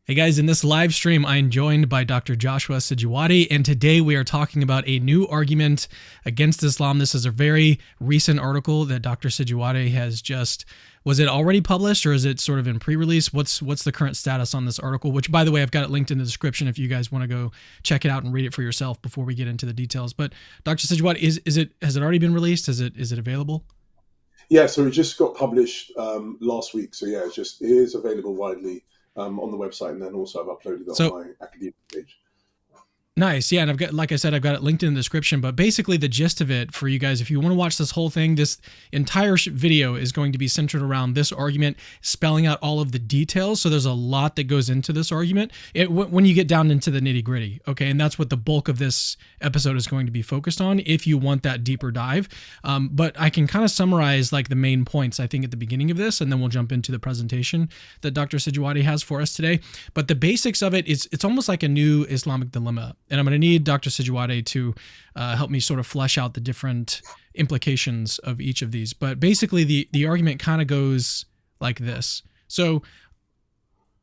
Hey guys, in this live stream, I'm joined by Dr. Joshua Sijuwade, and today we are talking about a new argument against Islam. This is a very recent article that Dr. Sijuwade has just, was it already published or is it sort of in pre-release? What's the current status on this article? Which, by the way, I've got it linked in the description if you guys want to go check it out and read it for yourself before we get into the details. But Dr. Sijuwade, has it already been released? Is it available? Yeah, so it just got published last week. So yeah, it is available widely on the website, and then also I've uploaded it on So my academic page. nice. Yeah. And I've got, like I said, I've got it linked in the description, but basically the gist of it for you guys, if you want to watch this whole thing, this entire video is going to be centered around this argument, spelling out all of the details. So there's a lot that goes into this argument when you get down into the nitty gritty. Okay. And that's what the bulk of this episode is going to be focused on if you want that deeper dive. But I can kind of summarize like the main points, I think, at the beginning of this, and then we'll jump into the presentation that Dr. Sijuwade has for us today. But the basics of it is, it's almost like a new Islamic dilemma. And I'm going to need Dr. Sijuwade to help me sort of flesh out the different implications of each of these. But basically, the argument kind of goes like this. So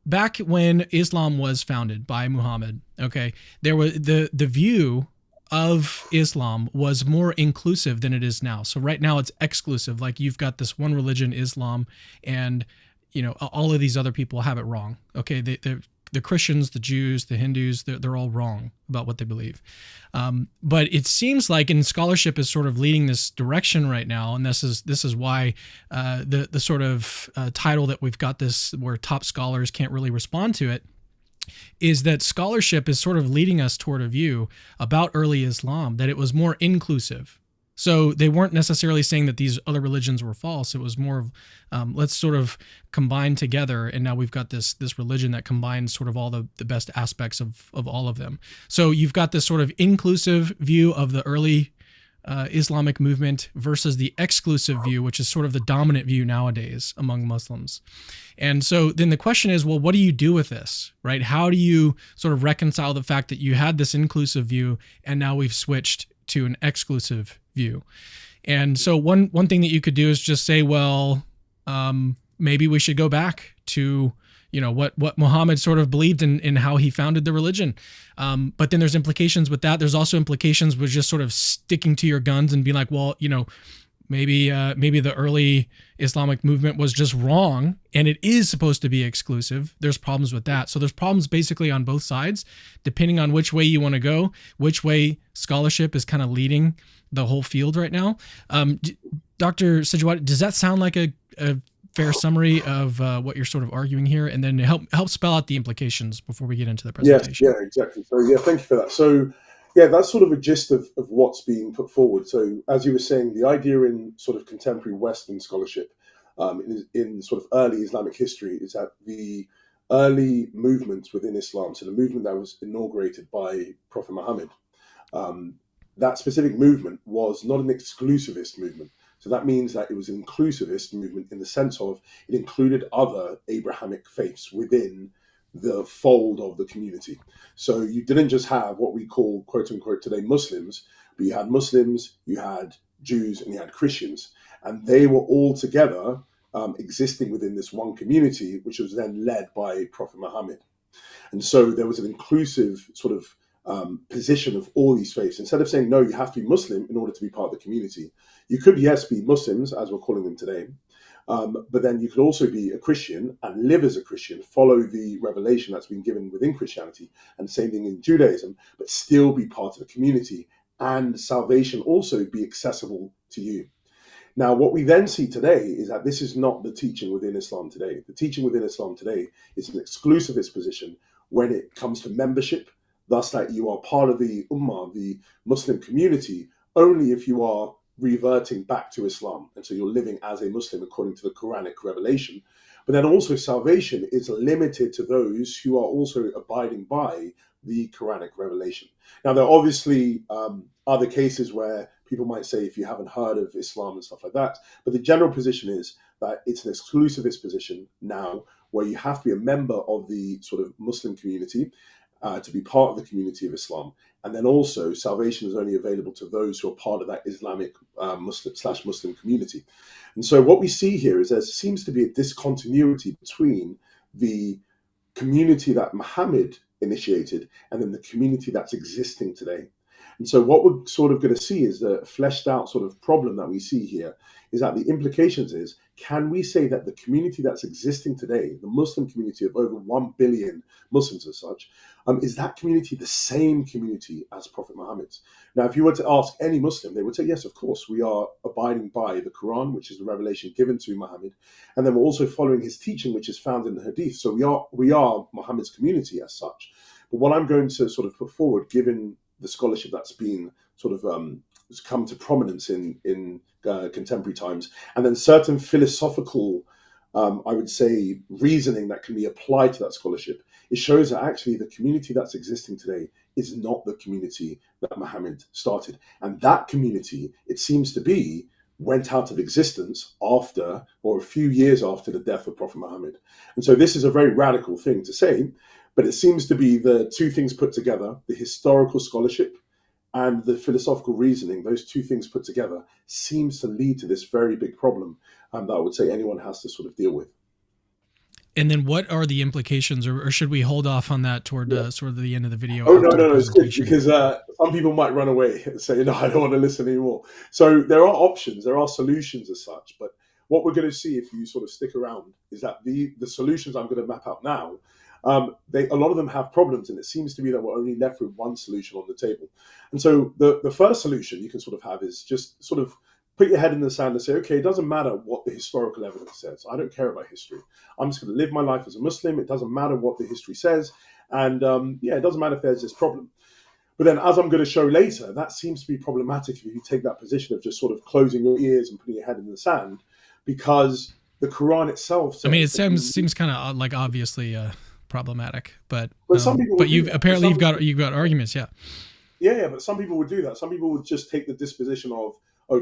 back when Islam was founded by Muhammad, okay, there was the view of Islam was more inclusive than it is now. So right now it's exclusive. Like you've got this one religion, Islam, and all of these other people have it wrong. Okay, the Christians, the Jews, the Hindus, they're all wrong about what they believe. But it seems like, and scholarship is sort of leading this direction right now, and this is why the sort of title that we've got this, where top scholars can't really respond to it, is that scholarship is sort of leading us toward a view about early Islam that it was more inclusive. So they weren't necessarily saying that these other religions were false. It was more of let's sort of combine together, and now we've got this religion that combines sort of all the best aspects of all of them. So you've got this sort of inclusive view of the early Islamic movement versus the exclusive view, which is sort of the dominant view nowadays among Muslims. And so then the question is, well, what do you do with this, right? How do you sort of reconcile the fact that you had this inclusive view and now we've switched to an exclusive view? And so one thing that you could do is just say, well, maybe we should go back to what Muhammad sort of believed in how he founded the religion. But then there's implications with that. There's also implications with just sort of sticking to your guns and being like, well, maybe the early Islamic movement was just wrong and it is supposed to be exclusive. There's problems with that. So there's problems basically on both sides, depending on which way you want to go, which way scholarship is kind of leading the whole field right now. Dr. Sijuwade, does that sound like a fair summary of what you're sort of arguing here? And then help spell out the implications before we get into the Yes, presentation. yeah, exactly. So yeah, thank you for that. So yeah, that's sort of a gist of what's being put forward. So as you were saying, the idea in sort of contemporary Western scholarship, in sort of early Islamic history, is that the early movements within Islam, so the movement that was inaugurated by Prophet Muhammad, um, that specific movement was not an exclusivist movement. So that means that it was an inclusivist movement in the sense of it included other Abrahamic faiths within the fold of the community. So you didn't just have what we call, quote unquote, today Muslims, but you had Muslims, you had Jews, and you had Christians. And they were all together existing within this one community, which was then led by Prophet Muhammad. And so there was an inclusive sort of position of all these faiths. Instead of saying, no, you have to be Muslim in order to be part of the community, you could, yes, be Muslims, as we're calling them today, but then you could also be a Christian and live as a Christian, follow the revelation that's been given within Christianity, and same thing in Judaism, but still be part of the community, and salvation also be accessible to you. Now, what we then see today is that this is not the teaching within Islam today. The teaching within Islam today is an exclusivist position when it comes to membership, thus that you are part of the Ummah, the Muslim community, only if you are reverting back to Islam. And so you're living as a Muslim according to the Quranic revelation. But then also salvation is limited to those who are also abiding by the Quranic revelation. Now, there are obviously other cases where people might say, if you haven't heard of Islam and stuff like that, but the general position is that it's an exclusivist position now where you have to be a member of the sort of Muslim community to be part of the community of Islam. And then also salvation is only available to those who are part of that Islamic Muslim community. And so what we see here is there seems to be a discontinuity between the community that Muhammad initiated, and then the community that's existing today. And so what we're sort of going to see is the fleshed out sort of problem that we see here is that the implications is, can we say that the community that's existing today, the Muslim community of over 1 billion Muslims as such, is that community the same community as Prophet Muhammad's? Now, if you were to ask any Muslim, they would say, yes, of course, we are abiding by the Quran, which is the revelation given to Muhammad. And then we're also following his teaching, which is found in the Hadith. So we are Muhammad's community as such. But what I'm going to sort of put forward, given the scholarship that's been sort of come to prominence in contemporary times, and then certain philosophical, I would say, reasoning that can be applied to that scholarship, it shows that actually the community that's existing today is not the community that Muhammad started. And that community, it seems to be, went out of existence after, or a few years after, the death of Prophet Muhammad. And so this is a very radical thing to say, but it seems to be the two things put together, the historical scholarship and the philosophical reasoning, those two things put together seems to lead to this very big problem that I would say anyone has to sort of deal with. And then what are the implications, or should we hold off on that toward sort of the end of the video? Oh, no, it's good, because some people might run away and say, no, I don't want to listen anymore. So there are options, there are solutions as such, but what we're going to see if you sort of stick around is that the solutions I'm going to map out now, a lot of them have problems, and it seems to be that we're only left with one solution on the table. And so the first solution you can sort of have is just sort of put your head in the sand and say, okay, it doesn't matter what the historical evidence says. I don't care about history. I'm just going to live my life as a Muslim. It doesn't matter what the history says. And it doesn't matter if there's this problem. But then, as I'm going to show later, that seems to be problematic if you take that position of just sort of closing your ears and putting your head in the sand, because the Quran itself says, I mean, it seems kind of like obviously problematic, but some people but you've got arguments, yeah. But some people would do that. Some people would just take the disposition of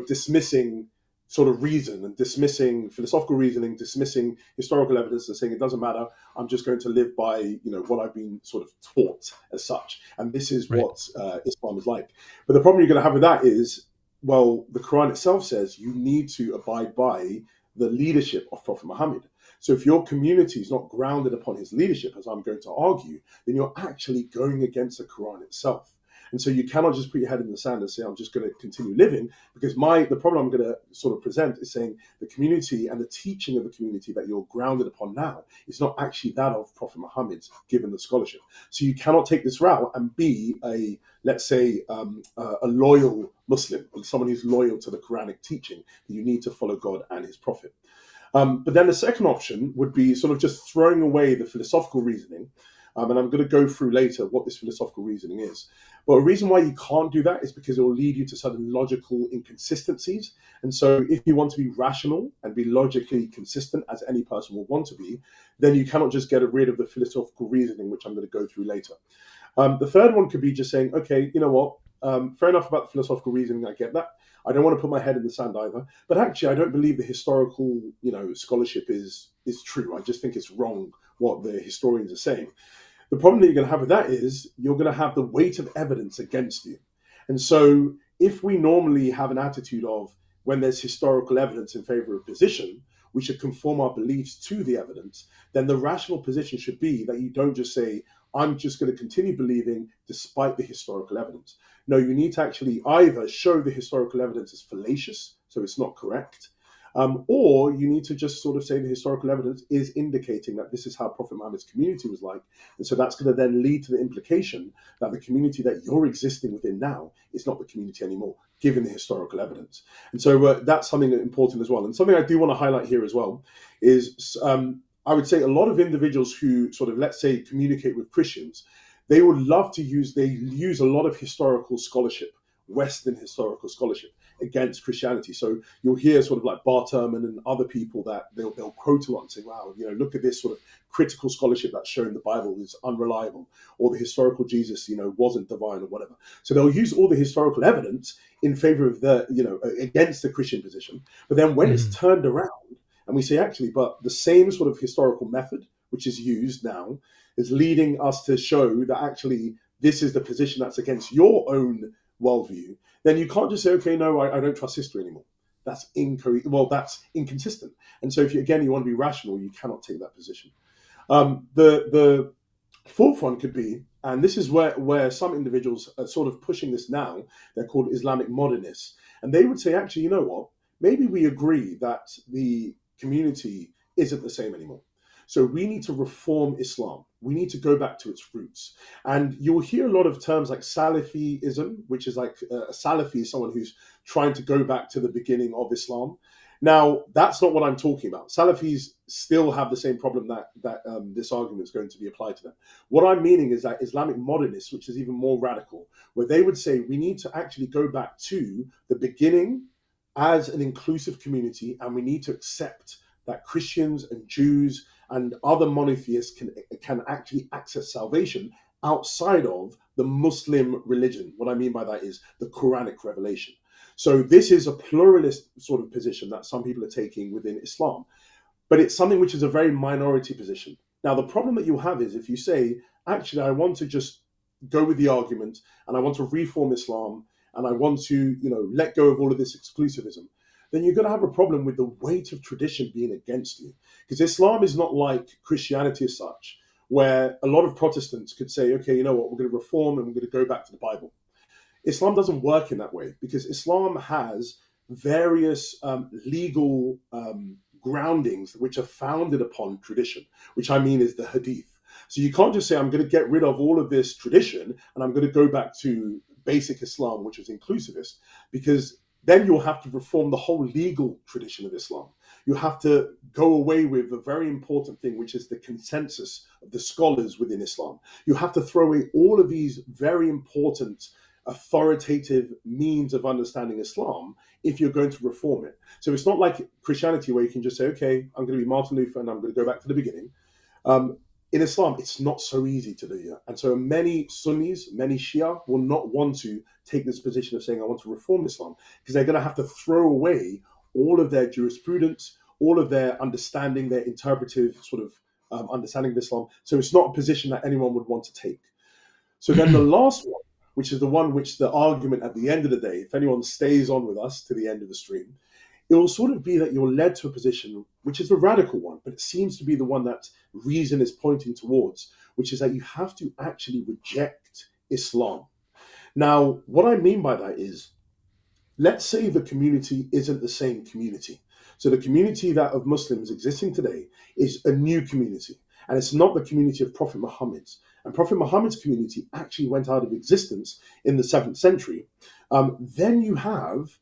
dismissing sort of reason and dismissing philosophical reasoning, dismissing historical evidence, and saying it doesn't matter. I'm just going to live by what I've been sort of taught as such, and this is right. what Islam is like. But the problem you're going to have with that is, well, the Quran itself says you need to abide by the leadership of Prophet Muhammad. So if your community is not grounded upon his leadership, as I'm going to argue, then you're actually going against the Quran itself. And so you cannot just put your head in the sand and say, I'm just going to continue living, because the problem I'm going to sort of present is saying the community and the teaching of the community that you're grounded upon now is not actually that of Prophet Muhammad, given the scholarship. So you cannot take this route and be let's say, a loyal Muslim, or someone who's loyal to the Quranic teaching, that you need to follow God and his Prophet. But then the second option would be sort of just throwing away the philosophical reasoning. And I'm going to go through later what this philosophical reasoning is. But a reason why you can't do that is because it will lead you to certain logical inconsistencies. And so if you want to be rational and be logically consistent, as any person will want to be, then you cannot just get rid of the philosophical reasoning, which I'm going to go through later. The third one could be just saying, okay, you know what, fair enough about the philosophical reasoning, I get that. I don't want to put my head in the sand either. But actually, I don't believe the historical, scholarship is true. I just think it's wrong what the historians are saying. The problem that you're going to have with that is you're going to have the weight of evidence against you. And so if we normally have an attitude of, when there's historical evidence in favor of position, we should conform our beliefs to the evidence, then the rational position should be that you don't just say, I'm just going to continue believing despite the historical evidence. No, you need to actually either show the historical evidence is fallacious, so it's not correct, or you need to just sort of say the historical evidence is indicating that this is how Prophet Muhammad's community was like. And so that's going to then lead to the implication that the community that you're existing within now is not the community anymore, given the historical evidence. And so that's something important as well. And something I do want to highlight here as well is I would say a lot of individuals who sort of, let's say, communicate with Christians, they would love to use a lot of historical scholarship, Western historical scholarship, against Christianity. So you'll hear sort of like Bart Ehrman and other people that they'll quote a lot and say, wow, look at this sort of critical scholarship that's shown the Bible is unreliable, or the historical Jesus, wasn't divine, or whatever. So they'll use all the historical evidence in favor of against the Christian position. But then when it's turned around and we say, actually, but the same sort of historical method, which is used now, is leading us to show that actually this is the position that's against your own worldview, then you can't just say, okay, no, I don't trust history anymore. That's incorrect. Well, that's inconsistent. And so if you want to be rational, you cannot take that position. The forefront could be, and this is where some individuals are sort of pushing this now, they're called Islamic modernists. And they would say, actually, you know what? Maybe we agree that the community isn't the same anymore. So we need to reform Islam. We need to go back to its roots. And you'll hear a lot of terms like Salafism, which is like a Salafi is someone who's trying to go back to the beginning of Islam. Now, that's not what I'm talking about. Salafis still have the same problem that this argument is going to be applied to them. What I'm meaning is that Islamic modernists, which is even more radical, where they would say we need to actually go back to the beginning as an inclusive community, and we need to accept that Christians and Jews and other monotheists can actually access salvation outside of the Muslim religion. What I mean by that is the Quranic revelation. So this is a pluralist sort of position that some people are taking within Islam, but it's something which is a very minority position. Now, the problem that you have is if you say, actually, I want to just go with the argument and I want to reform Islam and I want to, let go of all of this exclusivism, then you're going to have a problem with the weight of tradition being against you. Because Islam is not like Christianity as such, where a lot of Protestants could say, okay, you know what, we're going to reform and we're going to go back to the Bible. Islam doesn't work in that way because Islam has various legal groundings which are founded upon tradition, which I mean is the hadith. So you can't just say, I'm going to get rid of all of this tradition and I'm going to go back to basic Islam, which is inclusivist, because then you'll have to reform the whole legal tradition of Islam. You have to go away with a very important thing, which is the consensus of the scholars within Islam. You have to throw away all of these very important authoritative means of understanding Islam if you're going to reform it. So it's not like Christianity where you can just say, okay, I'm going to be Martin Luther and I'm going to go back to the beginning. In Islam, it's not so easy to do that. And so many Sunnis, many Shia will not want to take this position of saying, I want to reform Islam, because they're going to have to throw away all of their jurisprudence, all of their understanding, their interpretive sort of understanding of Islam. So it's not a position that anyone would want to take. So then the last one, which is the one which the argument at the end of the day, if anyone stays on with us to the end of the stream, it will sort of be that you're led to a position which is the radical one, but it seems to be the one that reason is pointing towards, which is that you have to actually reject Islam. Now, what I mean by that is, let's say the community isn't the same community. So the community that of Muslims existing today is a new community, and it's not the community of Prophet Muhammad's. And Prophet Muhammad's community actually went out of existence in the 7th century. Then you have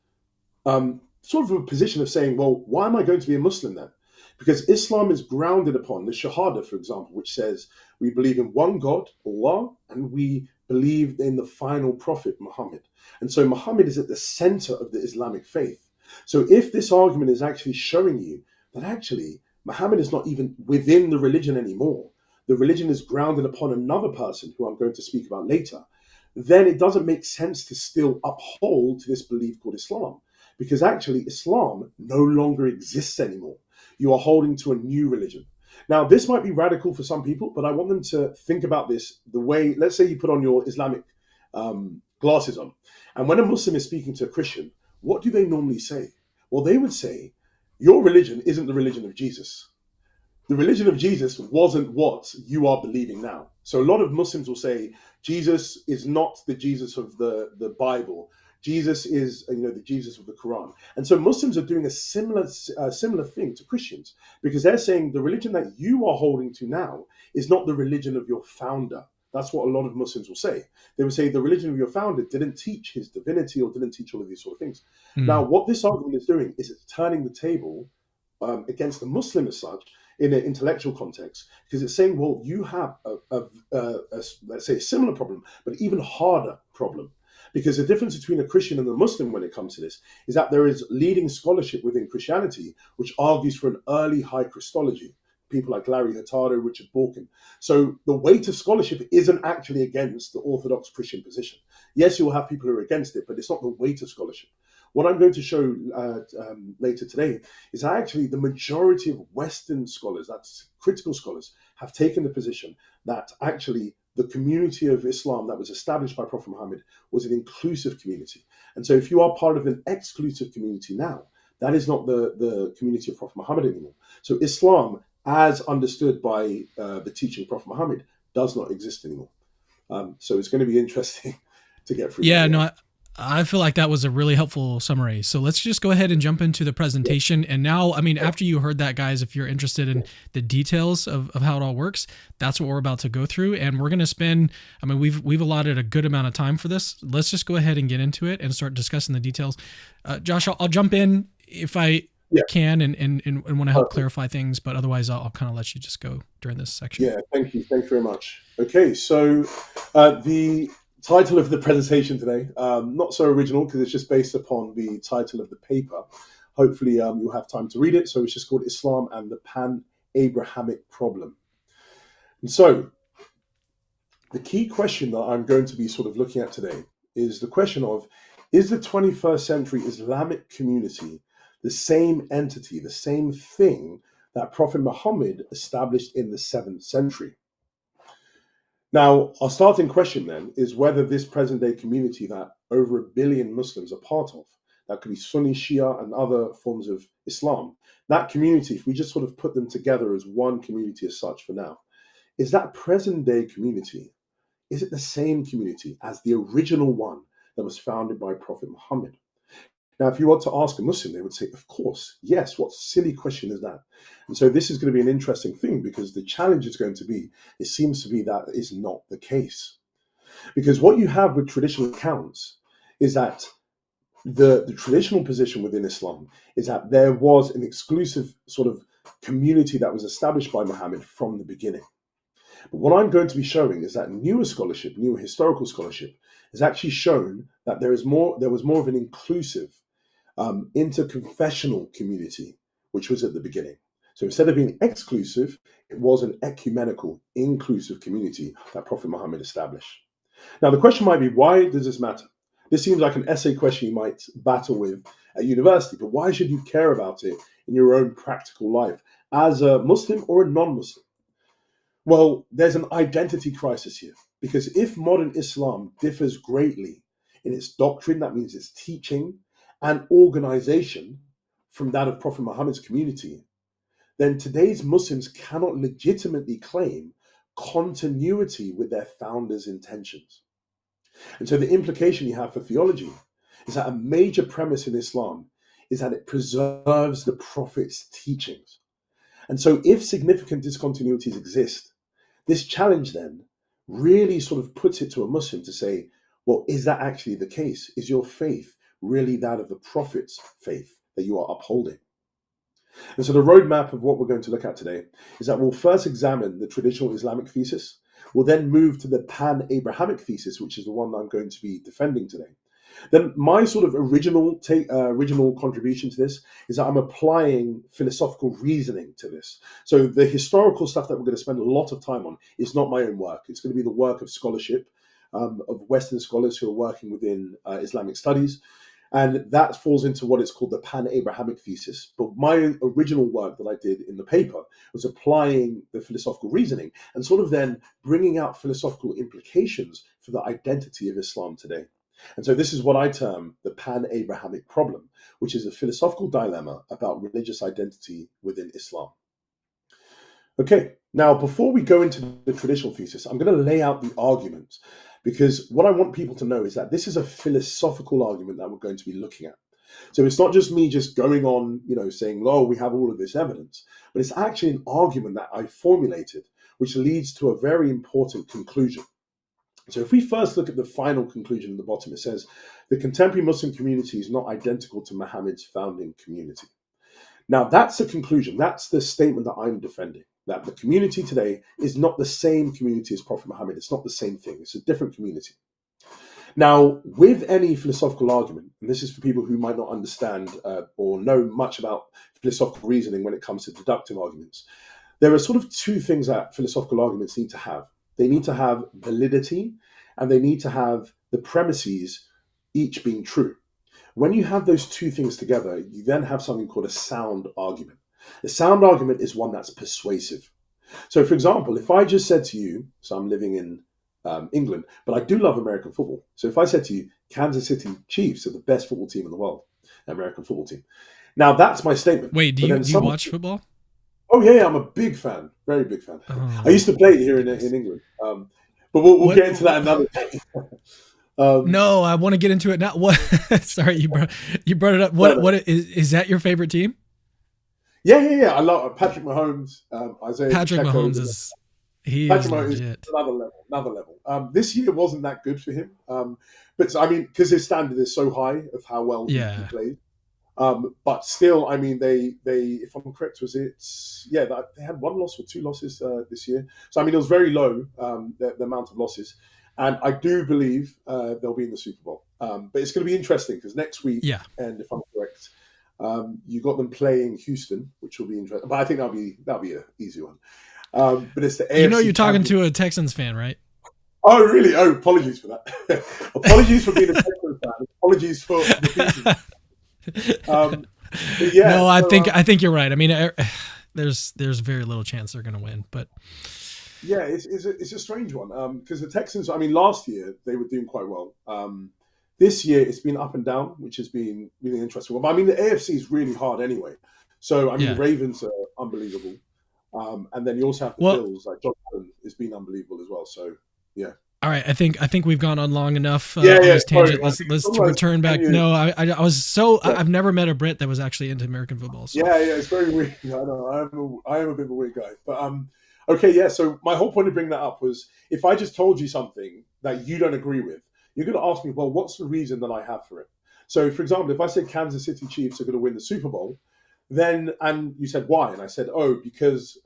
sort of a position of saying, well, why am I going to be a Muslim then? Because Islam is grounded upon the Shahada, for example, which says we believe in one God, Allah, and we believe in the final prophet, Muhammad. And so Muhammad is at the center of the Islamic faith. So if this argument is actually showing you that actually Muhammad is not even within the religion anymore, the religion is grounded upon another person who I'm going to speak about later, then it doesn't make sense to still uphold to this belief called Islam. Because actually Islam no longer exists anymore. You are holding to a new religion. Now, this might be radical for some people, but I want them to think about this the way, let's say you put on your Islamic glasses on, and when a Muslim is speaking to a Christian, what do they normally say? Well, they would say, your religion isn't the religion of Jesus. The religion of Jesus wasn't what you are believing now. So a lot of Muslims will say, Jesus is not the Jesus of the Bible. Jesus is, the Jesus of the Quran. And so Muslims are doing a similar thing to Christians, because they're saying the religion that you are holding to now is not the religion of your founder. That's what a lot of Muslims will say. They would say the religion of your founder didn't teach his divinity or didn't teach all of these sort of things. Now, what this argument is doing is it's turning the table against the Muslim as such in an intellectual context, because it's saying, well, you have let's say a similar problem, but even harder problem. Because the difference between a Christian and a Muslim when it comes to this is that there is leading scholarship within Christianity which argues for an early high Christology. People like Larry Hurtado, Richard Dawkins. So the weight of scholarship isn't actually against the Orthodox Christian position. Yes, you'll have people who are against it, but it's not the weight of scholarship. What I'm going to show later today is that actually the majority of Western scholars, that's critical scholars, have taken the position that actually the community of Islam that was established by Prophet Muhammad was an inclusive community. And so if you are part of an exclusive community now, that is not the community of Prophet Muhammad anymore. So Islam as understood by the teaching Prophet Muhammad, does not exist anymore. So it's going to be interesting to get through that. Yeah, no, Yeah. I feel like that was a really helpful summary. So let's just go ahead and jump into the Yeah. presentation. And now, I mean, after you heard that, guys, if you're interested in the details of how it all works, that's what we're about to go through. And we're going to spend, I mean, we've allotted a good amount of time for this. Let's just go ahead and get into it and start discussing the details. Josh, I'll jump in if I Yeah. can and want to help Perfect. clarify things, but otherwise I'll kind of let you just go during this section. Yeah. Thank you. Thank you very much. Okay. So the title of the presentation today, not so original because it's just based upon the title of the paper. Hopefully, you'll have time to read it. So it's just called Islam and the Pan-Abrahamic Problem. And so the key question that I'm going to be sort of looking at today is the question of, is the 21st century Islamic community the same entity, the same thing that Prophet Muhammad established in the 7th century? Now, our starting question then is whether this present day community that over 1 billion Muslims are part of, that could be Sunni, Shia, and other forms of Islam, that community, if we just sort of put them together as one community as such for now, is that present day community, is it the same community as the original one that was founded by Prophet Muhammad? Now, if you want to ask a Muslim, they would say, of course, yes. What silly question is that? And so this is going to be an interesting thing because the challenge is going to be, it seems to be that is not the case. Because what you have with traditional accounts is that the traditional position within Islam is that there was an exclusive sort of community that was established by Muhammad from the beginning. But what I'm going to be showing is that newer scholarship, newer historical scholarship, has actually shown that there was more of an inclusive interconfessional community, which was at the beginning. So instead of being exclusive, it was an ecumenical, inclusive community that Prophet Muhammad established. Now, the question might be, why does this matter? This seems like an essay question you might battle with at university, but why should you care about it in your own practical life as a Muslim or a non-Muslim? Well, there's an identity crisis here, because if modern Islam differs greatly in its doctrine, that means its teaching and organization from that of Prophet Muhammad's community, then today's Muslims cannot legitimately claim continuity with their founders' intentions. And so the implication you have for theology is that a major premise in Islam is that it preserves the Prophet's teachings. And so if significant discontinuities exist, this challenge then really sort of puts it to a Muslim to say, well, is that actually the case? Is your faith really that of the Prophet's faith that you are upholding? And so the roadmap of what we're going to look at today is that we'll first examine the traditional Islamic thesis. We'll then move to the pan-Abrahamic thesis, which is the one that I'm going to be defending today. Then my sort of original contribution to this is that I'm applying philosophical reasoning to this. So the historical stuff that we're going to spend a lot of time on is not my own work. It's going to be the work of scholarship, of Western scholars who are working within Islamic studies. And that falls into what is called the pan-Abrahamic thesis. But my original work that I did in the paper was applying the philosophical reasoning and sort of then bringing out philosophical implications for the identity of Islam today. And so this is what I term the pan-Abrahamic problem, which is a philosophical dilemma about religious identity within Islam. Okay, now before we go into the traditional thesis, I'm going to lay out the arguments, because what I want people to know is that this is a philosophical argument that we're going to be looking at. So it's not just me just going on, saying, oh, we have all of this evidence, but it's actually an argument that I formulated, which leads to a very important conclusion. So if we first look at the final conclusion at the bottom, it says, the contemporary Muslim community is not identical to Muhammad's founding community. Now, that's the conclusion. That's the statement that I'm defending, that the community today is not the same community as Prophet Muhammad. It's not the same thing. It's a different community. Now, with any philosophical argument, and this is for people who might not understand or know much about philosophical reasoning when it comes to deductive arguments, there are sort of two things that philosophical arguments need to have. They need to have validity, and they need to have the premises each being true. When you have those two things together, you then have something called a sound argument. A sound argument is one that's persuasive. So, for example, if I just said to you, so I'm living in England, but I do love American football. So if I said to you, Kansas City Chiefs are the best football team in the world, American football team. Now, that's my statement. Wait, But then do you someone, watch football? Oh yeah, I'm a big fan, very big fan. I Oh used to play it my here in goodness. England, but we'll What? get into that another day. Um, No, I want to get into it now. What? Sorry, you brought it up. no, What no. is that your favorite team? Yeah. I love Patrick Mahomes, Isaiah Patrick Pacheco. Mahomes is he is Patrick Mahomes is legit. another level, another level. This year wasn't that good for him, but I mean, because his standard is so high of how well he Yeah. played. But still, I mean, they, if I'm correct, was it? Yeah, they had one loss or two losses this year. So I mean, it was very low, the amount of losses, and I do believe they'll be in the Super Bowl. But it's going to be interesting because next week, Yeah. and if I'm correct, you got them playing Houston, which will be interesting. But I think that'll be an easy one. But it's the You know AFC you're talking Champions. to a Texans fan, right? Oh, really? Oh, apologies for that. Apologies for being a Texans fan. Apologies for repeating. Um, but yeah, No, so I think you're right. I mean, there's very little chance they're going to win, but yeah, it's a strange one because the Texans. I mean, last year they were doing quite well. This year it's been up and down, which has been really interesting. But I mean, the AFC is really hard anyway. So I mean, the yeah. Ravens are unbelievable, and then you also have the Well, Bills. Like Josh Allen has been unbelievable as well. So yeah, all right. I think we've gone on long enough on yeah. this Sorry, tangent. I think Let's to sometimes return when back. you No, I was so yeah. I've never met a Brit that was actually into American football. So Yeah, it's very weird. I know. I am a bit of a weird guy. But okay, yeah. So my whole point of bringing that up was if I just told you something that you don't agree with, you're going to ask me, well, what's the reason that I have for it? So, for example, if I said Kansas City Chiefs are going to win the Super Bowl, then and you said why, and I said, oh, because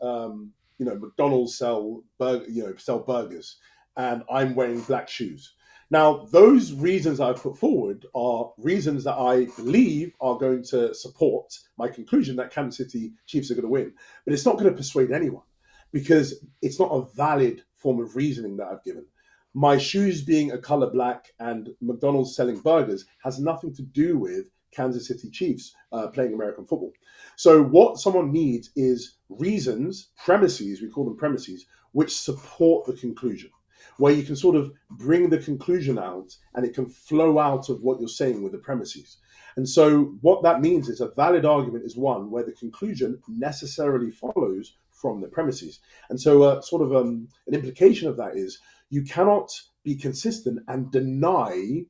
McDonald's sell burgers, and I'm wearing black shoes. Now, those reasons I've put forward are reasons that I believe are going to support my conclusion that Kansas City Chiefs are going to win. But it's not going to persuade anyone because it's not a valid form of reasoning that I've given. My shoes being a color black and McDonald's selling burgers has nothing to do with Kansas City Chiefs playing American football. So, what someone needs is reasons, premises, we call them premises, which support the conclusion where you can sort of bring the conclusion out and it can flow out of what you're saying with the premises. And so what that means is a valid argument is one where the conclusion necessarily follows from the premises. And so an implication of that is you cannot be consistent and deny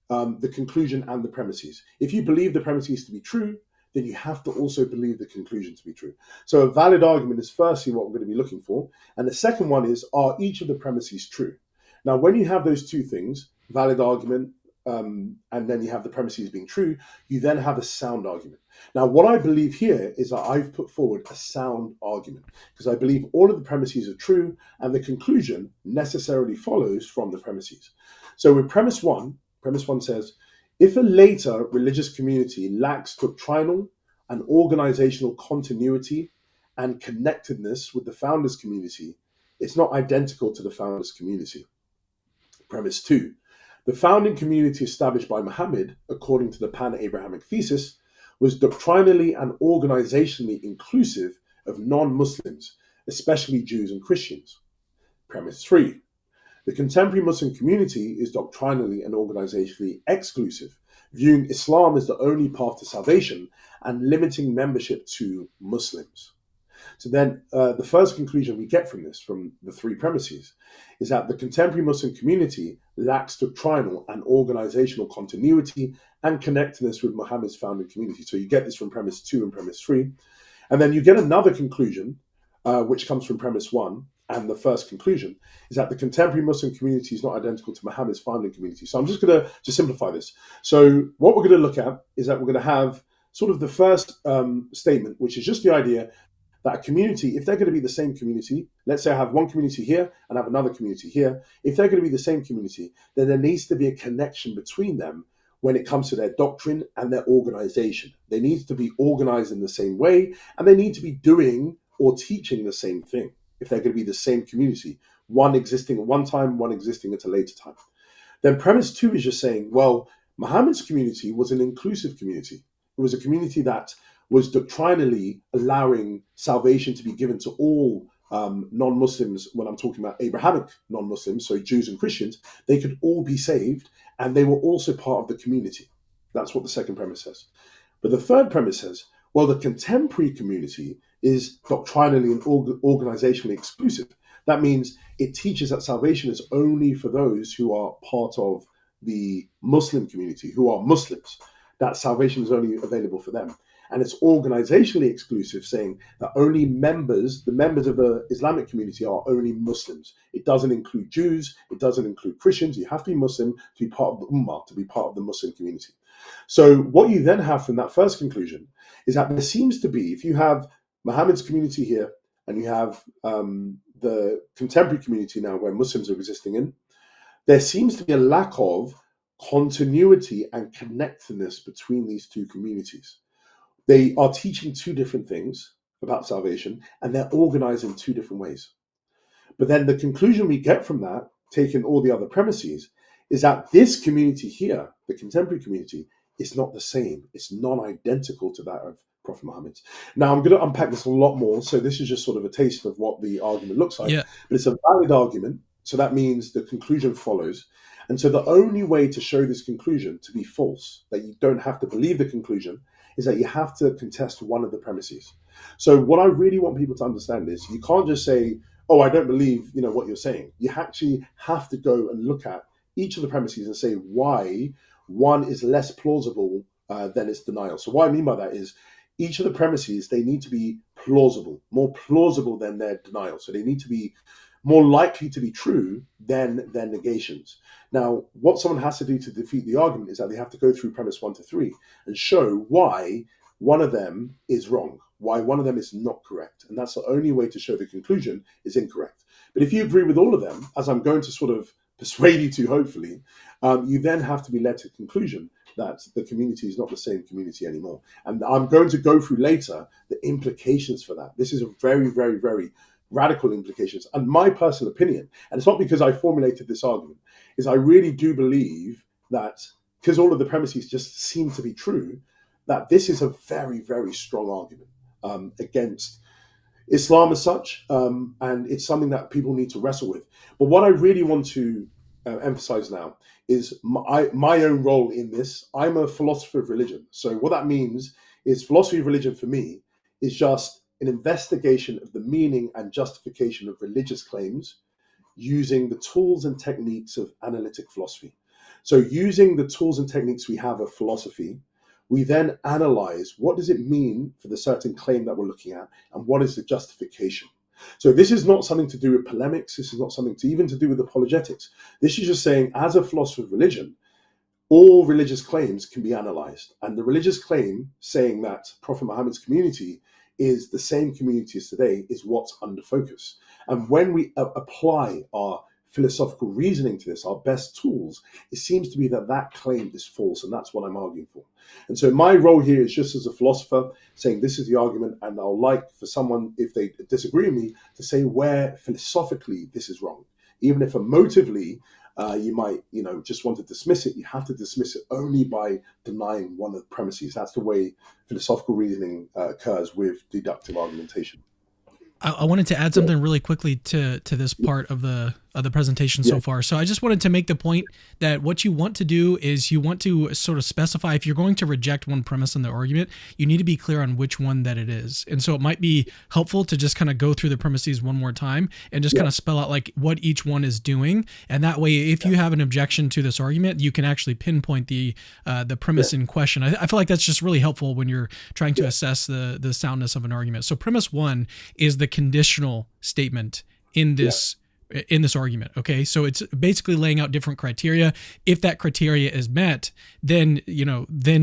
the conclusion and the premises. If you believe the premises to be true, then you have to also believe the conclusion to be true. So a valid argument is firstly what we're going to be looking for. And the second one is, are each of the premises true? Now, when you have those two things, valid argument, and then you have the premises being true, you then have a sound argument. Now, what I believe here is that I've put forward a sound argument because I believe all of the premises are true and the conclusion necessarily follows from the premises. So with premise one says, if a later religious community lacks doctrinal and organizational continuity and connectedness with the founders community, it's not identical to the founders community. Premise two, the founding community established by Muhammad, according to the pan-abrahamic thesis, was doctrinally and organizationally inclusive of non-Muslims, especially Jews and Christians. Premise three, the contemporary Muslim community is doctrinally and organizationally exclusive, viewing Islam as the only path to salvation and limiting membership to Muslims. So then the first conclusion we get from this, from the three premises, is that the contemporary Muslim community lacks doctrinal and organizational continuity and connectedness with Muhammad's founding community. So you get this from premise two and premise three. And then you get another conclusion, which comes from premise one. And the first conclusion is that the contemporary Muslim community is not identical to Muhammad's founding community. So I'm just going to simplify this. So what we're going to look at is that we're going to have sort of the first statement, which is just the idea that a community, if they're going to be the same community, let's say I have one community here and I have another community here, if they're going to be the same community, then there needs to be a connection between them when it comes to their doctrine and their organization. They need to be organized in the same way, and they need to be doing or teaching the same thing if they're going to be the same community, one existing at one time, one existing at a later time. Then premise two is just saying, well, Muhammad's community was an inclusive community. It was a community that was doctrinally allowing salvation to be given to all non-Muslims. When I'm talking about Abrahamic non-Muslims, so Jews and Christians, they could all be saved and they were also part of the community. That's what the second premise says. But the third premise says, well, the contemporary community is doctrinally and organizationally exclusive. That means it teaches that salvation is only for those who are part of the Muslim community, who are Muslims, that salvation is only available for them. And it's organizationally exclusive, saying that only the members of the Islamic community are only Muslims. It doesn't include Jews, it doesn't include Christians. You have to be Muslim to be part of the Ummah, to be part of the Muslim community. So what you then have from that first conclusion is that there seems to be, if you have Muhammad's community here, and you have the contemporary community now where Muslims are existing in, there seems to be a lack of continuity and connectedness between these two communities. They are teaching two different things about salvation, and they're organized in two different ways. But then the conclusion we get from that, taking all the other premises, is that this community here, the contemporary community, is not the same. It's non-identical to that of Prophet Muhammad's. Now, I'm going to unpack this a lot more. So this is just sort of a taste of what the argument looks like. Yeah. But it's a valid argument. So that means the conclusion follows. And so the only way to show this conclusion to be false, that you don't have to believe the conclusion, is that you have to contest one of the premises. So what I really want people to understand is you can't just say, oh, I don't believe what you're saying. You actually have to go and look at each of the premises and say why one is less plausible than its denial. So what I mean by that is each of the premises, they need to be plausible, more plausible than their denial. So they need to be more likely to be true than their negations. Now, what someone has to do to defeat the argument is that they have to go through premise 1 to 3 and show why one of them is wrong, why one of them is not correct. And that's the only way to show the conclusion is incorrect. But if you agree with all of them, as I'm going to sort of persuade you to, hopefully, you then have to be led to the conclusion that the community is not the same community anymore. And I'm going to go through later the implications for that. This is a very, very, very radical implications. And my personal opinion, and it's not because I formulated this argument, is I really do believe that, because all of the premises just seem to be true, that this is a very, very strong argument against Islam as such, and it's something that people need to wrestle with. But what I really want to emphasize now is my own role in this. I'm a philosopher of religion. So what that means is philosophy of religion for me is just an investigation of the meaning and justification of religious claims using the tools and techniques of analytic philosophy. So using the tools and techniques we have of philosophy, we then analyze what does it mean for the certain claim that we're looking at and what is the justification. So this is not something to do with polemics. This is not something to even to do with apologetics. This is just saying, as a philosopher of religion, all religious claims can be analyzed. And the religious claim saying that Prophet Muhammad's community is the same community as today is what's under focus. And when we apply our philosophical reasoning to this, our best tools, it seems to be that that claim is false, and that's what I'm arguing for. And so my role here is just as a philosopher saying this is the argument, and I'll like for someone, if they disagree with me, to say where philosophically this is wrong. Even if emotively you might just want to dismiss it, you have to dismiss it only by denying one of the premises. That's the way philosophical reasoning occurs with deductive argumentation. I wanted to add something really quickly to this part of the presentation so far. So I just wanted to make the point that what you want to do is you want to sort of specify, if you're going to reject one premise in the argument, you need to be clear on which one that it is. And so it might be helpful to just kind of go through the premises one more time and just kind of spell out like what each one is doing. And that way, if you have an objection to this argument, you can actually pinpoint the premise in question. I feel like that's just really helpful when you're trying to assess the soundness of an argument. So premise 1 is the conditional statement in this argument. Okay. So it's basically laying out different criteria. If that criteria is met, then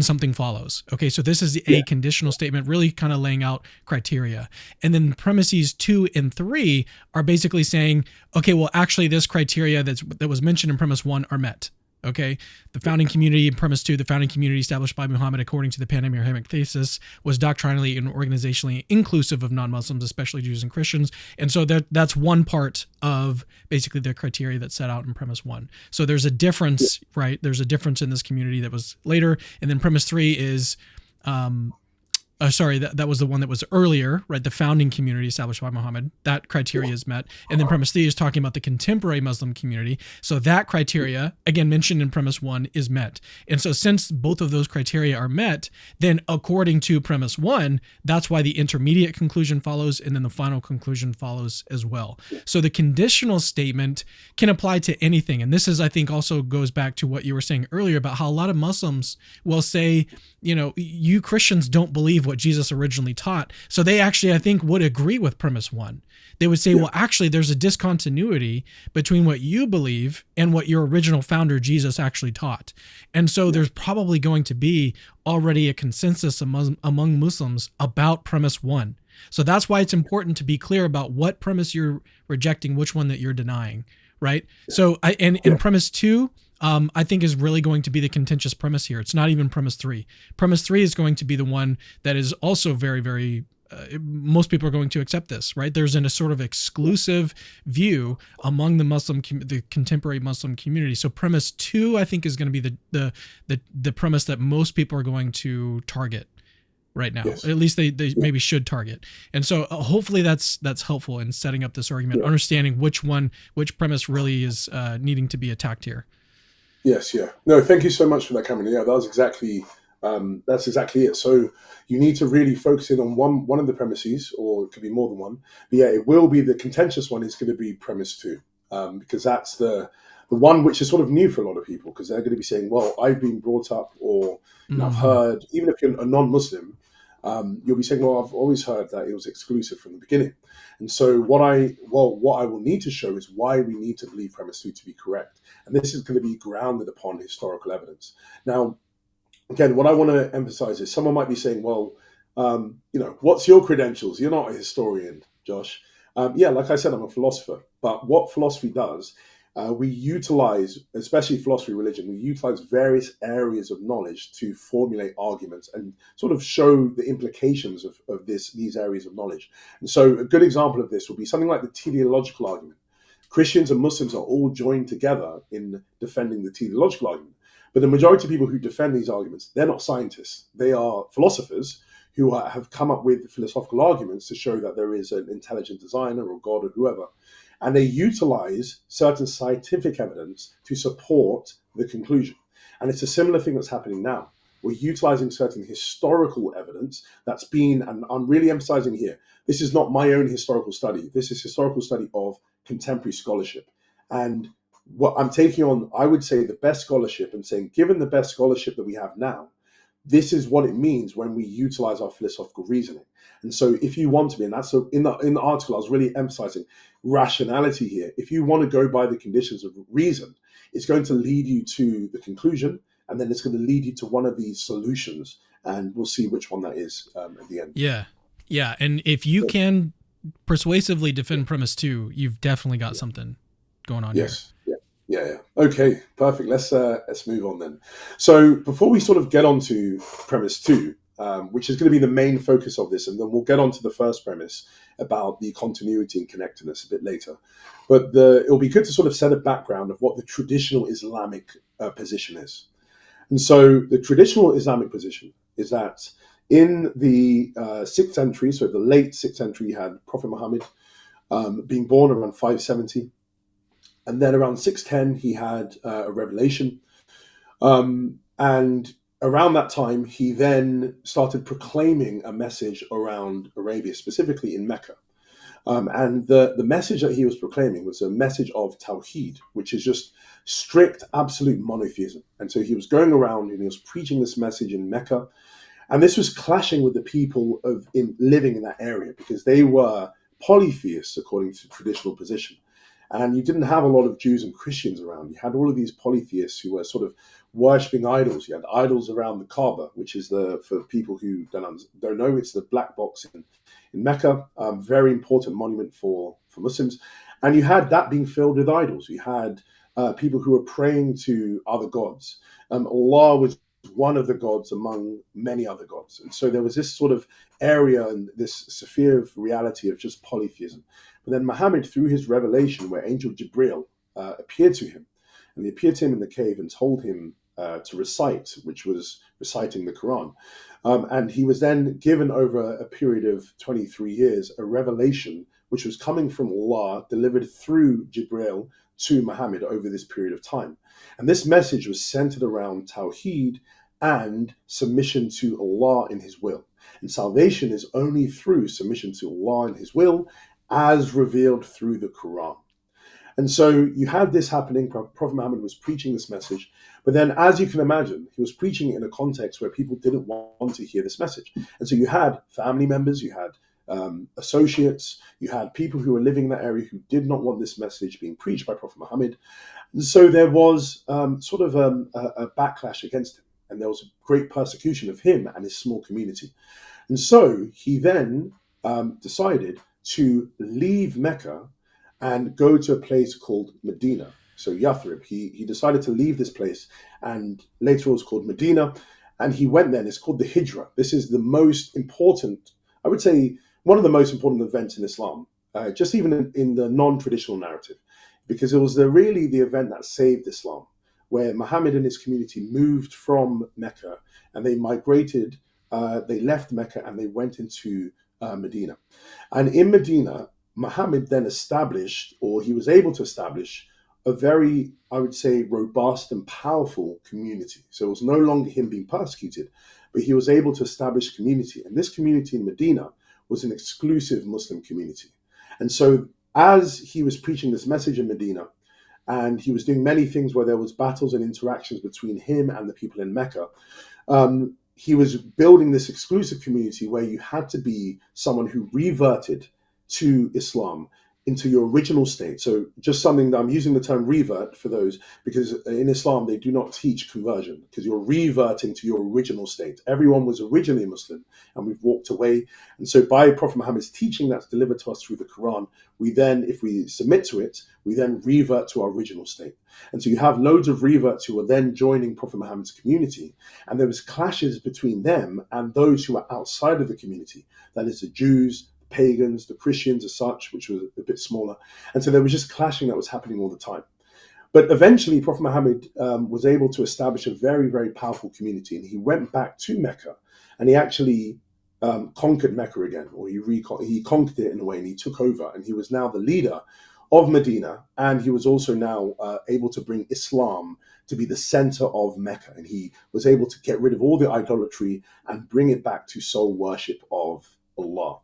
something follows. Okay. So this is a conditional statement, really kind of laying out criteria. And then premises 2 and 3 are basically saying, okay, well, actually this criteria that was mentioned in premise 1 are met. Okay, the founding community in premise 2, the founding community established by Muhammad according to the pan-abrahamic thesis was doctrinally and organizationally inclusive of non-Muslims, especially Jews and Christians. And so that's one part of basically the criteria that's set out in premise 1. So there's a difference, right? There's a difference in this community that was later. And then premise 3 is sorry, that was the one that was earlier, right? The founding community established by Muhammad. That criteria is met. And then premise 3 is talking about the contemporary Muslim community. So that criteria, again, mentioned in premise 1, is met. And so since both of those criteria are met, then according to premise 1, that's why the intermediate conclusion follows, and then the final conclusion follows as well. So the conditional statement can apply to anything. And this is, I think, also goes back to what you were saying earlier about how a lot of Muslims will say, you Christians don't believe what Jesus originally taught. So they actually, I think, would agree with premise 1. They would say, well, actually, there's a discontinuity between what you believe and what your original founder, Jesus, actually taught. And so there's probably going to be already a consensus among Muslims about premise 1. So that's why it's important to be clear about what premise you're rejecting, which one that you're denying, right? So in premise 2, I think is really going to be the contentious premise here. It's not even premise 3. Premise 3 is going to be the one that is also very, very, most people are going to accept this, right? There's a sort of exclusive view among the contemporary Muslim community. So premise 2, I think, is going to be the premise that most people are going to target right now. Yes. At least they maybe should target. And so hopefully that's helpful in setting up this argument, understanding which premise really is needing to be attacked here. Yes, yeah. No, thank you so much for that, Cameron. Yeah, that's exactly it. So you need to really focus in on one of the premises, or it could be more than one. But yeah, it will be the contentious one is going to be premise 2, because that's the one which is sort of new for a lot of people, because they're going to be saying, well, I've been brought up, or I've heard, even if you're a non-Muslim, you'll be saying, well, I've always heard that it was exclusive from the beginning. And so what I will need to show is why we need to believe premise 2 to be correct. And this is going to be grounded upon historical evidence. Now, again, what I want to emphasize is someone might be saying, well, what's your credentials? You're not a historian, Josh. Like I said, I'm a philosopher. But what philosophy does, we utilize, especially philosophy, religion, we utilize various areas of knowledge to formulate arguments and sort of show the implications of these areas of knowledge. And so a good example of this would be something like the teleological argument. Christians and Muslims are all joined together in defending the teleological argument. But the majority of people who defend these arguments, they're not scientists. They are philosophers who have come up with philosophical arguments to show that there is an intelligent designer or God or whoever. And they utilize certain scientific evidence to support the conclusion. And it's a similar thing that's happening now. We're utilizing certain historical evidence that's been, and I'm really emphasizing here, this is not my own historical study. This is historical study of contemporary scholarship. And what I'm taking on, I would say, the best scholarship, and saying, given the best scholarship that we have now, this is what it means when we utilize our philosophical reasoning. And so if you want to be, and that's so in the article, I was really emphasizing rationality here. If you want to go by the conditions of reason, it's going to lead you to the conclusion, and then it's going to lead you to one of these solutions, and we'll see which one that is at the end. Yeah. And if you can persuasively defend premise 2, you've definitely got something going on here. Yeah. Okay, perfect. Let's move on then. So before we sort of get on to premise 2, which is going to be the main focus of this, and then we'll get on to the first premise about the continuity and connectedness a bit later. But it'll be good to sort of set a background of what the traditional Islamic position is. And so the traditional Islamic position is that in the 6th century, so the late 6th century, you had Prophet Muhammad being born around 570. And then around 610, he had a revelation. And around that time, he then started proclaiming a message around Arabia, specifically in Mecca. And the message that he was proclaiming was a message of Tawheed, which is just strict, absolute monotheism. And so he was going around and he was preaching this message in Mecca. And this was clashing with the people living in that area, because they were polytheists according to traditional position. And you didn't have a lot of Jews and Christians around. You had all of these polytheists who were sort of worshipping idols. You had idols around the Kaaba, which is for people who don't know, it's the black box in Mecca, very important monument for Muslims. And you had that being filled with idols. You had people who were praying to other gods. Allah was one of the gods among many other gods. And so there was this sort of area and this sphere of reality of just polytheism. But then Muhammad, through his revelation, where Angel Jibril appeared to him, and he appeared to him in the cave and told him to recite, which was reciting the Quran. And he was then given over a period of 23 years a revelation which was coming from Allah, delivered through Jibril to Muhammad over this period of time. And this message was centered around Tawheed and submission to Allah in His will. And salvation is only through submission to Allah and His will, as revealed through the Quran. And so you had this happening. Prophet Muhammad was preaching this message, but then, as you can imagine, he was preaching it in a context where people didn't want to hear this message. And so you had family members, you had associates, you had people who were living in that area who did not want this message being preached by Prophet Muhammad. And so there was sort of a backlash against him, and there was a great persecution of him and his small community. And so he then decided to leave Mecca and go to a place called Medina. So Yathrib, he decided to leave this place, and later it was called Medina, and he went there, and it's called the Hijrah. This is the most important, I would say, one of the most important events in Islam, just even in the non-traditional narrative, because it was really the event that saved Islam, where Muhammad and his community moved from Mecca, and they migrated, they left Mecca, and they went into Medina. And in Medina, Muhammad then established, or he was able to establish, a very, I would say, robust and powerful community. So it was no longer him being persecuted, but he was able to establish community. And this community in Medina was an exclusive Muslim community. And so as he was preaching this message in Medina, and he was doing many things where there was battles and interactions between him and the people in Mecca, he was building this exclusive community where you had to be someone who reverted to Islam into your original state. So just something that I'm using the term revert for those, because in Islam, they do not teach conversion, because you're reverting to your original state. Everyone was originally Muslim, and we've walked away. And so by Prophet Muhammad's teaching that's delivered to us through the Quran, we then, if we submit to it, we then revert to our original state. And so you have loads of reverts who are then joining Prophet Muhammad's community, and there was clashes between them and those who are outside of the community. That is the Jews, pagans, the Christians as such, which was a bit smaller. And so there was just clashing that was happening all the time. But eventually, Prophet Muhammad was able to establish a very, very powerful community. And he went back to Mecca, and he actually conquered Mecca again, or he conquered it in a way, and he took over. And he was now the leader of Medina. And he was also now able to bring Islam to be the center of Mecca. And he was able to get rid of all the idolatry and bring it back to sole worship of Allah.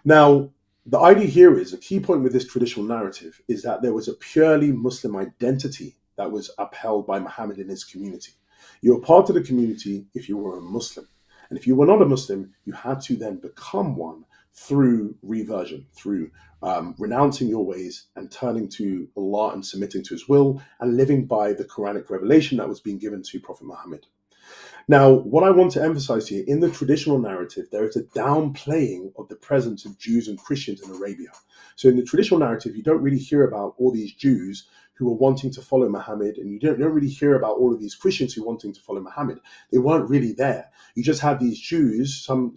Now, the idea here is, a key point with this traditional narrative is that there was a purely Muslim identity that was upheld by Muhammad and his community. You were part of the community if you were a Muslim. And if you were not a Muslim, you had to then become one through reversion, through renouncing your ways and turning to Allah and submitting to His will and living by the Quranic revelation that was being given to Prophet Muhammad. Now, what I want to emphasize here, in the traditional narrative, there is a downplaying of the presence of Jews and Christians in Arabia. So in the traditional narrative, you don't really hear about all these Jews who were wanting to follow Muhammad, and you don't really hear about all of these Christians who were wanting to follow Muhammad. They weren't really there. You just had these Jews, some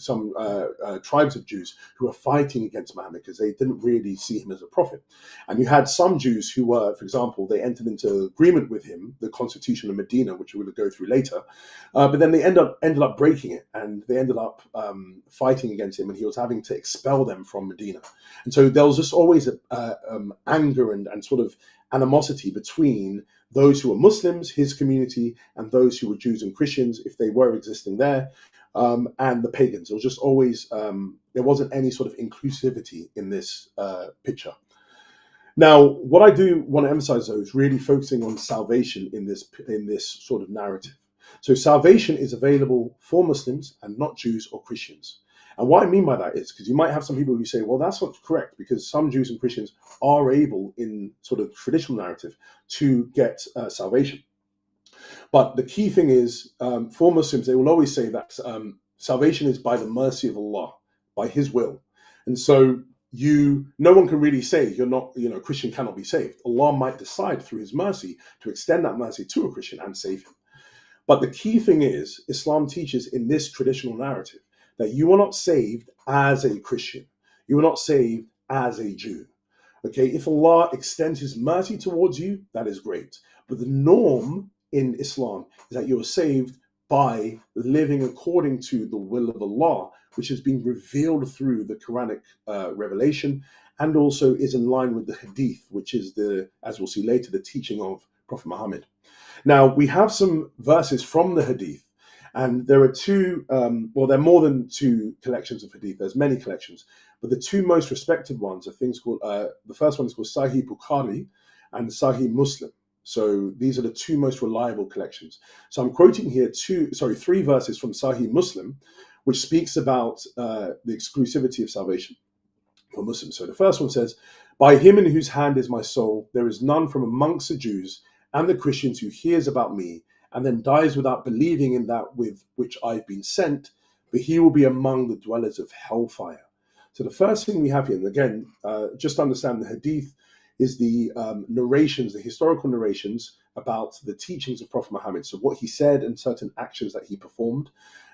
tribes of Jews who were fighting against Muhammad because they didn't really see him as a prophet. And you had some Jews who were, for example, they entered into agreement with him, the Constitution of Medina, which we're going to go through later, but then they ended up breaking it, and they ended up fighting against him, and he was having to expel them from Medina. And so there was just always anger and sort of animosity between those who were Muslims, his community, and those who were Jews and Christians, if they were existing there, and the pagans. It was just always, there wasn't any sort of inclusivity in this picture. Now, what I do want to emphasize, though, is really focusing on salvation in this sort of narrative. So salvation is available for Muslims and not Jews or Christians. And what I mean by that is, because you might have some people who say, well, that's not correct, because some Jews and Christians are able, in sort of traditional narrative, to get salvation. But the key thing is, for Muslims, they will always say that salvation is by the mercy of Allah, by His will. And so no one can really say a Christian cannot be saved. Allah might decide through His mercy to extend that mercy to a Christian and save him. But the key thing is, Islam teaches in this traditional narrative that you are not saved as a Christian. You are not saved as a Jew. Okay, if Allah extends His mercy towards you, that is great. But the norm in Islam is that you are saved by living according to the will of Allah, which has been revealed through the Quranic revelation, and also is in line with the Hadith, which is as we'll see later, the teaching of Prophet Muhammad. Now, we have some verses from the Hadith, and there are two, there are more than two collections of Hadith. There's many collections, but the two most respected ones are things called, the first one is called Sahih Bukhari and Sahih Muslim. So these are the two most reliable collections. So I'm quoting here three verses from Sahih Muslim, which speaks about the exclusivity of salvation for Muslims. So the first one says, "By him in whose hand is my soul, there is none from amongst the Jews and the Christians who hears about me and then dies without believing in that with which I've been sent, but he will be among the dwellers of hellfire." So the first thing we have here, and again, just understand the Hadith is the narrations, the historical narrations about the teachings of Prophet Muhammad. So what he said and certain actions that he performed.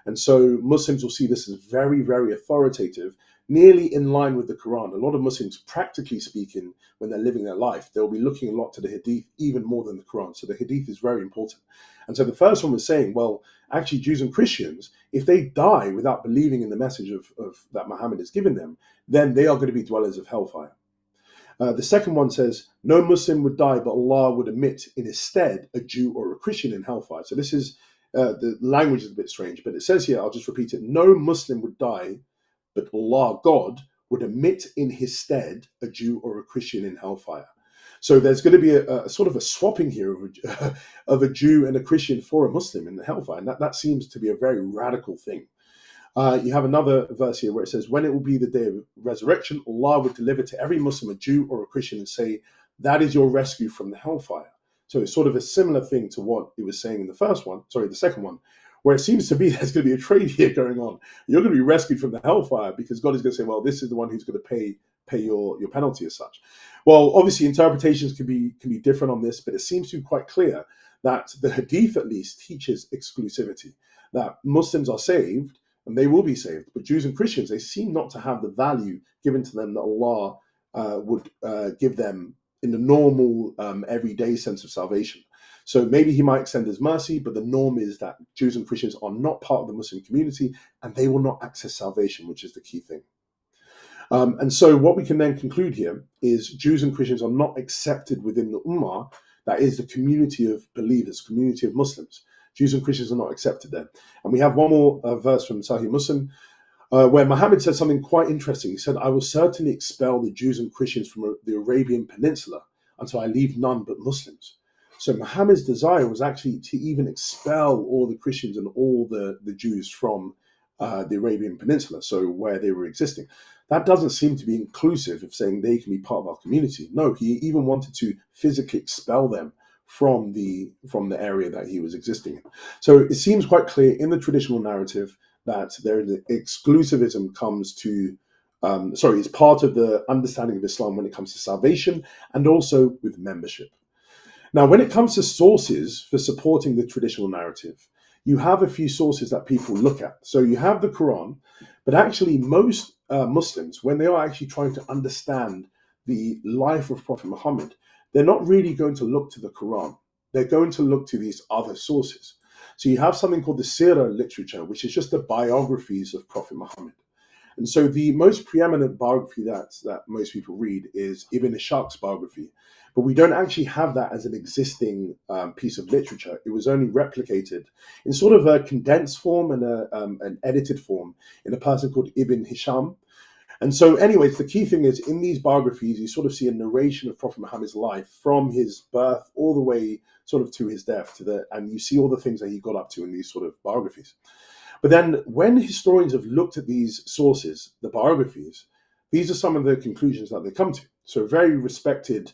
And so Muslims will see this as very, very authoritative, nearly in line with the Quran. A lot of Muslims, practically speaking, when they're living their life, they'll be looking a lot to the Hadith, even more than the Quran. So the Hadith is very important. And so the first one was saying, well, actually Jews and Christians, if they die without believing in the message of that Muhammad has given them, then they are going to be dwellers of hellfire. The second one says, no Muslim would die, but Allah would admit in his stead a Jew or a Christian in hellfire. So this is, the language is a bit strange, but it says here, I'll just repeat it, no Muslim would die, but Allah, God, would admit in his stead a Jew or a Christian in hellfire. So there's going to be a sort of a swapping here of a Jew and a Christian for a Muslim in the hellfire. And that seems to be a very radical thing. You have another verse here where it says, when it will be the day of resurrection, Allah would deliver to every Muslim a Jew or a Christian and say, that is your rescue from the hellfire. So it's sort of a similar thing to what it was saying in the second one, where it seems to be there's going to be a trade here going on. You're going to be rescued from the hellfire because God is going to say, well, this is the one who's going to pay your penalty as such. Well, obviously interpretations can be different on this, but it seems to be quite clear that the Hadith at least teaches exclusivity, that Muslims are saved and they will be saved, but Jews and Christians, they seem not to have the value given to them that Allah would give them in the normal everyday sense of salvation. So maybe he might extend his mercy, but the norm is that Jews and Christians are not part of the Muslim community and they will not access salvation, which is the key thing. And so what we can then conclude here is Jews and Christians are not accepted within the Ummah, that is the community of believers, community of Muslims. Jews and Christians are not accepted there. And we have one more verse from Sahih Muslim, where Muhammad said something quite interesting. He said, I will certainly expel the Jews and Christians from the Arabian Peninsula until I leave none but Muslims. So Muhammad's desire was actually to even expel all the Christians and all the Jews from the Arabian Peninsula, so where they were existing. That doesn't seem to be inclusive of saying they can be part of our community. No, he even wanted to physically expel them from the area that he was existing in. So it seems quite clear in the traditional narrative that exclusivism comes to, is part of the understanding of Islam when it comes to salvation and also with membership. Now, when it comes to sources for supporting the traditional narrative, you have a few sources that people look at. So you have the Quran, but actually most Muslims, when they are actually trying to understand the life of Prophet Muhammad, they're not really going to look to the Quran. They're going to look to these other sources. So you have something called the Sirah literature, which is just the biographies of Prophet Muhammad. And so the most preeminent biography that most people read is Ibn Ishaq's biography. But we don't actually have that as an existing piece of literature. It was only replicated in sort of a condensed form and an edited form in a person called Ibn Hisham. And so anyways, the key thing is in these biographies, you sort of see a narration of Prophet Muhammad's life from his birth all the way sort of to his death, and you see all the things that he got up to in these sort of biographies. But then when historians have looked at these sources, the biographies, these are some of the conclusions that they come to. So a very respected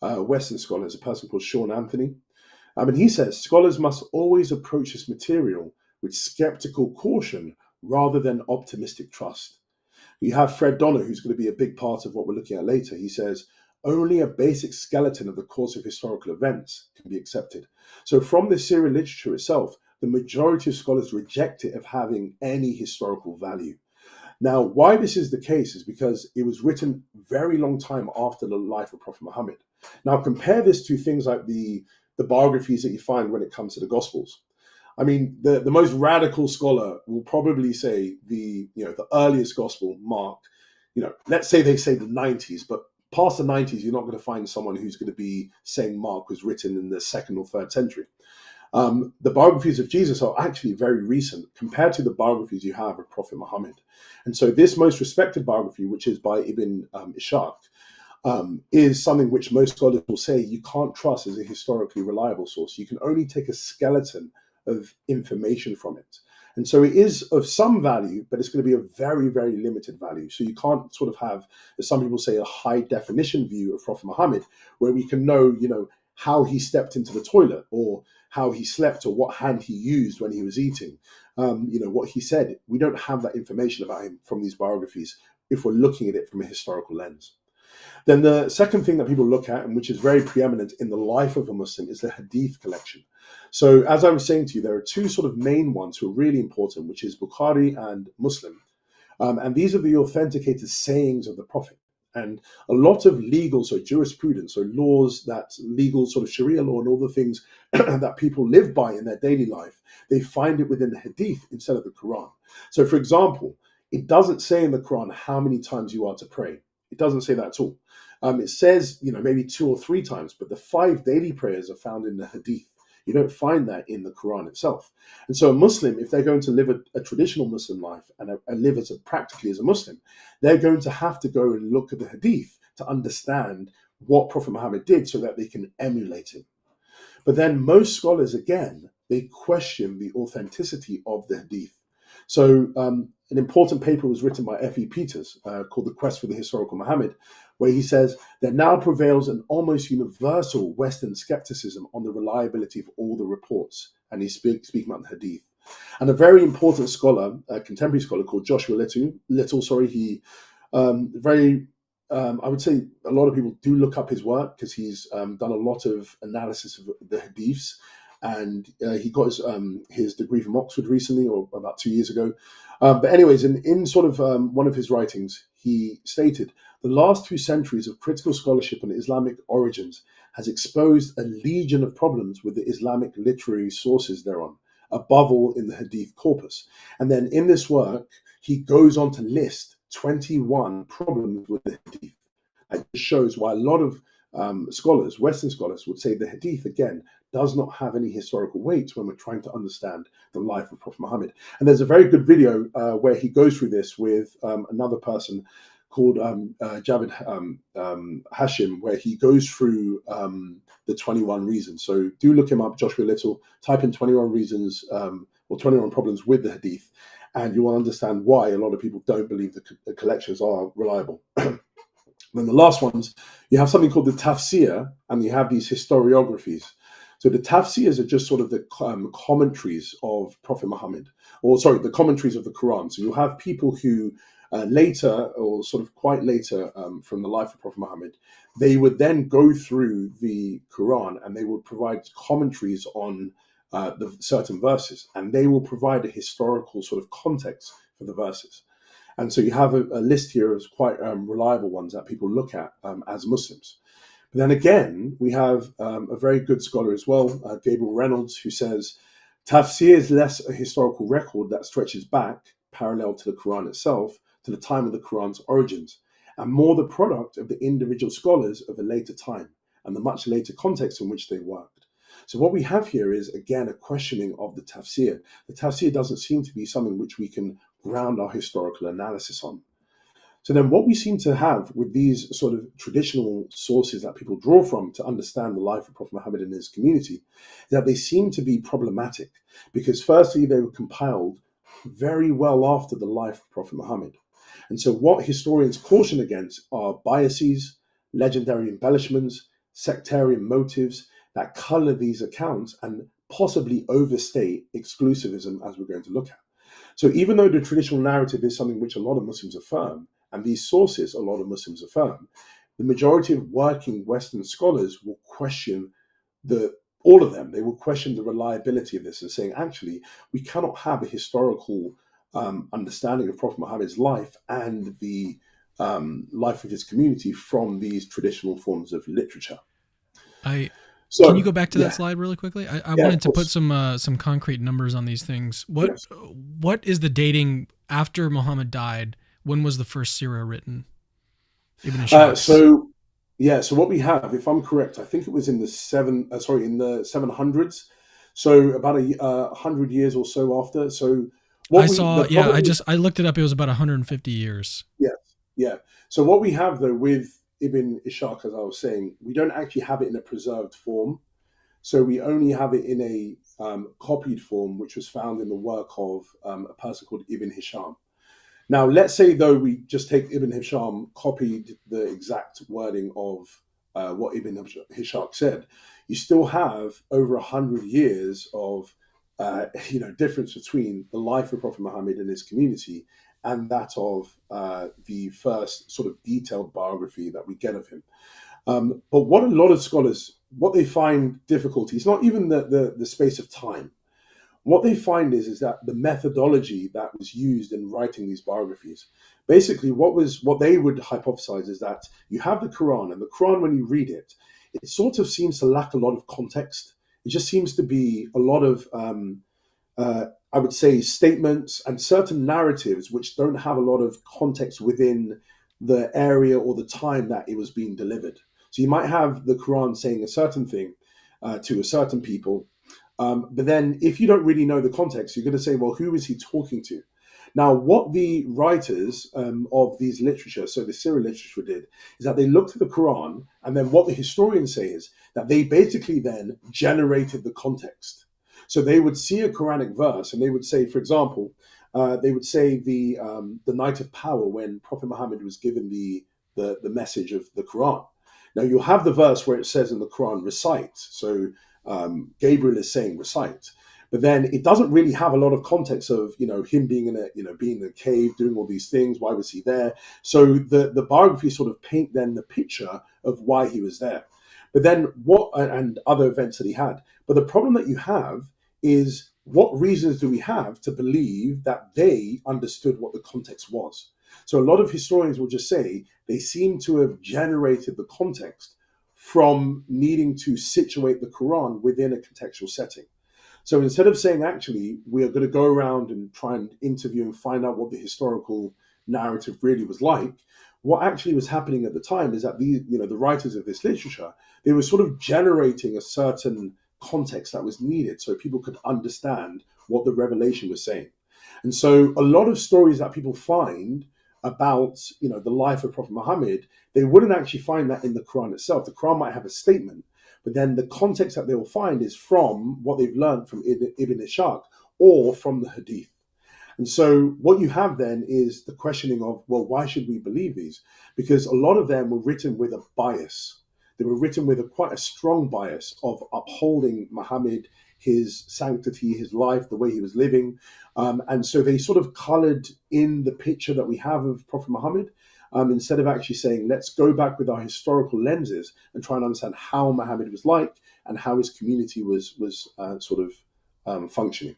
Western scholar is a person called Sean Anthony. And he says, scholars must always approach this material with skeptical caution rather than optimistic trust. You have Fred Donner, who's going to be a big part of what we're looking at later. He says, only a basic skeleton of the course of historical events can be accepted. So from the Syrian literature itself, the majority of scholars reject it of having any historical value. Now, why this is the case is because it was written very long time after the life of Prophet Muhammad. Now, compare this to things like the biographies that you find when it comes to the Gospels. I mean, the most radical scholar will probably say the earliest gospel, Mark. Let's say they say the 90s, but past the 90s, you're not going to find someone who's going to be saying Mark was written in the second or third century. The biographies of Jesus are actually very recent compared to the biographies you have of Prophet Muhammad. And so this most respected biography, which is by Ibn Ishaq, is something which most scholars will say you can't trust as a historically reliable source. You can only take a skeleton of information from it. And so it is of some value, but it's going to be a very, very limited value. So you can't sort of have, as some people say, a high definition view of Prophet Muhammad, where we can know, how he stepped into the toilet, or how he slept, or what hand he used when he was eating, what he said. We don't have that information about him from these biographies if we're looking at it from a historical lens. Then the second thing that people look at, and which is very preeminent in the life of a Muslim, is the Hadith collection. So as I was saying to you, there are two sort of main ones who are really important, which is Bukhari and Muslim. And these are the authenticated sayings of the Prophet. And a lot of legal, so jurisprudence, so laws, that legal sort of Sharia law and all the things that people live by in their daily life, they find it within the Hadith instead of the Quran. So for example, it doesn't say in the Quran how many times you are to pray. It doesn't say that at all. It says, maybe 2 or 3 times, but the 5 daily prayers are found in the Hadith. You don't find that in the Quran itself. And so a Muslim, if they're going to live a traditional Muslim life and live practically as a Muslim, they're going to have to go and look at the Hadith to understand what Prophet Muhammad did so that they can emulate him. But then most scholars, again, they question the authenticity of the Hadith. So an important paper was written by F.E. Peters called The Quest for the Historical Muhammad, where he says there now prevails an almost universal Western skepticism on the reliability of all the reports. And he's speaking about the Hadith. And a very important scholar, a contemporary scholar called Joshua Little, he I would say a lot of people do look up his work because he's done a lot of analysis of the Hadiths. And he got his degree from Oxford recently, or about 2 years ago. But anyways, in sort of one of his writings, he stated, the last 2 centuries of critical scholarship on Islamic origins has exposed a legion of problems with the Islamic literary sources thereon, above all in the Hadith corpus. And then in this work, he goes on to list 21 problems with the Hadith. It shows why a lot of scholars, Western scholars, would say the Hadith, again, does not have any historical weight when we're trying to understand the life of Prophet Muhammad. And there's a very good video where he goes through this with another person called Javid Hashim, where he goes through the 21 reasons. So do look him up, Joshua Little, type in 21 reasons or 21 problems with the Hadith, and you will understand why a lot of people don't believe the collections are reliable. Then the last ones, you have something called the tafsir, and you have these historiographies. So the tafsirs are just sort of the commentaries of Prophet Muhammad, the commentaries of the Quran. So you'll have people who later, or sort of quite later from the life of Prophet Muhammad, they would then go through the Quran and they would provide commentaries on the certain verses, and they will provide a historical sort of context for the verses. And so you have a list here of quite reliable ones that people look at as Muslims. But then again, we have a very good scholar as well, Gabriel Reynolds, who says, Tafsir is less a historical record that stretches back, parallel to the Quran itself, to the time of the Quran's origins, and more the product of the individual scholars of a later time and the much later context in which they worked. So what we have here is, again, a questioning of the tafsir. The tafsir doesn't seem to be something which we can ground our historical analysis on. So then what we seem to have with these sort of traditional sources that people draw from to understand the life of Prophet Muhammad and his community is that they seem to be problematic because firstly, they were compiled very well after the life of Prophet Muhammad. And so what historians caution against are biases, legendary embellishments, sectarian motives that color these accounts and possibly overstate exclusivism, as we're going to look at. So even though the traditional narrative is something which a lot of Muslims affirm, and these sources a lot of Muslims affirm, the majority of working Western scholars will question all of them. They will question the reliability of this and saying, actually, we cannot have a historical understanding of Prophet Muhammad's life and the life of his community from these traditional forms of literature. I can you So go back to that yeah, slide really quickly? I yeah, wanted of to put course. some concrete numbers on these things. Yes. What is the dating after Muhammad died? When was the first Sirah written? Ibn Ishaq's. So yeah, so what we have, if I'm correct, I think it was in the in the 700s. So about 100 years or so after. So I the saw. Yeah, problem I looked it up. It was about 150 years. Yes, yeah. So what we have though with Ibn Ishaq, as I was saying, we don't actually have it in a preserved form. So we only have it in a copied form, which was found in the work of a person called Ibn Hisham. Now, let's say though we just take Ibn Hisham, copied the exact wording of what Ibn Hisham said, you still have over 100 years of difference between the life of Prophet Muhammad and his community and that of the first sort of detailed biography that we get of him. But what a lot of scholars, what they find difficulty is not even the space of time. What they find is that the methodology that was used in writing these biographies, basically what they would hypothesize is that you have the Quran, and the Quran, when you read it, it sort of seems to lack a lot of context. It just seems to be a lot of I would say, statements and certain narratives which don't have a lot of context within the area or the time that it was being delivered. So you might have the Quran saying a certain thing to a certain people, but then if you don't really know the context, you're going to say, well, who is he talking to? Now, what the writers of these literature, so the Syrian literature did, is that they looked at the Quran, and then what the historians say is that they basically then generated the context. So they would see a Quranic verse, and they would say, for example, they would say the night of power when Prophet Muhammad was given the message of the Quran. Now you'll have the verse where it says in the Quran, recite. So Gabriel is saying recite, but then it doesn't really have a lot of context of him being in a cave doing all these things. Why was he there? So the biography sort of paint then the picture of why he was there, but then what and other events that he had. But the problem that you have is, what reasons do we have to believe that they understood what the context was? So a lot of historians will just say they seem to have generated the context from needing to situate the Quran within a contextual setting. So instead of saying, actually, we are going to go around and try and interview and find out what the historical narrative really was like, what actually was happening at the time is that the writers of this literature, they were sort of generating a certain context that was needed so people could understand what the revelation was saying. And so a lot of stories that people find about the life of Prophet Muhammad, they wouldn't actually find that in the Quran itself. The Quran might have a statement, but then the context that they will find is from what they've learned from Ibn Ishaq or from the Hadith. And so what you have then is the questioning of, well, why should we believe these? Because a lot of them were written with a bias. They were written with quite a strong bias of upholding Muhammad, his sanctity, his life, the way he was living. And so they sort of colored in the picture that we have of Prophet Muhammad, instead of actually saying, let's go back with our historical lenses and try and understand how Muhammad was like and how his community was functioning.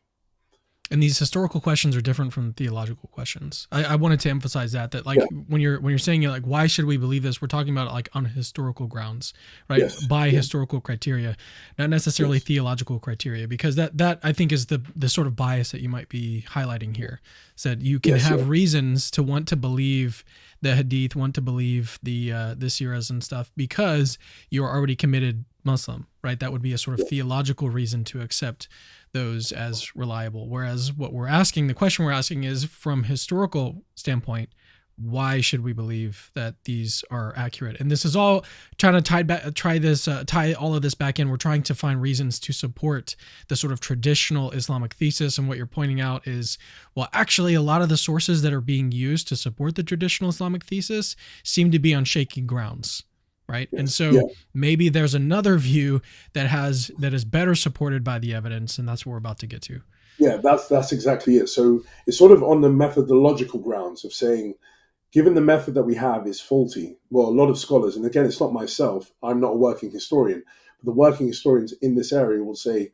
And these historical questions are different from theological questions. I wanted to emphasize that like Yeah. when you're saying like, why should we believe this, we're talking about like on historical grounds, right? Yes. By Yeah. historical criteria, not necessarily Yes. theological criteria, because that I think is the sort of bias that you might be highlighting here. Said you can Yes. Yeah. have reasons to want to believe the hadith, want to believe the sirahs and stuff because you're already committed Muslim, right? That would be a sort of Yeah. theological reason to accept those as reliable. Whereas the question we're asking is from historical standpoint, why should we believe that these are accurate? And this is all trying to tie all of this back in. We're trying to find reasons to support the sort of traditional Islamic thesis. And what you're pointing out is, well, actually, a lot of the sources that are being used to support the traditional Islamic thesis seem to be on shaky grounds. Right. Yes. And so Yeah. maybe there's another view that is better supported by the evidence. And that's what we're about to get to. Yeah. That's exactly it. So it's sort of on the methodological grounds of saying, given the method that we have is faulty, well, a lot of scholars, and again, it's not myself, I'm not a working historian, but the working historians in this area will say,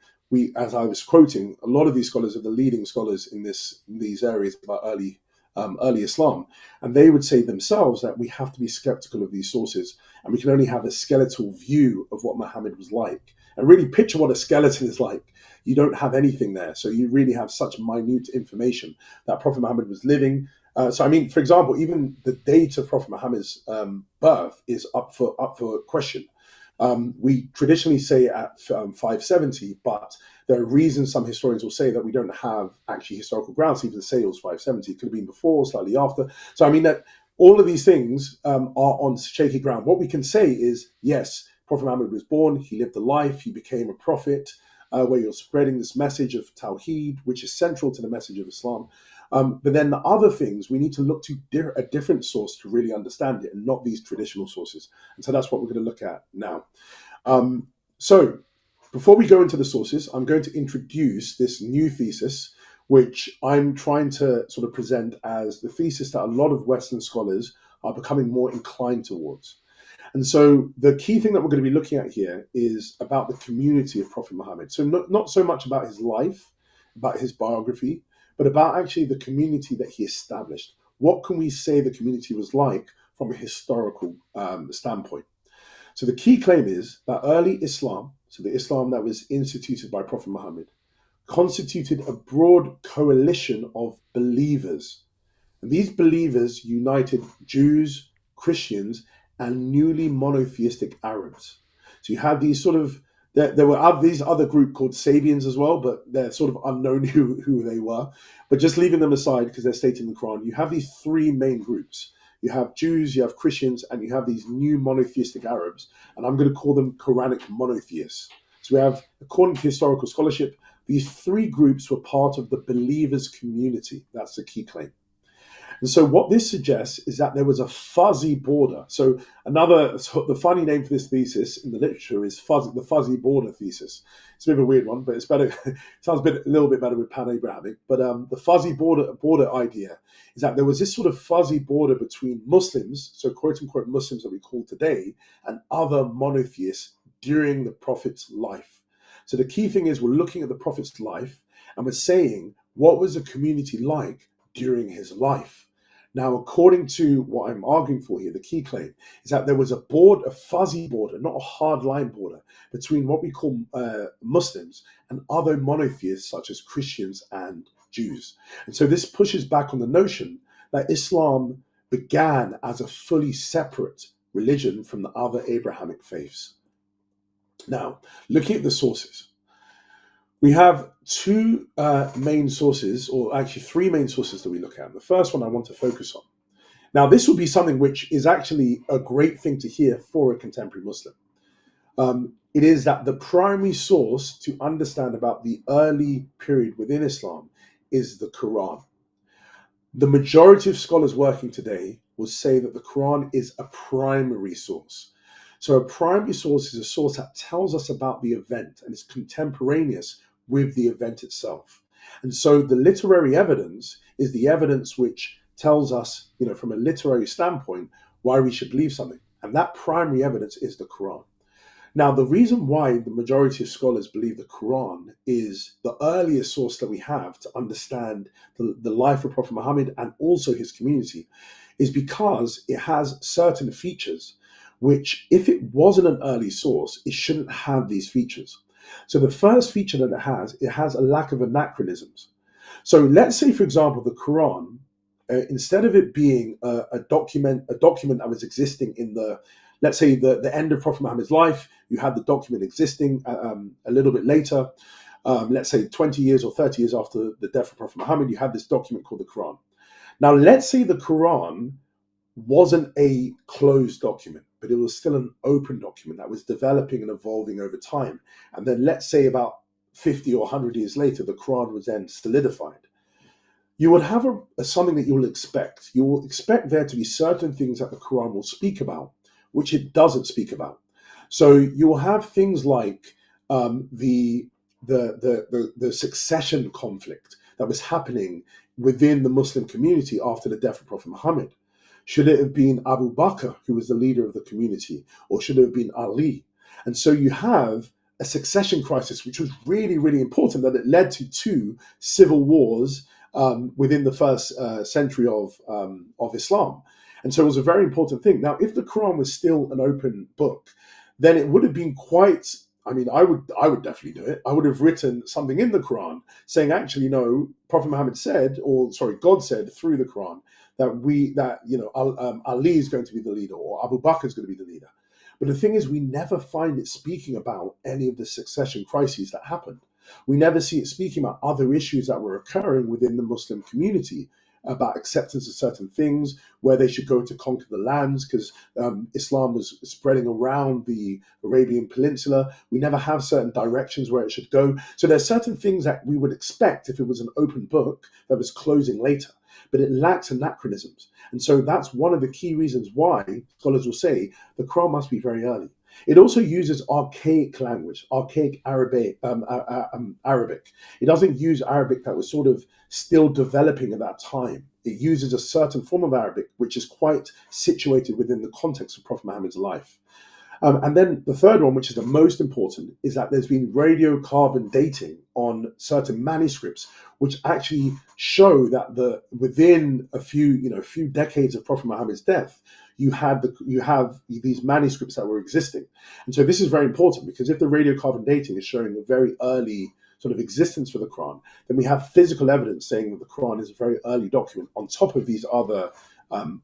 as I was quoting, a lot of these scholars are the leading scholars in these areas about early early Islam, and they would say themselves that we have to be skeptical of these sources, and we can only have a skeletal view of what Muhammad was like. And really picture what a skeleton is like. You don't have anything there, so you really have such minute information that Prophet Muhammad was living. So, I mean, for example, even the date of Prophet Muhammad's birth is up for question. We traditionally say at 570, but there are reasons some historians will say that we don't have actually historical grounds to even say it was 570. It could have been before, slightly after. So, I mean, that all of these things are on shaky ground. What we can say is, yes, Prophet Muhammad was born, he lived a life, he became a prophet, where you're spreading this message of Tawheed, which is central to the message of Islam. But then the other things, we need to look to a different source to really understand it, and not these traditional sources. And so that's what we're going to look at now. So before we go into the sources, I'm going to introduce this new thesis, which I'm trying to sort of present as the thesis that a lot of Western scholars are becoming more inclined towards. And so the key thing that we're going to be looking at here is about the community of Prophet Muhammad. So not so much about his life, about his biography, but about actually the community that he established. What can we say the community was like from a historical standpoint? So the key claim is that early Islam, so the Islam that was instituted by Prophet Muhammad, constituted a broad coalition of believers. And these believers united Jews, Christians, and newly monotheistic Arabs. So you had these sort of, there were these other group called Sabians as well, but they're sort of unknown who they were. But just leaving them aside because they're stated in the Quran, you have these three main groups. You have Jews, you have Christians, and you have these new monotheistic Arabs. And I'm going to call them Quranic monotheists. So we have, according to historical scholarship, these three groups were part of the believers' community. That's the key claim. And so what this suggests is that there was a fuzzy border. So the funny name for this thesis in the literature is the fuzzy border thesis. It's a bit of a weird one, but it's better. It sounds a little bit better with pan-abrahamic. But the fuzzy border idea is that there was this sort of fuzzy border between Muslims, so quote unquote Muslims that we call today, and other monotheists during the Prophet's life. So the key thing is we're looking at the Prophet's life and we're saying, what was the community like during his life? Now, according to what I'm arguing for here, the key claim is that there was a fuzzy border, not a hard line border, between what we call Muslims and other monotheists such as Christians and Jews. And so this pushes back on the notion that Islam began as a fully separate religion from the other Abrahamic faiths. Now, looking at the sources, we have two main sources, or actually three main sources that we look at. The first one I want to focus on. Now, this will be something which is actually a great thing to hear for a contemporary Muslim. It is that the primary source to understand about the early period within Islam is the Quran. The majority of scholars working today will say that the Quran is a primary source. So a primary source is a source that tells us about the event and is contemporaneous with the event itself. And so the literary evidence is the evidence which tells us, from a literary standpoint, why we should believe something. And that primary evidence is the Quran. Now, the reason why the majority of scholars believe the Quran is the earliest source that we have to understand the life of Prophet Muhammad and also his community is because it has certain features which, if it wasn't an early source, it shouldn't have these features. So the first feature that it has a lack of anachronisms. So let's say, for example, the Quran, instead of it being a document that was existing in let's say the end of Prophet Muhammad's life, you had the document existing a little bit later, let's say 20 years or 30 years after the death of Prophet Muhammad, you had this document called the Quran. Now, let's say the Quran wasn't a closed document, but it was still an open document that was developing and evolving over time. And then let's say about 50 or 100 years later, the Quran was then solidified. You would have something that you will expect. You will expect there to be certain things that the Quran will speak about, which it doesn't speak about. So you will have things like the succession conflict that was happening within the Muslim community after the death of Prophet Muhammad. Should it have been Abu Bakr, who was the leader of the community, or should it have been Ali? And so you have a succession crisis, which was really, really important, that it led to two civil wars within the first century of Islam. And so it was a very important thing. Now, if the Quran was still an open book, then it would have been quite. I mean, I would definitely do it. I would have written something in the Quran saying, actually, no, Prophet Muhammad said, or sorry, God said through the Quran that Ali is going to be the leader, or Abu Bakr is going to be the leader. But the thing is, we never find it speaking about any of the succession crises that happened. We never see it speaking about other issues that were occurring within the Muslim community, about acceptance of certain things, where they should go to conquer the lands, because Islam was spreading around the Arabian Peninsula. We never have certain directions where it should go. So there's certain things that we would expect if it was an open book that was closing later, but it lacks anachronisms. And so that's one of the key reasons why scholars will say the Quran must be very early. It also uses archaic language, archaic Arabic. It doesn't use Arabic that was sort of still developing at that time. It uses a certain form of Arabic, which is quite situated within the context of Prophet Muhammad's life. And then the third one, which is the most important, is that there's been radiocarbon dating on certain manuscripts, which actually show that within a few decades of Prophet Muhammad's death, you have these manuscripts that were existing. And so this is very important, because if the radiocarbon dating is showing a very early sort of existence for the Quran, then we have physical evidence saying that the Quran is a very early document on top of these other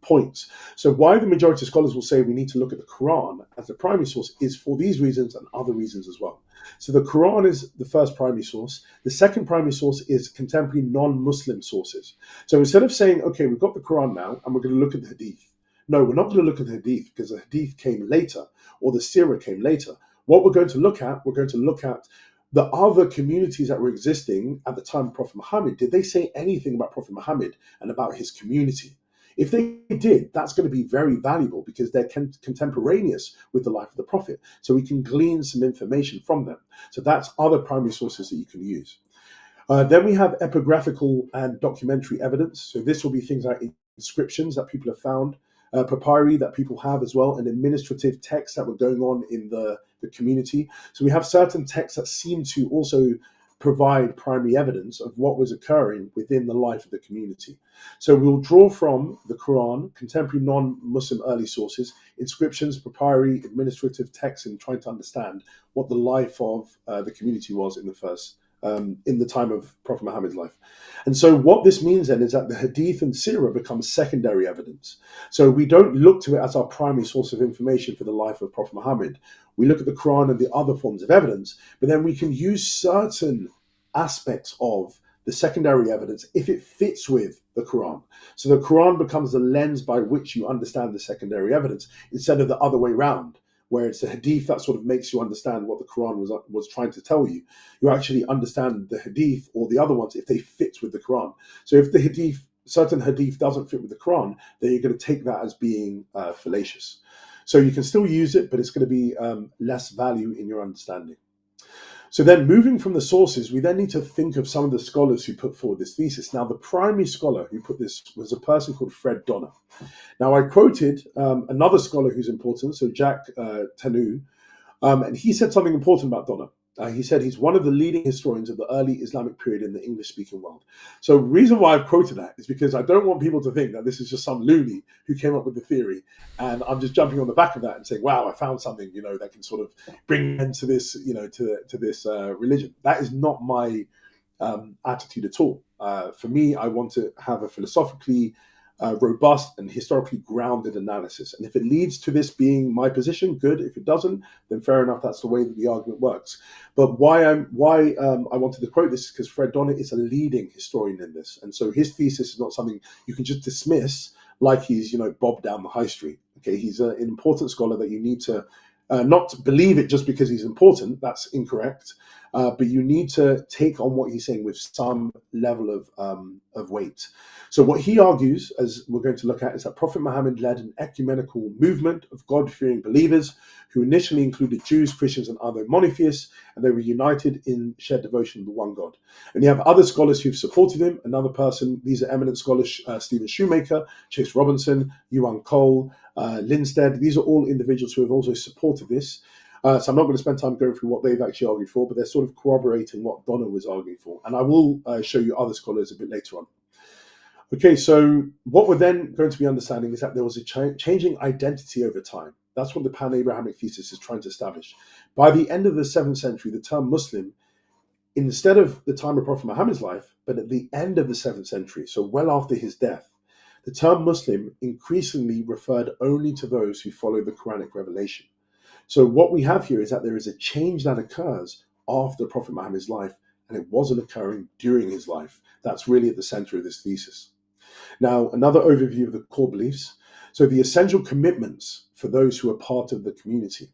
points. So why the majority of scholars will say we need to look at the Quran as the primary source is for these reasons and other reasons as well. So the Quran is the first primary source. The second primary source is contemporary non-Muslim sources. So instead of saying, okay, we've got the Quran now and we're going to look at the Hadith. No, we're not going to look at the Hadith, because the Hadith came later, or the Sirah came later. What we're going to look at the other communities that were existing at the time of Prophet Muhammad. Did they say anything about Prophet Muhammad and about his community? If they did, that's going to be very valuable, because they're contemporaneous with the life of the Prophet. So we can glean some information from them. So that's other primary sources that you can use. Then we have epigraphical and documentary evidence. So this will be things like inscriptions that people have found, papyri that people have as well, and administrative texts that were going on in the community. So we have certain texts that seem to also provide primary evidence of what was occurring within the life of the community. So we'll draw from the Quran, contemporary non-Muslim early sources, inscriptions, papyri, administrative texts, and trying to understand what the life of the community was in the time of Prophet Muhammad's life. And so what this means then is that the Hadith and Sirah become secondary evidence. So we don't look to it as our primary source of information for the life of Prophet Muhammad. We look at the Quran and the other forms of evidence, but then we can use certain aspects of the secondary evidence if it fits with the Quran. So the Quran becomes the lens by which you understand the secondary evidence, instead of the other way around, where it's the Hadith that sort of makes you understand what the Quran was trying to tell you. You actually understand the Hadith or the other ones if they fit with the Quran. So if the certain Hadith doesn't fit with the Quran, then you're going to take that as being fallacious. So you can still use it, but it's going to be less value in your understanding. So then, moving from the sources, we then need to think of some of the scholars who put forward this thesis. Now, the primary scholar who put this was a person called Fred Donner. Now, I quoted another scholar who's important, so Jack Tanu, and he said something important about Donner. He said he's one of the leading historians of the early Islamic period in the English-speaking world. So the reason why I've quoted that is because I don't want people to think that this is just some loony who came up with the theory, and I'm just jumping on the back of that and saying, wow, I found something, that can sort of bring into this, to this religion. That is not my attitude at all. For me, I want to have a philosophically robust and historically grounded analysis. And if it leads to this being my position, good. If it doesn't, then fair enough. That's the way that the argument works. But why I wanted to quote this is because Fred Donner is a leading historian in this. And so his thesis is not something you can just dismiss like he's, Bob down the high street. Okay, he's an important scholar that you need to not believe it just because he's important. That's incorrect. But you need to take on what he's saying with some level of weight. So what he argues, as we're going to look at, is that Prophet Muhammad led an ecumenical movement of God-fearing believers who initially included Jews, Christians, and other monotheists, and they were united in shared devotion to the one God. And you have other scholars who've supported him. Another person, these are eminent scholars, Stephen Shoemaker, Chase Robinson, Yuan Cole, Lindstedt. These are all individuals who have also supported this. So I'm not going to spend time going through what they've actually argued for, but they're sort of corroborating what Donner was arguing for. And I will show you other scholars a bit later on. Okay, so what we're then going to be understanding is that there was a changing identity over time. That's what the pan-Abrahamic thesis is trying to establish. By the end of the 7th century, the term Muslim, instead of the time of Prophet Muhammad's life, but at the end of the 7th century, so well after his death, the term Muslim increasingly referred only to those who follow the Quranic revelation. So what we have here is that there is a change that occurs after Prophet Muhammad's life, and it wasn't occurring during his life. That's really at the center of this thesis. Now, another overview of the core beliefs. So the essential commitments for those who are part of the community.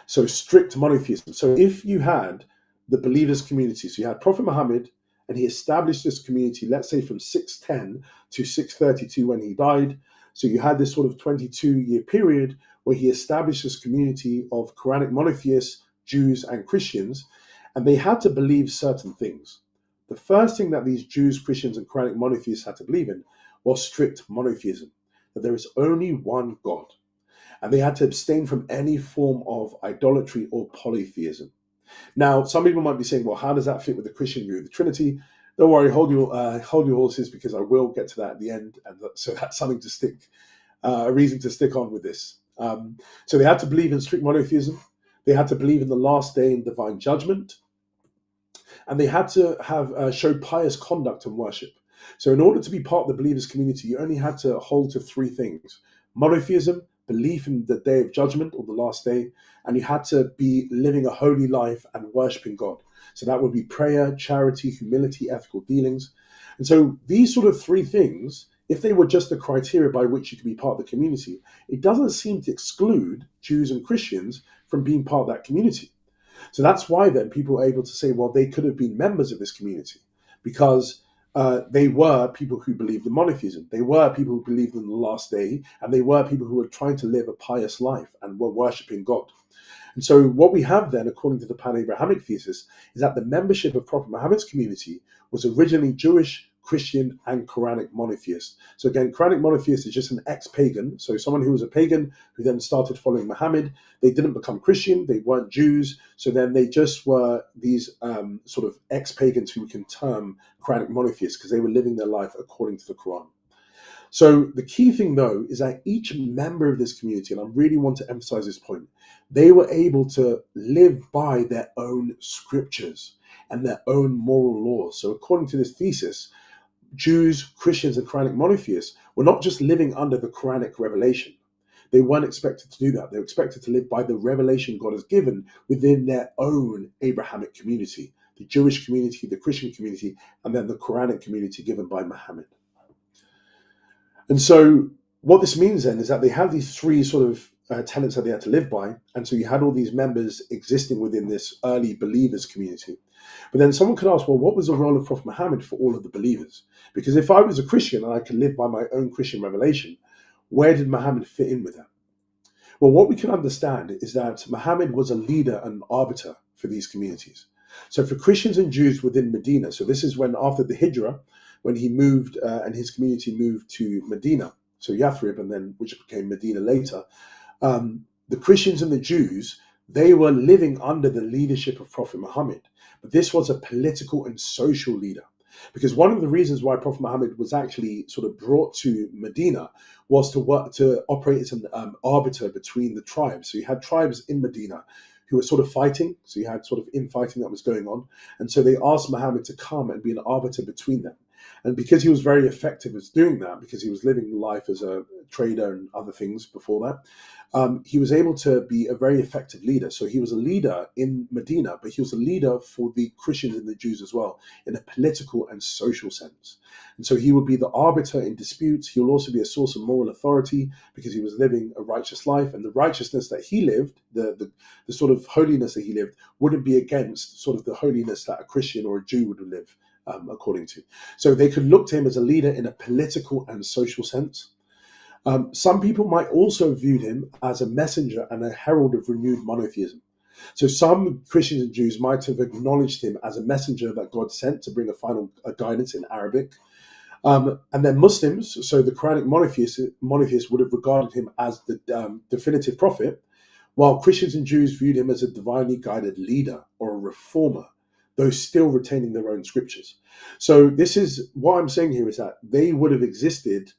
So strict monotheism. So if you had the believers community, so you had Prophet Muhammad, and he established this community, let's say from 610 to 632 when he died. So you had this sort of 22-year period where he established this community of Quranic monotheists, Jews and Christians, and they had to believe certain things. The first thing that these Jews, Christians and Quranic monotheists had to believe in was strict monotheism, that there is only one God. And they had to abstain from any form of idolatry or polytheism. Now, some people might be saying, well, how does that fit with the Christian view of the Trinity? Don't worry, hold your horses, because I will get to that at the end. And so that's something to stick, a reason to stick on with this. So they had to believe in strict monotheism. They had to believe in the last day and divine judgment. And they had to have show pious conduct and worship. So in order to be part of the believers community, you only had to hold to three things: monotheism, belief in the day of judgment or the last day, and you had to be living a holy life and worshiping God. So that would be prayer, charity, humility, ethical dealings. And so these sort of three things, if they were just the criteria by which you could be part of the community, it doesn't seem to exclude Jews and Christians from being part of that community. So that's why then people are able to say, well, they could have been members of this community, because they were people who believed in monotheism. They were people who believed in the last day, and they were people who were trying to live a pious life and were worshipping God. And so what we have then, according to the pan-Abrahamic thesis, is that the membership of Prophet Muhammad's community was originally Jewish, Christian, and Quranic monotheist. So again, Quranic monotheist is just an ex-pagan. So someone who was a pagan who then started following Muhammad. They didn't become Christian. They weren't Jews. So then they just were these sort of ex-pagans who we can term Quranic monotheists, because they were living their life according to the Quran. So the key thing, though, is that each member of this community, and I really want to emphasize this point, they were able to live by their own scriptures and their own moral laws. So according to this thesis, Jews, Christians, and Quranic monotheists were not just living under the Quranic revelation. They weren't expected to do that. They were expected to live by the revelation God has given within their own Abrahamic community, the Jewish community, the Christian community, and then the Quranic community given by Muhammad. And so what this means then is that they have these three sort of tenets that they had to live by. And so you had all these members existing within this early believers community. But then someone could ask, well, what was the role of Prophet Muhammad for all of the believers? Because if I was a Christian and I could live by my own Christian revelation, where did Muhammad fit in with that? Well, what we can understand is that Muhammad was a leader and arbiter for these communities. So for Christians and Jews within Medina, so this is when after the Hijrah, when he moved and his community moved to Medina, so Yathrib, and then which became Medina later, the Christians and the Jews, they were living under the leadership of Prophet Muhammad. But this was a political and social leader. Because one of the reasons why Prophet Muhammad was actually sort of brought to Medina was to work to operate as an arbiter between the tribes. So you had tribes in Medina who were sort of fighting. So you had sort of infighting that was going on. And so they asked Muhammad to come and be an arbiter between them. And because he was very effective at doing that, because he was living life as a trader and other things before that, he was able to be a very effective leader. So he was a leader in Medina, but he was a leader for the Christians and the Jews as well, in a political and social sense. And so he would be the arbiter in disputes. He will also be a source of moral authority because he was living a righteous life. And the righteousness that he lived, the sort of holiness that he lived, wouldn't be against sort of the holiness that a Christian or a Jew would live according to. So they could look to him as a leader in a political and social sense. Some people might also view him as a messenger and a herald of renewed monotheism. So some Christians and Jews might have acknowledged him as a messenger that God sent to bring a final guidance in Arabic. And then Muslims, so the Quranic monotheists would have regarded him as the definitive prophet, while Christians and Jews viewed him as a divinely guided leader or a reformer though still retaining their own scriptures. So this is what I'm saying here, is that they would have existed,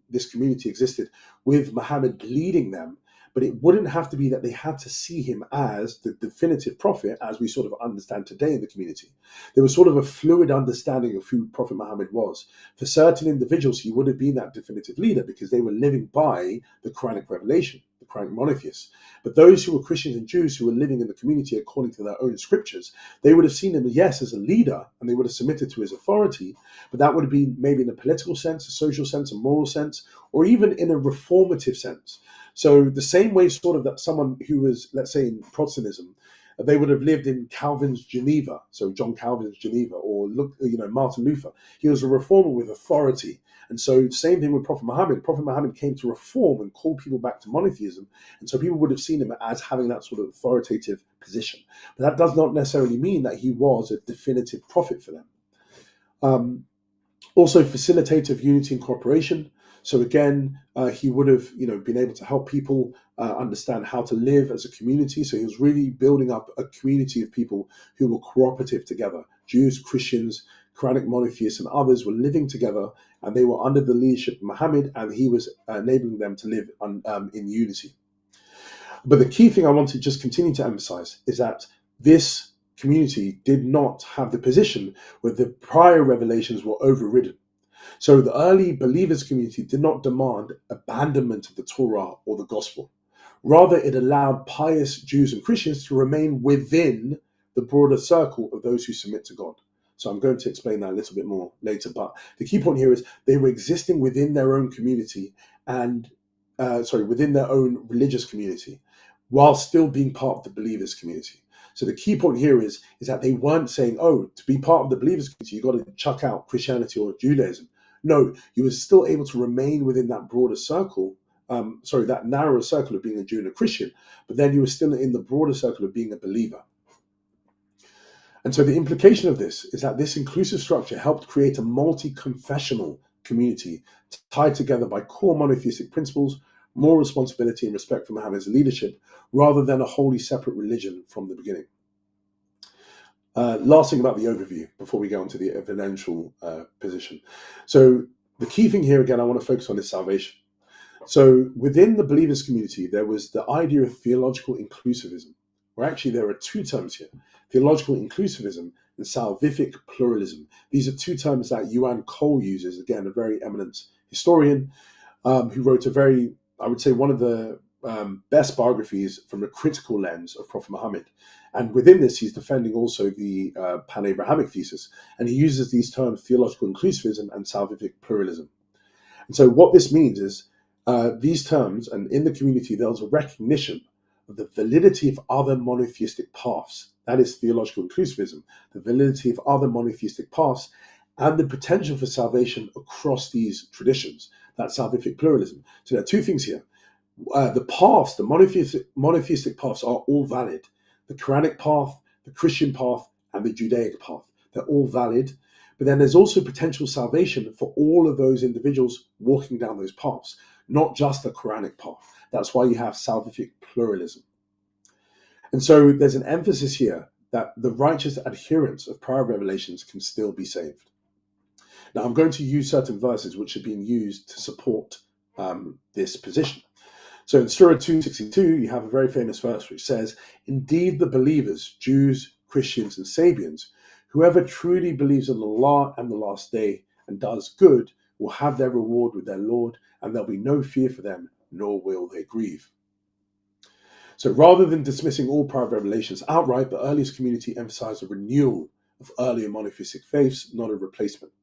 this community existed with Muhammad leading them, but it wouldn't have to be that they had to see him as the definitive prophet as we sort of understand today in the community. There was sort of a fluid understanding of who Prophet Muhammad was. For certain individuals, he would have been that definitive leader because they were living by the Quranic revelation, the Quranic monotheists. But those who were Christians and Jews who were living in the community according to their own scriptures, they would have seen him, yes, as a leader, and they would have submitted to his authority, but that would have been maybe in a political sense, a social sense, a moral sense, or even in a reformative sense. So the same way sort of that someone who was, let's say, in Protestantism, they would have lived in Calvin's Geneva, so John Calvin's Geneva, or Martin Luther. He was a reformer with authority. And so same thing with Prophet Muhammad. Prophet Muhammad came to reform and call people back to monotheism. And so people would have seen him as having that sort of authoritative position. But that does not necessarily mean that he was a definitive prophet for them. Also facilitative unity and cooperation. So again, he would have, been able to help people understand how to live as a community. So he was really building up a community of people who were cooperative together. Jews, Christians, Quranic monotheists, and others were living together, and they were under the leadership of Muhammad, and he was enabling them to live in unity. But the key thing I want to just continue to emphasize is that this community did not have the position where the prior revelations were overridden. So the early believers community did not demand abandonment of the Torah or the gospel. Rather, it allowed pious Jews and Christians to remain within the broader circle of those who submit to God. So I'm going to explain that a little bit more later. But the key point here is they were existing within their own community and, within their own religious community, while still being part of the believers community. So the key point here is that they weren't saying, to be part of the believers community, you've got to chuck out Christianity or Judaism. No, you were still able to remain within that broader circle, that narrower circle of being a Jew and a Christian, but then you were still in the broader circle of being a believer. And so the implication of this is that this inclusive structure helped create a multi-confessional community tied together by core monotheistic principles, moral responsibility and respect for Muhammad's leadership, rather than a wholly separate religion from the beginning. Last thing about the overview before we go on to the evidential position. So the key thing here, again, I want to focus on is salvation. So within the believers community, there was the idea of theological inclusivism, where actually there are two terms here, theological inclusivism and salvific pluralism. These are two terms that Yuan Cole uses, again, a very eminent historian who wrote one of the best biographies from a critical lens of Prophet Muhammad. And within this, he's defending also the pan-abrahamic thesis. And he uses these terms, theological inclusivism and salvific pluralism. And so what this means is these terms, and in the community, there's a recognition of the validity of other monotheistic paths. That is theological inclusivism, the validity of other monotheistic paths, and the potential for salvation across these traditions. That's salvific pluralism. So there are two things here. The paths, the monotheistic paths are all valid. The Quranic path, the Christian path, and the Judaic path. They're all valid. But then there's also potential salvation for all of those individuals walking down those paths, not just the Quranic path. That's why you have salvific pluralism. And so there's an emphasis here that the righteous adherents of prior revelations can still be saved. Now, I'm going to use certain verses which have been used to support this position. So in Surah 262, you have a very famous verse which says, "Indeed, the believers, Jews, Christians, and Sabians, whoever truly believes in Allah and the last day and does good, will have their reward with their Lord, and there'll be no fear for them, nor will they grieve." So rather than dismissing all prior revelations outright, the earliest community emphasized a renewal of earlier monotheistic faiths, not a replacement.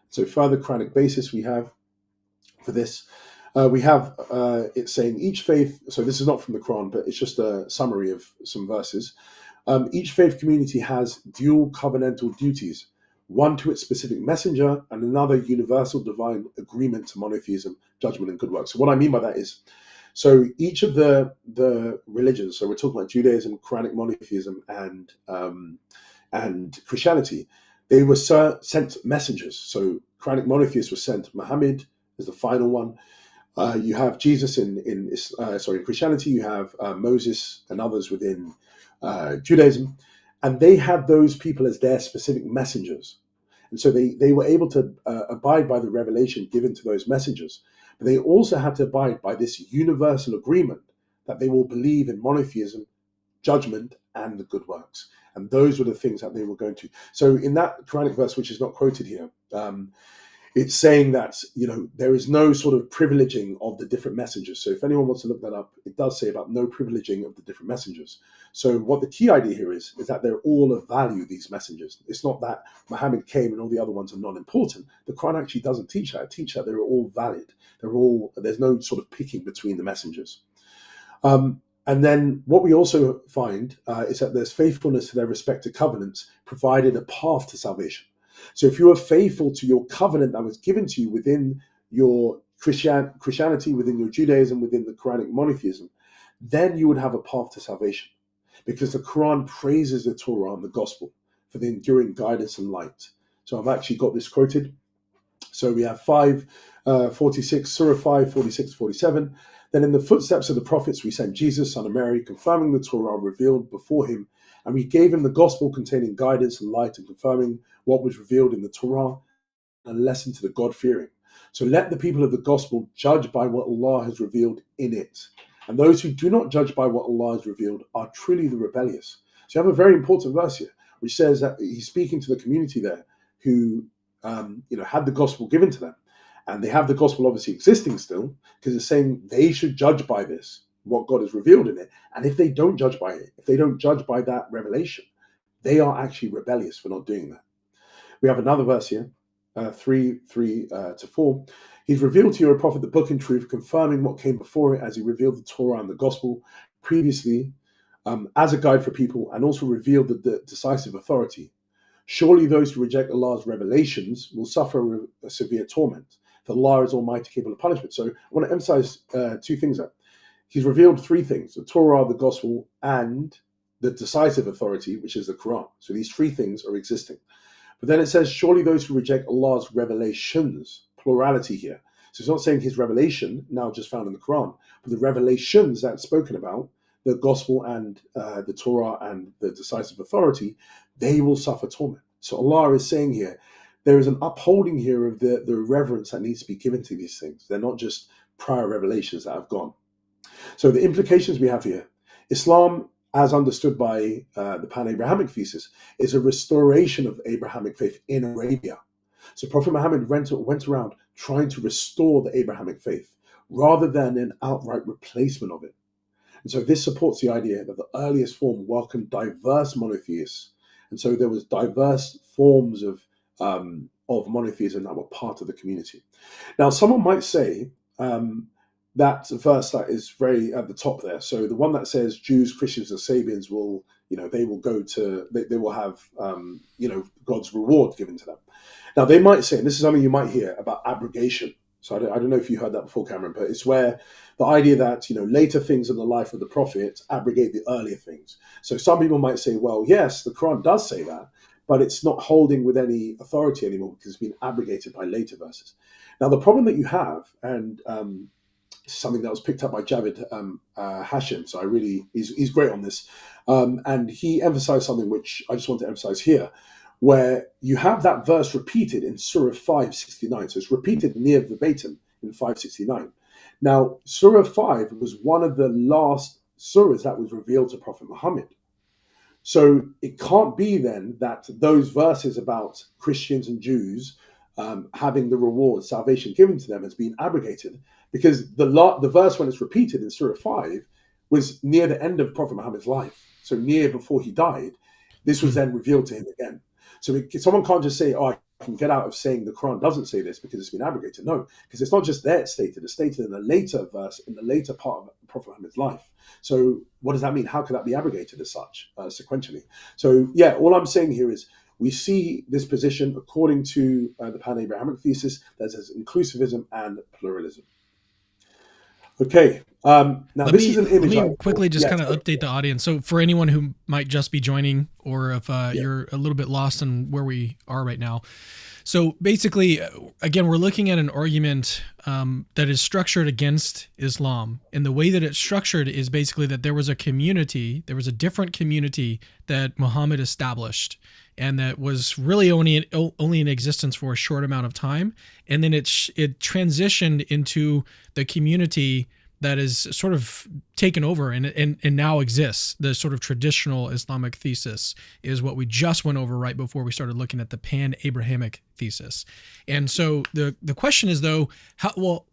So further Quranic basis we have for this. We have it saying each faith, so this is not from the Quran, but it's just a summary of some verses. Each faith community has dual covenantal duties, one to its specific messenger and another universal divine agreement to monotheism, judgment, and good works. So what I mean by that is, so each of the religions, so we're talking about Judaism, Quranic monotheism, and Christianity, they were sent messengers. So Quranic monotheists were sent Muhammad as the final one. You have Jesus in Christianity. You have Moses and others within Judaism, and they had those people as their specific messengers. And so they were able to abide by the revelation given to those messengers. But they also had to abide by this universal agreement that they will believe in monotheism, judgment, and the good works. And those were the things that they were going to. So in that Quranic verse, which is not quoted here, it's saying that, there is no sort of privileging of the different messengers. So if anyone wants to look that up, it does say about no privileging of the different messengers. So what the key idea here is that they're all of value, these messengers. It's not that Muhammad came and all the other ones are non-important. The Quran actually doesn't teach that. It teaches that they're all valid. There's no sort of picking between the messengers. And then what we also find is that there's faithfulness to their respective covenants, provided a path to salvation. So if you are faithful to your covenant that was given to you within your Christianity, within your Judaism, within the Quranic monotheism, then you would have a path to salvation, because the Quran praises the Torah and the gospel for the enduring guidance and light. So I've actually got this quoted. So we have 5:46, Surah 5:46-47. Then in the footsteps of the prophets we sent Jesus, son of Mary, confirming the Torah revealed before him, and we gave him the gospel containing guidance and light and confirming what was revealed in the Torah, a lesson to the God-fearing. So let the people of the gospel judge by what Allah has revealed in it. And those who do not judge by what Allah has revealed are truly the rebellious. So you have a very important verse here, which says that he's speaking to the community there who had the gospel given to them. And they have the gospel obviously existing still, because it's saying they should judge by this, what God has revealed in it. And if they don't judge by it, if they don't judge by that revelation, they are actually rebellious for not doing that. We have another verse here, 3:3-4. He's revealed to you, O Prophet, the book in truth, confirming what came before it, as he revealed the Torah and the gospel previously as a guide for people, and also revealed the decisive authority. Surely those who reject Allah's revelations will suffer a severe torment, for Allah is almighty, capable of punishment. So I want to emphasize two things there. He's revealed three things: the Torah, the gospel, and the decisive authority, which is the Quran. So these three things are existing. But then it says, surely those who reject Allah's revelations, plurality here. So it's not saying his revelation, now just found in the Quran, but the revelations that's spoken about, the gospel and the Torah and the decisive authority, they will suffer torment. So Allah is saying here, there is an upholding here of the reverence that needs to be given to these things. They're not just prior revelations that have gone. So the implications we have here: Islam, as understood by the pan-abrahamic thesis, is a restoration of Abrahamic faith in Arabia. So Prophet Muhammad went around trying to restore the Abrahamic faith rather than an outright replacement of it. And so this supports the idea that the earliest form welcomed diverse monotheists. And so there was diverse forms of monotheism that were part of the community. Now, someone might say, that verse that is very at the top there. So the one that says Jews, Christians, and Sabians will, they will go to, they will have, God's reward given to them. Now they might say, and this is something you might hear about abrogation. So I don't know if you heard that before, Cameron, but it's where the idea that, later things in the life of the prophet abrogate the earlier things. So some people might say, well, yes, the Quran does say that, but it's not holding with any authority anymore because it's been abrogated by later verses. Now the problem that you have, and something that was picked up by Javid Hashim. So he's great on this. And he emphasized something which I just want to emphasize here, where you have that verse repeated in Surah 5:69. So it's repeated near verbatim in 5:69. Now, Surah 5 was one of the last surahs that was revealed to Prophet Muhammad. So it can't be then that those verses about Christians and Jews having the reward, salvation given to them, has been abrogated, because the verse when it's repeated in Surah 5 was near the end of Prophet Muhammad's life. So near before he died, this was then revealed to him again. So someone can't just say, oh, I can get out of saying the Quran doesn't say this because it's been abrogated. No, because it's not just there it's stated in a later verse, in the later part of Prophet Muhammad's life. So what does that mean? How could that be abrogated as such, sequentially? So yeah, all I'm saying here is we see this position according to the pan-Abrahamic thesis that says inclusivism and pluralism. Okay, Now, Let this is me an let image I me quickly thought. just Yeah, kind of sorry. update the audience. So for anyone who might just be joining, or if Yeah, you're a little bit lost on where we are right now, so basically, again, we're looking at an argument that is structured against Islam, and the way that it's structured is basically that there was a community, there was a different community that Muhammad established, and that was really only in existence for a short amount of time, and then it transitioned into the community that is sort of taken over and now exists. The sort of traditional Islamic thesis is what we just went over right before we started looking at the pan-Abrahamic thesis. And so the question is, though,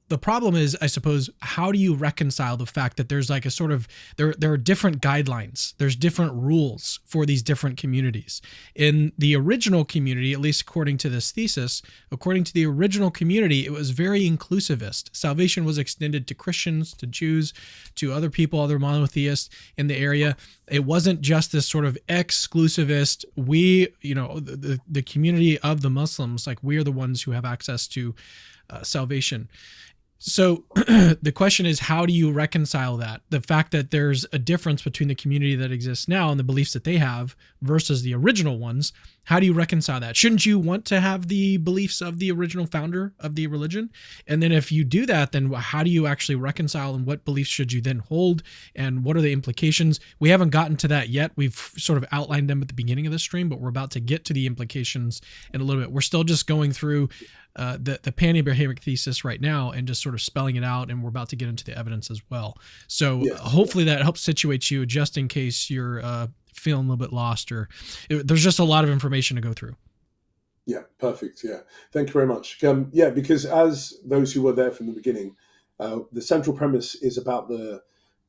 the problem is, I suppose, how do you reconcile the fact that there's like a sort of there are different guidelines, there's different rules for these different communities. In the original community, at least according to this thesis, according to the original community, it was very inclusivist. Salvation was extended to Christians, to Jews, to other people, other monotheists in the area. It wasn't just this sort of exclusivist, the community of the Muslims, like we are the ones who have access to salvation. So the question is, how do you reconcile that? The fact that there's a difference between the community that exists now and the beliefs that they have versus the original ones. How do you reconcile that? Shouldn't you want to have the beliefs of the original founder of the religion? And then if you do that, then how do you actually reconcile, and what beliefs should you then hold? And what are the implications? We haven't gotten to that yet. We've sort of outlined them at the beginning of the stream, but we're about to get to the implications in a little bit. We're still just going through the pan-Abrahamic thesis right now and just sort of spelling it out, and we're about to get into the evidence as well. So yes, hopefully that helps situate you, just in case you're feeling a little bit lost, or there's just a lot of information to go through. yeah, perfect. Yeah, thank you very much. Yeah, because as those who were there from the beginning, the central premise is about the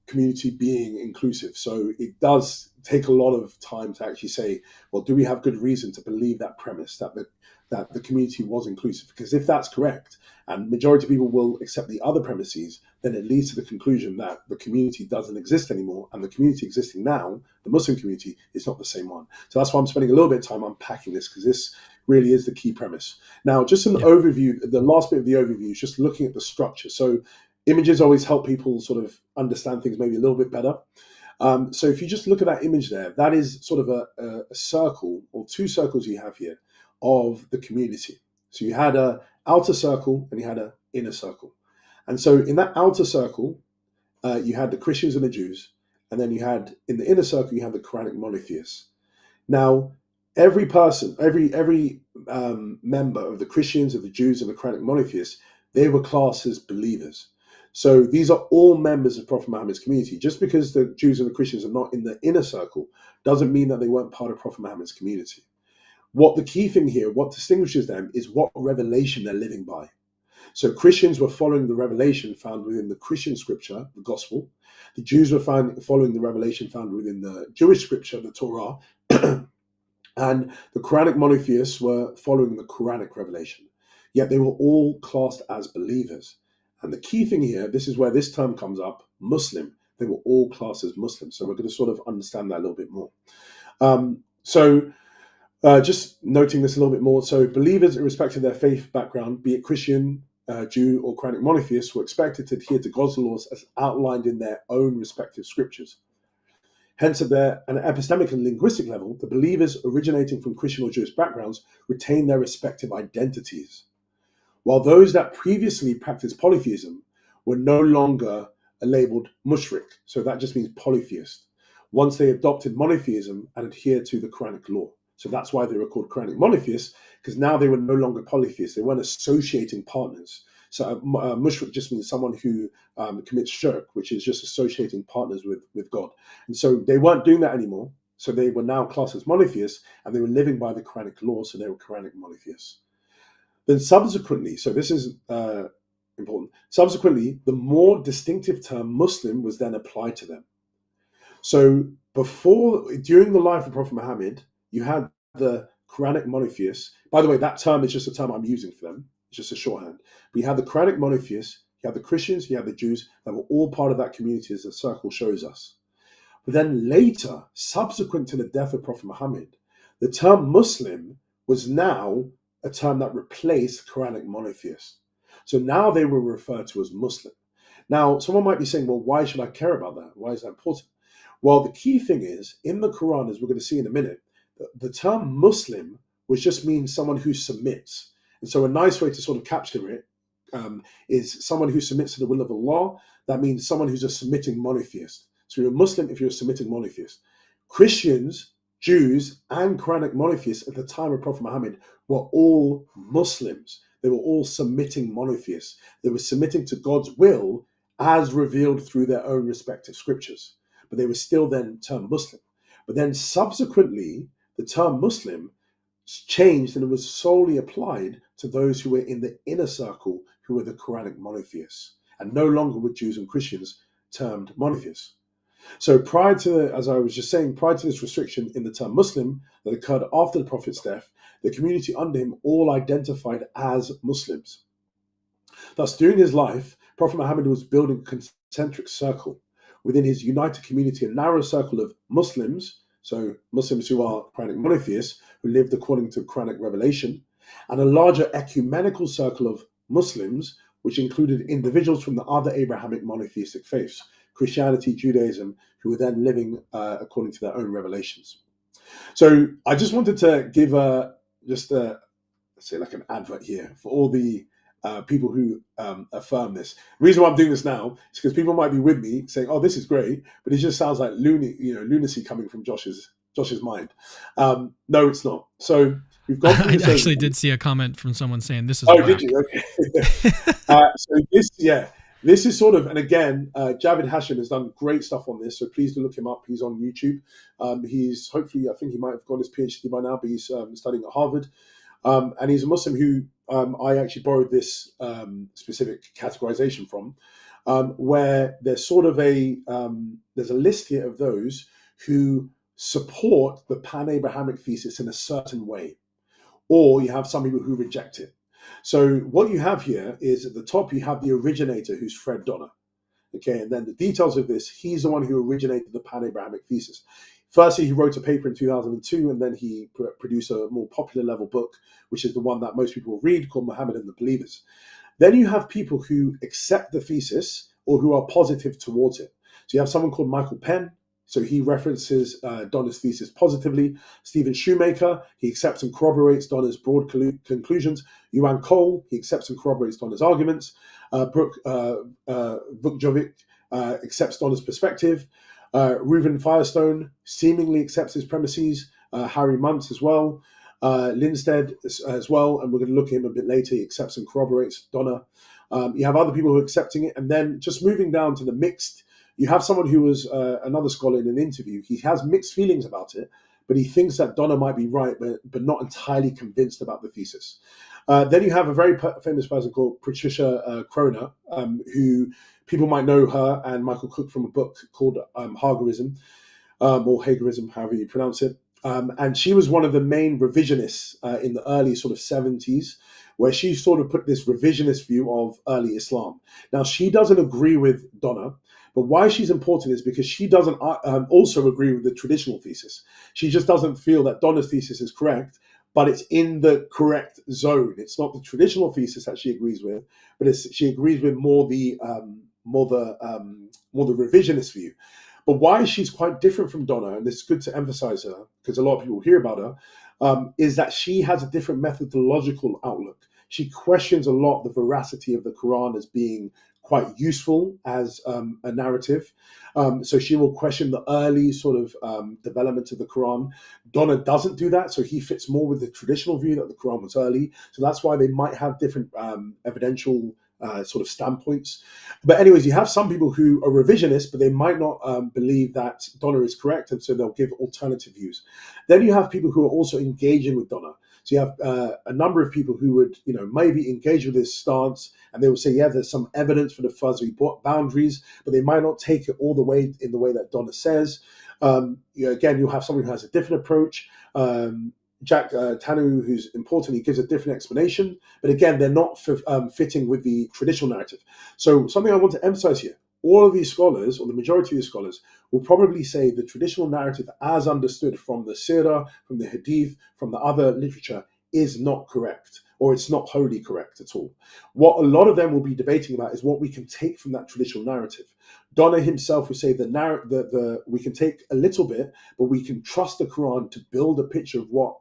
community being inclusive. So it does take a lot of time to actually say, well, do we have good reason to believe that premise, that the community was inclusive? Because if that's correct, and majority of people will accept the other premises, then it leads to the conclusion that the community doesn't exist anymore, and the community existing now, the Muslim community, is not the same one. So that's why I'm spending a little bit of time unpacking this, because this really is the key premise. Now, just an Yeah. overview, the last bit of the overview is just looking at the structure. So images always help people sort of understand things maybe a little bit better. So if you just look at that image there, that is sort of a circle, or two circles you have here, of the community. So you had a outer circle and you had an inner circle. And so in that outer circle, you had the Christians and the Jews. And then you had, in the inner circle, you had the Quranic monotheists. Now, every person, every member of the Christians, of the Jews, and the Quranic monotheists, they were classed as believers. So these are all members of Prophet Muhammad's community. Just because the Jews and the Christians are not in the inner circle doesn't mean that they weren't part of Prophet Muhammad's community. What the key thing here, what distinguishes them, is what revelation they're living by. So Christians were following the revelation found within the Christian scripture, the gospel. The Jews were following the revelation found within the Jewish scripture, the Torah. And the Quranic monotheists were following the Quranic revelation. Yet they were all classed as believers. And the key thing here, this is where this term comes up, Muslim. They were all classed as Muslims. So we're going to sort of understand that a little bit more. Just noting this a little bit more. So believers, irrespective of their faith background, be it Christian, Jew, or Quranic monotheists, were expected to adhere to God's laws as outlined in their own respective scriptures. Hence, at an epistemic and linguistic level, the believers originating from Christian or Jewish backgrounds retain their respective identities, while those that previously practiced polytheism were no longer labeled mushrik, so that just means polytheist, once they adopted monotheism and adhered to the Quranic law. So that's why they were called Quranic monotheists, because now they were no longer polytheists. They weren't associating partners. So mushrik just means someone who commits shirk, which is just associating partners with God. And so they weren't doing that anymore. So they were now classed as monotheists, and they were living by the Quranic law, so they were Quranic monotheists. Then subsequently, so this is important, subsequently, the more distinctive term Muslim was then applied to them. So during the life of Prophet Muhammad, you had the Quranic monotheists. By the way, that term is just a term I'm using for them. It's just a shorthand. But you had the Quranic monotheists, you had the Christians, you had the Jews, that were all part of that community, as the circle shows us. But then later, subsequent to the death of Prophet Muhammad, the term Muslim was now a term that replaced Quranic monotheist. So now they were referred to as Muslim. Now, someone might be saying, well, why should I care about that? Why is that important? Well, the key thing is, in the Quran, as we're going to see in a minute, the term Muslim which just means someone who submits. And so a nice way to sort of capture it is someone who submits to the will of Allah. That means someone who's a submitting monotheist. So you're a Muslim if you're a submitting monotheist. Christians, Jews, and Quranic monotheists at the time of Prophet Muhammad were all Muslims. They were all submitting monotheists. They were submitting to God's will as revealed through their own respective scriptures. But they were still then termed Muslim. But then subsequently, the term Muslim changed and it was solely applied to those who were in the inner circle, who were the Quranic monotheists, and no longer were Jews and Christians termed monotheists. So prior to, as I was just saying, prior to this restriction in the term Muslim that occurred after the Prophet's death, the community under him all identified as Muslims. Thus, during his life, Prophet Muhammad was building a concentric circle within his united community, a narrow circle of Muslims, so Muslims who are Quranic monotheists, who lived according to Quranic revelation, and a larger ecumenical circle of Muslims, which included individuals from the other Abrahamic monotheistic faiths, Christianity, Judaism, who were then living according to their own revelations. So I just wanted to give let's say like an advert here for all the people who affirm this. The reason why I'm doing this now is because people might be with me saying, "Oh, this is great," but it just sounds like lunacy coming from Josh's mind. No, it's not. So we've gone through this. I actually did see a comment from someone saying this is. Oh, whack. did you? Okay. So this is sort of, and again, Javid Hashim has done great stuff on this. So please do look him up. He's on YouTube. He's hopefully, I think he might have got his PhD by now, but he's studying at Harvard. And he's a Muslim who I actually borrowed this specific categorization from, where there's sort of there's a list here of those who support the pan-Abrahamic thesis in a certain way, or you have some people who reject it. So what you have here is at the top, you have the originator, who's Fred Donner. Okay, and then the details of this, he's the one who originated the pan-Abrahamic thesis. Firstly, he wrote a paper in 2002, and then he produced a more popular level book, which is the one that most people read, called Muhammad and the Believers. Then you have people who accept the thesis or who are positive towards it. So you have someone called Michael Penn. So he references Donner's thesis positively. Stephen Shoemaker, he accepts and corroborates Donner's broad conclusions. Yuan Cole, he accepts and corroborates Donner's arguments. Brooke Vukjovic accepts Donner's perspective. Reuven Firestone seemingly accepts his premises. Harry Muntz as well. Linstead as well, and we're going to look at him a bit later. He accepts and corroborates Donner. You have other people who are accepting it. And then just moving down to the mixed, you have someone who was another scholar in an interview. He has mixed feelings about it, but he thinks that Donner might be right, but not entirely convinced about the thesis. Then you have a very famous person called Patricia Kroner, who people might know her and Michael Cook from a book called Hagerism, or Hagerism, however you pronounce it. And she was one of the main revisionists in the early sort of 70s, where she sort of put this revisionist view of early Islam. Now, she doesn't agree with Donner, but why she's important is because she doesn't also agree with the traditional thesis. She just doesn't feel that Donner's thesis is correct, but it's in the correct zone. It's not the traditional thesis that she agrees with, but she agrees with more the revisionist view. But why she's quite different from Donner, and it's good to emphasize her because a lot of people hear about her, is that she has a different methodological outlook. She questions a lot the veracity of the Quran as being quite useful as a narrative. So she will question the early sort of development of the Quran. Donner doesn't do that, so he fits more with the traditional view that the Quran was early. So that's why they might have different evidential sort of standpoints. But anyways, you have some people who are revisionists, but they might not believe that Donner is correct, and so they'll give alternative views. Then you have people who are also engaging with Donner. So you have a number of people who would, maybe engage with his stance, and they will say, yeah, there's some evidence for the fuzzy boundaries, but they might not take it all the way in the way that Donner says. Again, you'll have someone who has a different approach. Jack Tanu, who's important, he gives a different explanation, but again, they're not fitting with the traditional narrative. So something I want to emphasize here, all of these scholars, or the majority of these scholars, will probably say the traditional narrative as understood from the Sirah, from the Hadith, from the other literature, is not correct, or it's not wholly correct at all. What a lot of them will be debating about is what we can take from that traditional narrative. Donna himself would say we can take a little bit, but we can trust the Quran to build a picture of what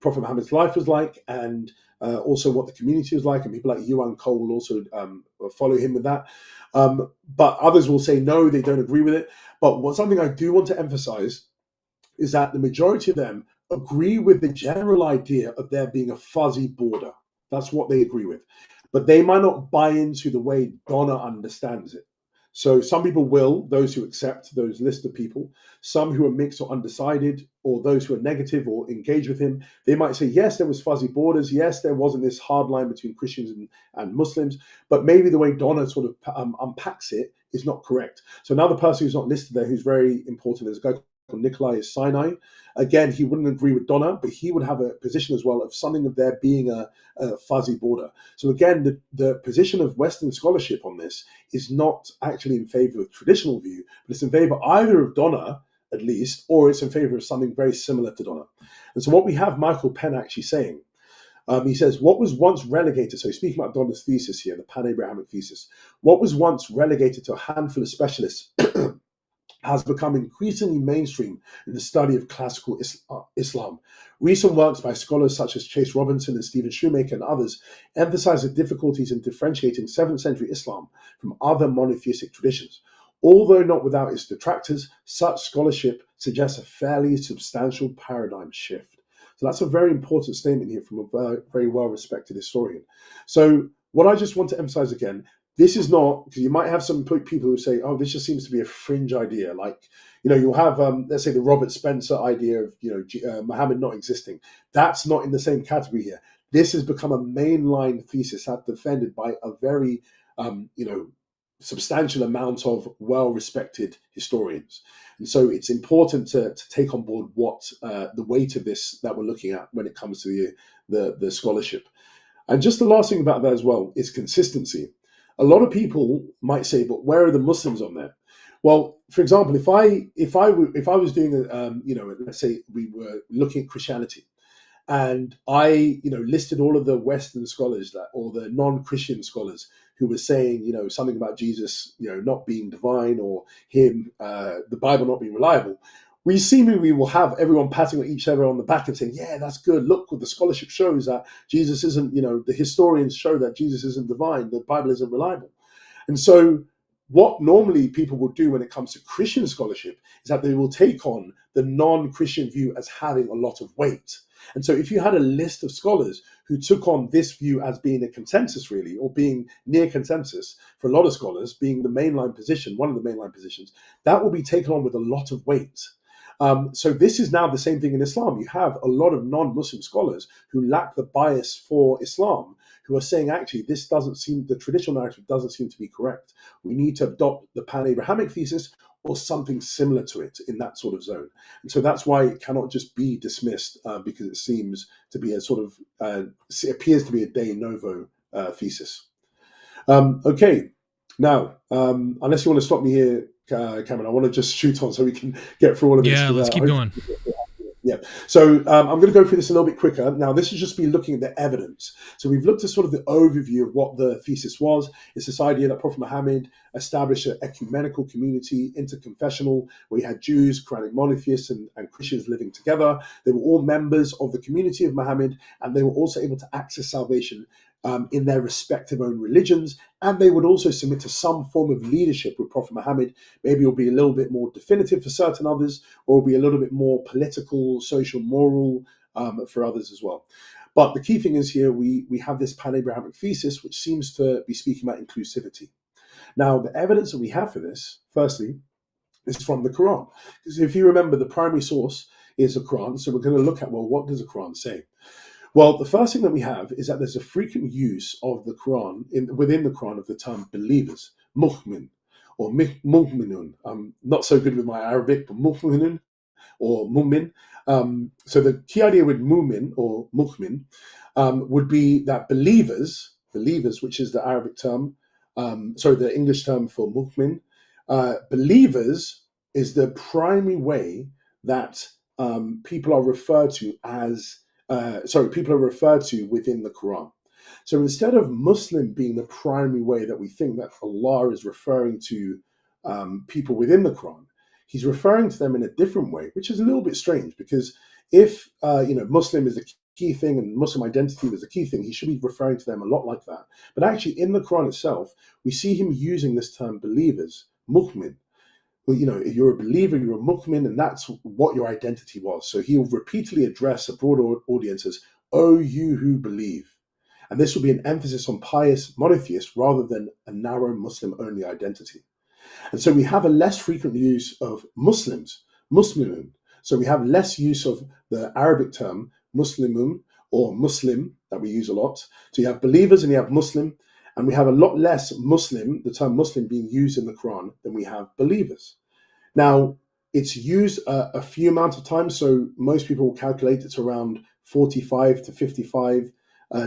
Prophet Muhammad's life was like, and also what the community was like, and people like Yuan Cole will also follow him with that. But others will say no, they don't agree with it. But something I do want to emphasize is that the majority of them agree with the general idea of there being a fuzzy border. That's what they agree with. But they might not buy into the way Donna understands it. So some people will, those who accept those list of people, some who are mixed or undecided, or those who are negative or engage with him, they might say, yes, there was fuzzy borders. Yes, there wasn't this hard line between Christians and Muslims, but maybe the way Donna sort of unpacks it is not correct. So another person who's not listed there, who's very important, is a guy called Nikolai Sinai. Again, he wouldn't agree with Donna, but he would have a position as well of something of there being a fuzzy border. So again, the position of Western scholarship on this is not actually in favor of traditional view, but it's in favor either of Donna, at least, or it's in favor of something very similar to Donna. And so what we have Michael Penn actually saying, he says, what was once relegated, so he's speaking about Donna's thesis here, the pan-abrahamic thesis, what was once relegated to a handful of specialists has become increasingly mainstream in the study of classical Islam. Recent works by scholars such as Chase Robinson and Stephen Shoemaker and others emphasize the difficulties in differentiating 7th century Islam from other monotheistic traditions. Although not without its detractors, such scholarship suggests a fairly substantial paradigm shift. So that's a very important statement here from a very well-respected historian. So what I just want to emphasize again, this is not, because you might have some people who say, oh, this just seems to be a fringe idea. Like, you'll have, let's say, the Robert Spencer idea of, Muhammad not existing. That's not in the same category here. This has become a mainline thesis that's defended by a very, substantial amount of well-respected historians. And so it's important to take on board what the weight of this that we're looking at when it comes to the scholarship. And just the last thing about that as well is consistency. A lot of people might say, but where are the Muslims on there? Well, for example, if I was doing let's say we were looking at Christianity, and I listed all of the Western scholars or the non-Christian scholars who were saying something about Jesus not being divine, or him the Bible not being reliable, we seemingly will have everyone patting each other on the back and saying, yeah, that's good. Look, what the scholarship shows that Jesus isn't, the historians show that Jesus isn't divine. The Bible isn't reliable. And so what normally people will do when it comes to Christian scholarship is that they will take on the non-Christian view as having a lot of weight. And so if you had a list of scholars who took on this view as being a consensus, really, or being near consensus for a lot of scholars, being the mainline position, one of the mainline positions, that will be taken on with a lot of weight. So this is now the same thing in Islam. You have a lot of non-Muslim scholars who lack the bias for Islam, who are saying, actually, the traditional narrative doesn't seem to be correct. We need to adopt the pan-Abrahamic thesis or something similar to it in that sort of zone. And so that's why it cannot just be dismissed because it seems to be a sort of, it appears to be a de novo thesis. Okay, now, unless you want to stop me here, Cameron, I want to just shoot on so we can get through all of this. Yeah, let's keep going. Yeah. So I'm going to go through this a little bit quicker. Now, this has just been looking at the evidence. So we've looked at sort of the overview of what the thesis was. It's this idea that Prophet Muhammad established an ecumenical community, interconfessional, where you had Jews, Quranic monotheists, and Christians living together. They were all members of the community of Muhammad, and they were also able to access salvation in their respective own religions, and they would also submit to some form of leadership with Prophet Muhammad. Maybe it'll be a little bit more definitive for certain others, or it'll be a little bit more political, social, moral for others as well. But the key thing is here, we have this pan-Abrahamic thesis, which seems to be speaking about inclusivity. Now, the evidence that we have for this, firstly, is from the Quran. Because if you remember, the primary source is the Quran, so we're going to look at, well, what does the Quran say? Well, the first thing that we have is that there's a frequent use of the Quran, within the Quran, of the term believers, mu'min, or mu'minun. I'm not so good with my Arabic, but mu'minun, or mu'min. So the key idea with mu'min, or mu'min, would be that believers, which is the Arabic term, the English term for mu'min, believers is the primary way that people are referred to as people are referred to within the Quran. So instead of Muslim being the primary way that we think that Allah is referring to people within the Quran, he's referring to them in a different way, which is a little bit strange, because if Muslim is the key thing and Muslim identity was the key thing, he should be referring to them a lot like that. But actually in the Quran itself, we see him using this term believers, mu'min. Well, if you're a believer, you're a mu'min, and that's what your identity was. So he'll repeatedly address a broader audience as, "Oh, you who believe." And this will be an emphasis on pious monotheists rather than a narrow Muslim-only identity. And so we have a less frequent use of Muslims, Muslimun. So we have less use of the Arabic term Muslimun or Muslim that we use a lot. So you have believers and you have Muslim, and we have a lot less Muslim, the term Muslim, being used in the Quran than we have believers. Now, it's used a few amount of times, so most people will calculate it's around 45 to 55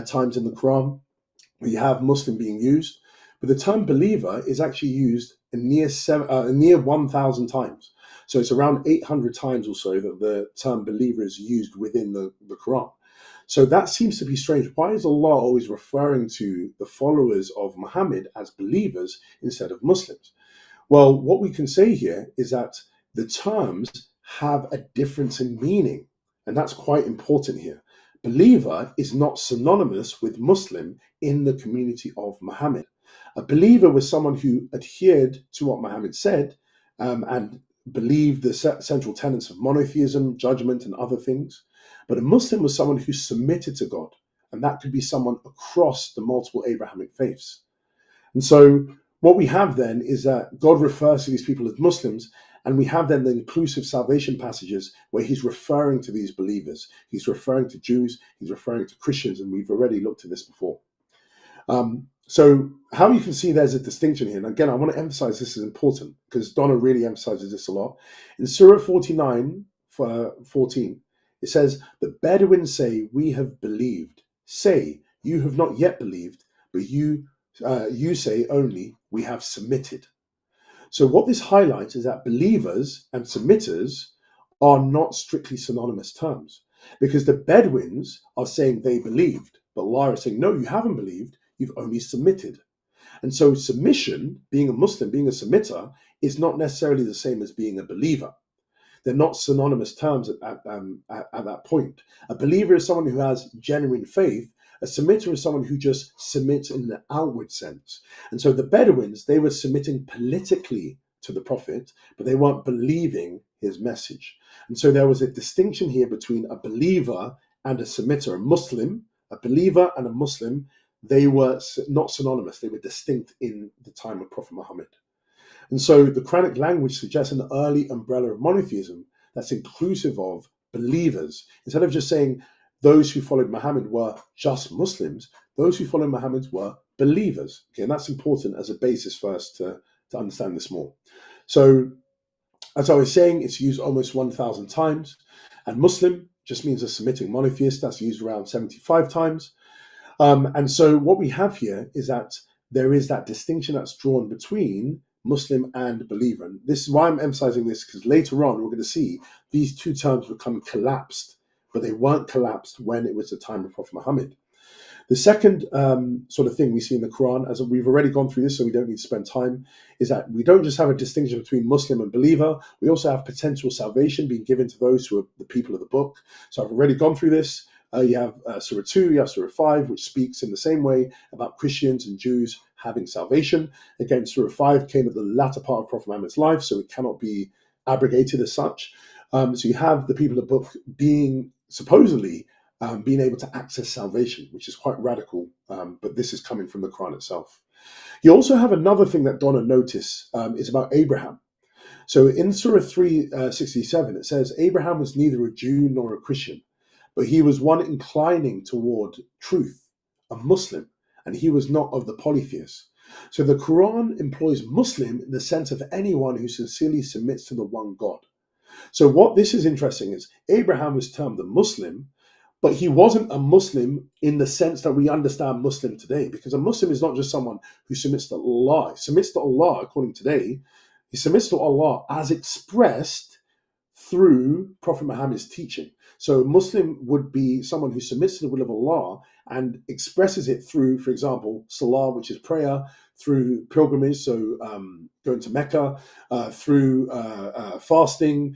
times in the Quran where you have Muslim being used. But the term believer is actually used near 1,000 times. So it's around 800 times or so that the term believer is used within the Quran. So that seems to be strange. Why is Allah always referring to the followers of Muhammad as believers instead of Muslims? Well, what we can say here is that the terms have a difference in meaning, and that's quite important here. Believer is not synonymous with Muslim in the community of Muhammad. A believer was someone who adhered to what Muhammad said and believed the central tenets of monotheism, judgment, and other things. But a Muslim was someone who submitted to God, and that could be someone across the multiple Abrahamic faiths. And so what we have then is that God refers to these people as Muslims, and we have then the inclusive salvation passages where he's referring to these believers. He's referring to Jews, he's referring to Christians, and we've already looked at this before. So how you can see there's a distinction here, and again, I want to emphasize this is important because Donna really emphasizes this a lot. In Surah 49, 14, it says, "The Bedouins say, we have believed. Say, you have not yet believed, but you say only, we have submitted." So what this highlights is that believers and submitters are not strictly synonymous terms, because the Bedouins are saying they believed, but Allah is saying, no, you haven't believed, you've only submitted. And so submission, being a Muslim, being a submitter, is not necessarily the same as being a believer. They're not synonymous terms at that point. A believer is someone who has genuine faith. A submitter is someone who just submits in an outward sense. And so the Bedouins, they were submitting politically to the Prophet, but they weren't believing his message. And so there was a distinction here between a believer and a submitter. A believer and a Muslim, they were not synonymous. They were distinct in the time of Prophet Muhammad. And so the Quranic language suggests an early umbrella of monotheism that's inclusive of believers. Instead of just saying those who followed Muhammad were just Muslims, those who followed Muhammad were believers. Okay, and that's important as a basis for us to understand this more. So as I was saying, it's used almost 1,000 times. And Muslim just means a submitting monotheist. That's used around 75 times. And so what we have here is that there is that distinction that's drawn between Muslim and believer. And this is why I'm emphasizing this, because later on we're going to see these two terms become collapsed, but they weren't collapsed when it was the time of Prophet Muhammad. The second sort of thing we see in the Quran, as we've already gone through this, so we don't need to spend time, is that we don't just have a distinction between Muslim and believer, we also have potential salvation being given to those who are the people of the book. So I've already gone through this. You have Surah 2, you have Surah 5, which speaks in the same way about Christians and Jews having salvation. Again, Surah 5 came at the latter part of Prophet Muhammad's life, so it cannot be abrogated as such. So you have the people of the book being supposedly being able to access salvation, which is quite radical, but this is coming from the Quran itself. You also have another thing that Donna noticed is about Abraham. So in Surah 367, it says, Abraham was neither a Jew nor a Christian, but he was one inclining toward truth, a Muslim, and he was not of the polytheists. So the Quran employs Muslim in the sense of anyone who sincerely submits to the one God. So what this is interesting is Abraham was termed a Muslim, but he wasn't a Muslim in the sense that we understand Muslim today, because a Muslim is not just someone who submits to Allah. He submits to Allah according to today. He submits to Allah as expressed through Prophet Muhammad's teaching. So a Muslim would be someone who submits to the will of Allah and expresses it through, for example, salah, which is prayer, through pilgrimage, so going to Mecca, through fasting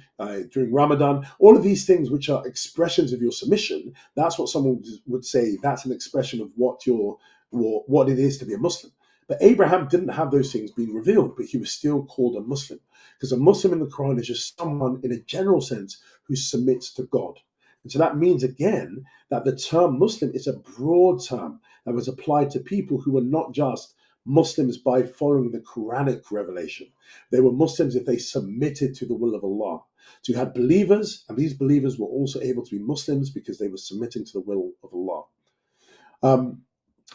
during Ramadan, all of these things which are expressions of your submission. That's what someone would say. That's an expression of what it is to be a Muslim. But Abraham didn't have those things being revealed, but he was still called a Muslim, because a Muslim in the Quran is just someone, in a general sense, who submits to God. And so that means, again, that the term Muslim is a broad term that was applied to people who were not just Muslims by following the Quranic revelation. They were Muslims if they submitted to the will of Allah. So you had believers, and these believers were also able to be Muslims because they were submitting to the will of Allah.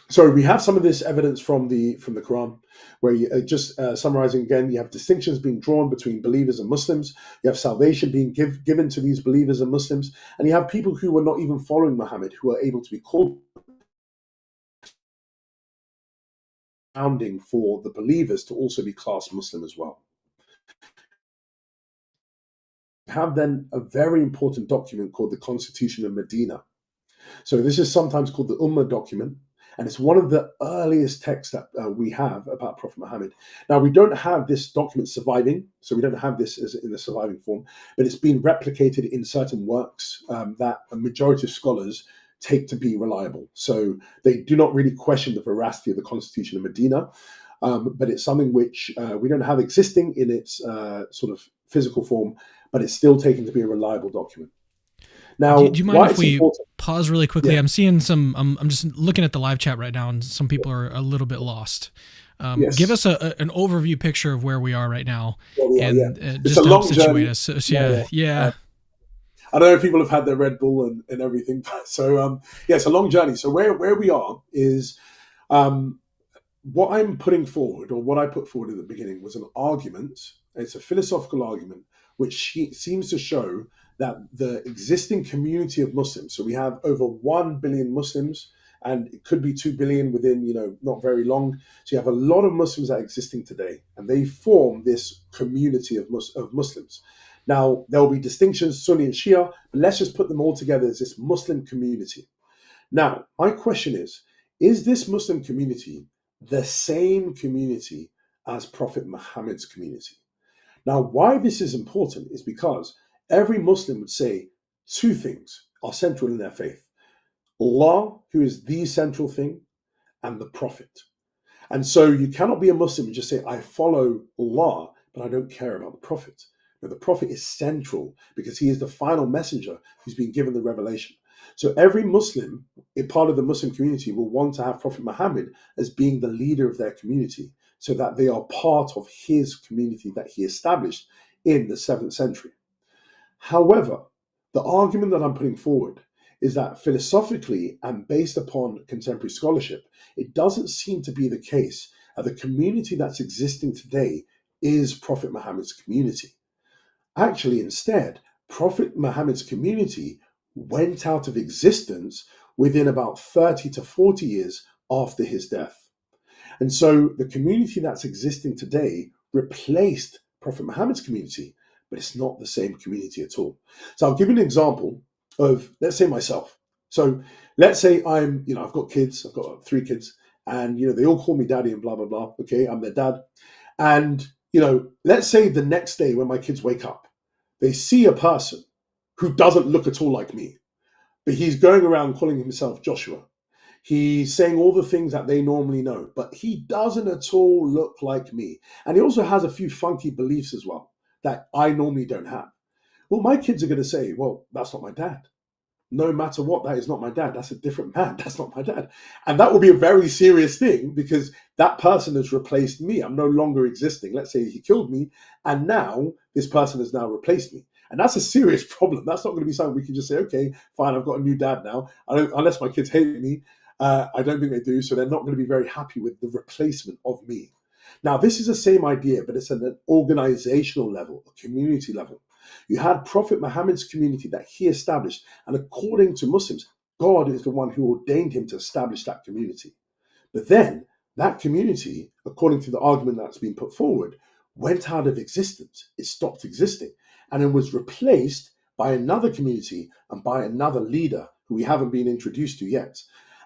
So we have some of this evidence from the Quran, where just summarizing again, you have distinctions being drawn between believers and Muslims. You have salvation being given to these believers and Muslims, and you have people who were not even following Muhammad who are able to be called founding for the believers to also be classed Muslim as well. We have then a very important document called the Constitution of Medina. So this is sometimes called the Ummah document, and it's one of the earliest texts that we have about Prophet Muhammad. Now, we don't have this document surviving, so we don't have this as in the surviving form, but it's been replicated in certain works that a majority of scholars take to be reliable. So they do not really question the veracity of the Constitution of Medina, but it's something which we don't have existing in its sort of physical form, but it's still taken to be a reliable document. Now, do you mind if we pause really quickly? Yeah. I'm seeing some, I'm just looking at the live chat right now, and some people are a little bit lost. Yes. Give us an overview picture of where we are right now, and just to help situate us. So, yeah. I don't know if people have had their Red Bull and everything. So, it's a long journey. So where we are is what I'm putting forward, or what I put forward at the beginning, was an argument. It's a philosophical argument, which seems to show that the existing community of Muslims, so we have over 1 billion Muslims, and it could be 2 billion within, not very long. So you have a lot of Muslims that are existing today, and they form this community of Muslims. Now, there will be distinctions, Sunni and Shia, but let's just put them all together as this Muslim community. Now, my question is this Muslim community the same community as Prophet Muhammad's community? Now, why this is important is because every Muslim would say two things are central in their faith: Allah, who is the central thing, and the Prophet. And so you cannot be a Muslim and just say, I follow Allah, but I don't care about the Prophet. Now, the Prophet is central because he is the final messenger who's been given the revelation. So every Muslim, a part of the Muslim community, will want to have Prophet Muhammad as being the leader of their community, so that they are part of his community that he established in the 7th century. However, the argument that I'm putting forward is that philosophically and based upon contemporary scholarship, it doesn't seem to be the case that the community that's existing today is Prophet Muhammad's community. Actually, instead, Prophet Muhammad's community went out of existence within about 30 to 40 years after his death. And so the community that's existing today replaced Prophet Muhammad's community, but it's not the same community at all. So I'll give you an example of, let's say, myself. So let's say I've got kids, I've got 3 kids, and, they all call me daddy and blah, blah, blah. Okay, I'm their dad. And, let's say the next day when my kids wake up, they see a person who doesn't look at all like me, but he's going around calling himself Joshua. He's saying all the things that they normally know, but he doesn't at all look like me. And he also has a few funky beliefs as well that I normally don't have. Well, my kids are going to say, well, that's not my dad. No matter what, that is not my dad. That's a different man. That's not my dad. And that will be a very serious thing, because that person has replaced me. I'm no longer existing. Let's say he killed me, and now this person has now replaced me. And that's a serious problem. That's not going to be something we can just say, okay, fine, I've got a new dad now. Unless my kids hate me, I don't think they do. So they're not going to be very happy with the replacement of me. Now, this is the same idea, but it's at an organizational level, a community level. You had Prophet Muhammad's community that he established, and according to Muslims, God is the one who ordained him to establish that community. But then that community, according to the argument that's been put forward, went out of existence. It stopped existing. and then was replaced by another community and by another leader who we haven't been introduced to yet.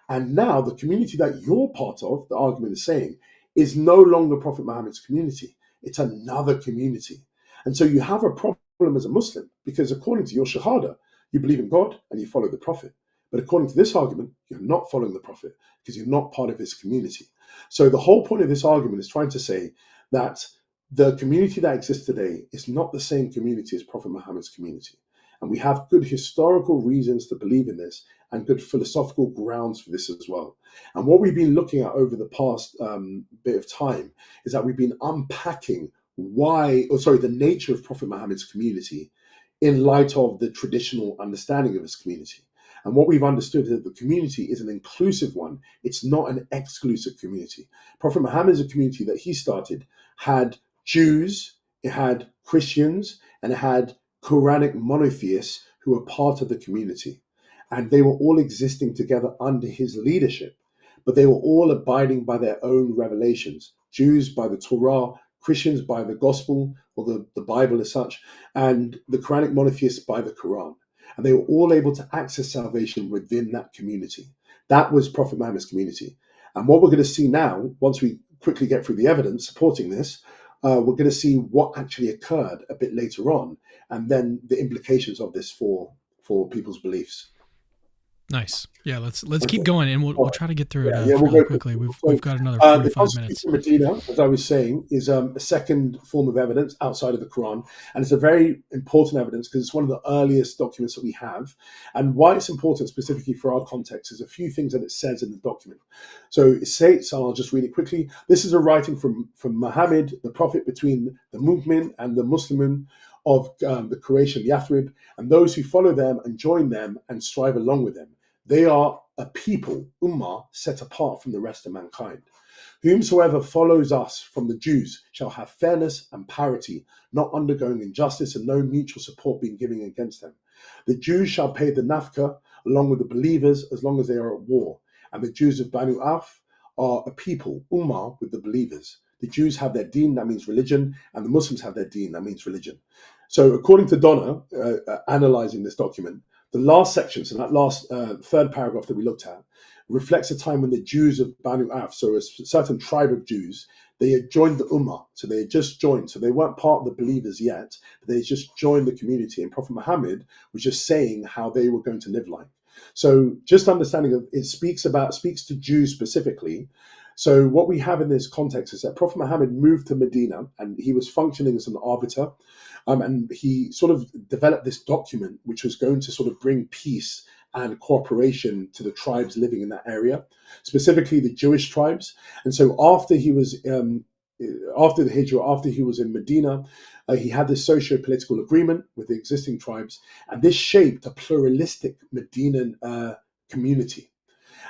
And now the community that you're part of, the argument is saying, is no longer Prophet Muhammad's community. It's another community. And so you have a problem as a Muslim, because according to your Shahada, you believe in God and you follow the Prophet. But according to this argument, you're not following the Prophet because you're not part of his community. So the whole point of this argument is trying to say that the community that exists today is not the same community as Prophet Muhammad's community. And we have good historical reasons to believe in this and good philosophical grounds for this as well. And what we've been looking at over the past bit of time is that we've been unpacking the nature of Prophet Muhammad's community in light of the traditional understanding of his community. And what we've understood is that the community is an inclusive one. It's not an exclusive community. Prophet Muhammad is a community that he started, had Jews, it had Christians, and it had Quranic monotheists who were part of the community. And they were all existing together under his leadership. But they were all abiding by their own revelations. Jews by the Torah, Christians by the Gospel, or the Bible as such, and the Quranic monotheists by the Quran. And they were all able to access salvation within that community. That was Prophet Muhammad's community. And what we're going to see now, once we quickly get through the evidence supporting this, we're going to see what actually occurred a bit later on, and then the implications of this for people's beliefs. Nice. Yeah, let's keep going, and we'll try to get through it we'll fairly go quickly. We've got another 45 minutes. The Medina, as I was saying, is a second form of evidence outside of the Quran, and it's a very important evidence because it's one of the earliest documents that we have. And why it's important specifically for our context is a few things that it says in the document. So it states, and I'll just read it quickly. This is a writing from Muhammad, the prophet, between the Mu'min and the Muslimun of the Quraysh and Yathrib, and those who follow them and join them and strive along with them. They are a people, ummah, set apart from the rest of mankind. Whomsoever follows us from the Jews shall have fairness and parity, not undergoing injustice and no mutual support being given against them. The Jews shall pay the nafkah along with the believers as long as they are at war. And the Jews of Banu Auf are a people, ummah, with the believers. The Jews have their deen, that means religion, and the Muslims have their deen, that means religion. So according to Donna, analyzing this document, the last section, so that last third paragraph that we looked at, reflects a time when the Jews of Banu Auf, so a certain tribe of Jews, they had joined the Ummah. So they had just joined. So they weren't part of the believers yet, but they just joined the community. And Prophet Muhammad was just saying how they were going to live like. So just understanding that it speaks to Jews specifically. So what we have in this context is that Prophet Muhammad moved to Medina and he was functioning as an arbiter. And he sort of developed this document which was going to sort of bring peace and cooperation to the tribes living in that area, specifically the Jewish tribes. And so after he was after the Hijrah, after he was in Medina, he had this socio-political agreement with the existing tribes, and this shaped a pluralistic Medinan community.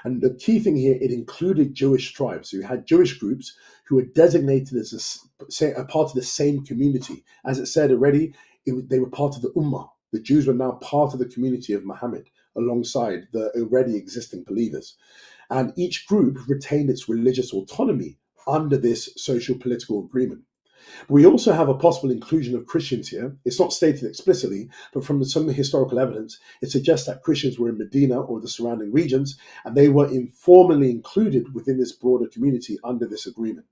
And the key thing here, it included Jewish tribes. So you had Jewish groups who were designated as a part of the same community. As it said already, they were part of the Ummah. The Jews were now part of the community of Muhammad alongside the already existing believers. And each group retained its religious autonomy under this social political agreement. We also have a possible inclusion of Christians here. It's not stated explicitly, but from some historical evidence, it suggests that Christians were in Medina or the surrounding regions, and they were informally included within this broader community under this agreement.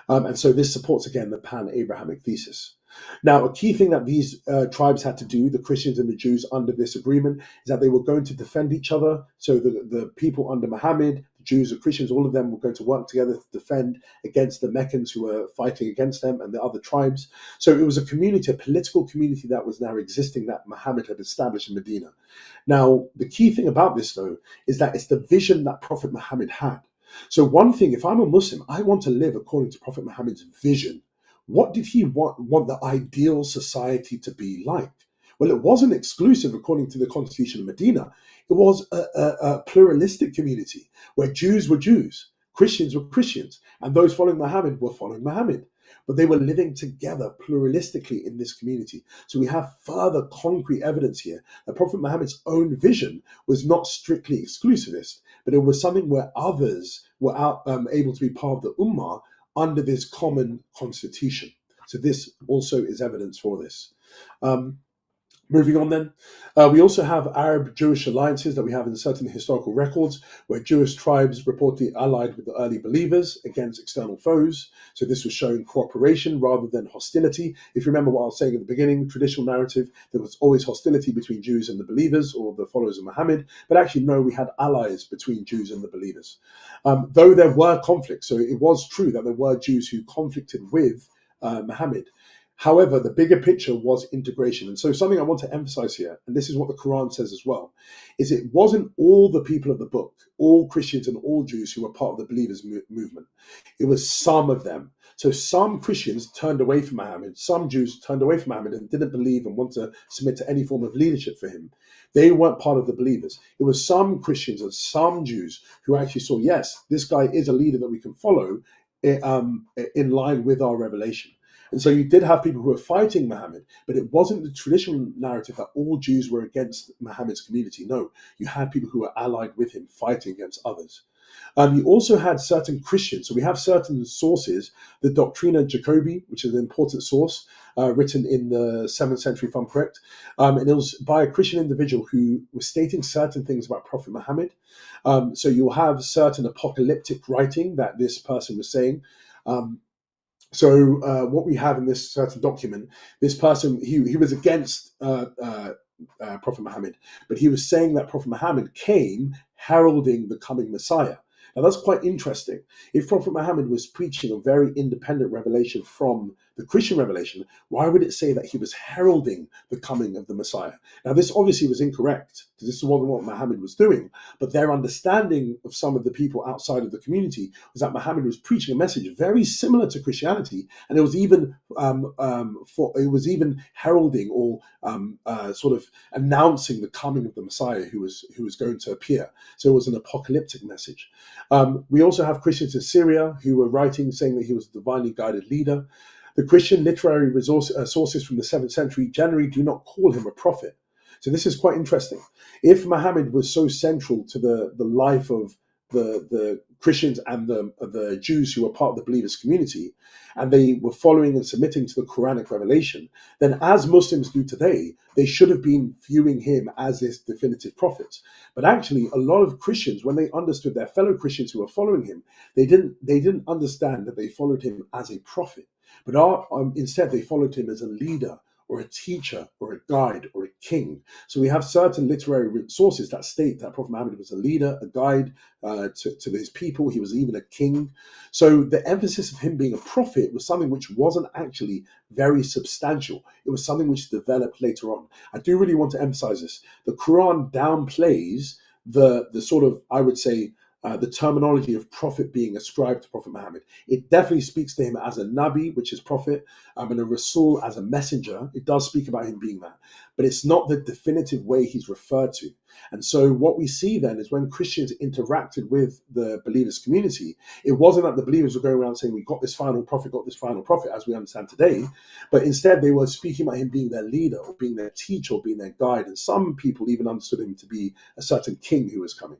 And so this supports, again, the pan-Abrahamic thesis. Now, a key thing that these tribes had to do, the Christians and the Jews under this agreement, is that they were going to defend each other. So the people under Muhammad, the Jews, the Christians, all of them were going to work together to defend against the Meccans who were fighting against them and the other tribes. So it was a community, a political community that was now existing that Muhammad had established in Medina. Now, the key thing about this, though, is that it's the vision that Prophet Muhammad had. So one thing, if I'm a Muslim, I want to live according to Prophet Muhammad's vision. What did he want the ideal society to be like? Well, it wasn't exclusive according to the Constitution of Medina. It was a pluralistic community where Jews were Jews, Christians were Christians, and those following Muhammad were following Muhammad. But they were living together pluralistically in this community. So we have further concrete evidence here that Prophet Muhammad's own vision was not strictly exclusivist, but it was something where others were able to be part of the Ummah under this common constitution. So this also is evidence for this. Um, Moving on then, we also have Arab-Jewish alliances that we have in certain historical records where Jewish tribes reportedly allied with the early believers against external foes. So this was showing cooperation rather than hostility. If you remember what I was saying at the beginning, traditional narrative, there was always hostility between Jews and the believers or the followers of Muhammad. But actually, no, we had allies between Jews and the believers. Though there were conflicts, so it was true that there were Jews who conflicted with Muhammad. However, the bigger picture was integration. And so something I want to emphasize here, and this is what the Quran says as well, is it wasn't all the people of the book, all Christians and all Jews who were part of the believers movement. It was some of them. So some Christians turned away from Muhammad, some Jews turned away from Muhammad and didn't believe and want to submit to any form of leadership for him. They weren't part of the believers. It was some Christians and some Jews who actually saw, yes, this guy is a leader that we can follow in line with our revelation. And so you did have people who were fighting Muhammad, but it wasn't the traditional narrative that all Jews were against Muhammad's community. No, you had people who were allied with him, fighting against others. You also had certain Christians. So we have certain sources, the Doctrina Jacobi, which is an important source, written in the 7th century, if I'm correct. And it was by a Christian individual who was stating certain things about Prophet Muhammad. So you'll have certain apocalyptic writing that this person was saying. So what we have in this certain document, this person, he was against Prophet Muhammad, but he was saying that Prophet Muhammad came heralding the coming Messiah. Now that's quite interesting. If Prophet Muhammad was preaching a very independent revelation from the Christian revelation, why would it say that he was heralding the coming of the Messiah? Now this obviously was incorrect, because this wasn't what Muhammad was doing, but their understanding of some of the people outside of the community was that Muhammad was preaching a message very similar to Christianity, and it was even heralding or sort of announcing the coming of the Messiah who was going to appear. So it was an apocalyptic message. We also have Christians in Syria who were writing saying that he was a divinely guided leader. The Christian literary sources from the 7th century generally do not call him a prophet. So this is quite interesting. If Muhammad was so central to the life of the Christians and the Jews who were part of the believers community, and they were following and submitting to the Quranic revelation, then as Muslims do today, they should have been viewing him as this definitive prophet. But actually, a lot of Christians, when they understood their fellow Christians who were following him, they didn't understand that they followed him as a prophet, but instead they followed him as a leader, or a teacher, or a guide, or a king. So we have certain literary sources that state that Prophet Muhammad was a leader, a guide to his people. He was even a king. So the emphasis of him being a prophet was something which wasn't actually very substantial. It was something which developed later on. I do really want to emphasize this. The Quran downplays the sort of, I would say, the terminology of prophet being ascribed to Prophet Muhammad. It definitely speaks to him as a Nabi, which is prophet, and a Rasul as a messenger. It does speak about him being that, but it's not the definitive way he's referred to. And so what we see then is when Christians interacted with the believers community, it wasn't that the believers were going around saying, we got this final prophet, as we understand today, but instead they were speaking about him being their leader, or being their teacher, or being their guide. And some people even understood him to be a certain king who was coming.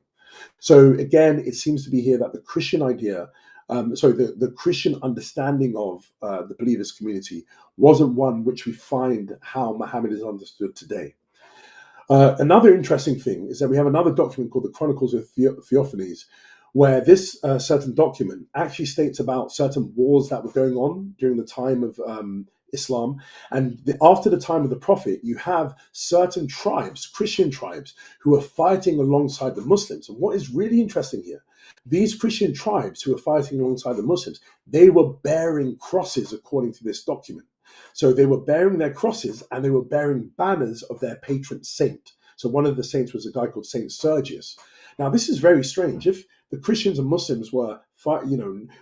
So again, it seems to be here that the Christian idea, the Christian understanding of the believers community wasn't one which we find how Muhammad is understood today. Another interesting thing is that we have another document called the Chronicles of Theophanes, where this certain document actually states about certain wars that were going on during the time of Islam. And after the time of the Prophet, you have certain tribes, Christian tribes, who are fighting alongside the Muslims. And what is really interesting here, these Christian tribes who are fighting alongside the Muslims, they were bearing crosses according to this document. So they were bearing their crosses, and they were bearing banners of their patron saint. So one of the saints was a guy called Saint Sergius. Now, this is very strange. If the Christians and Muslims were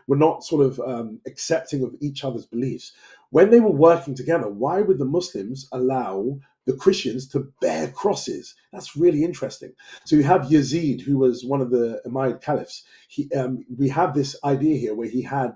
not sort of accepting of each other's beliefs, when they were working together, why would the Muslims allow the Christians to bear crosses? That's really interesting. So you have Yazid, who was one of the Umayyad caliphs. We have this idea here where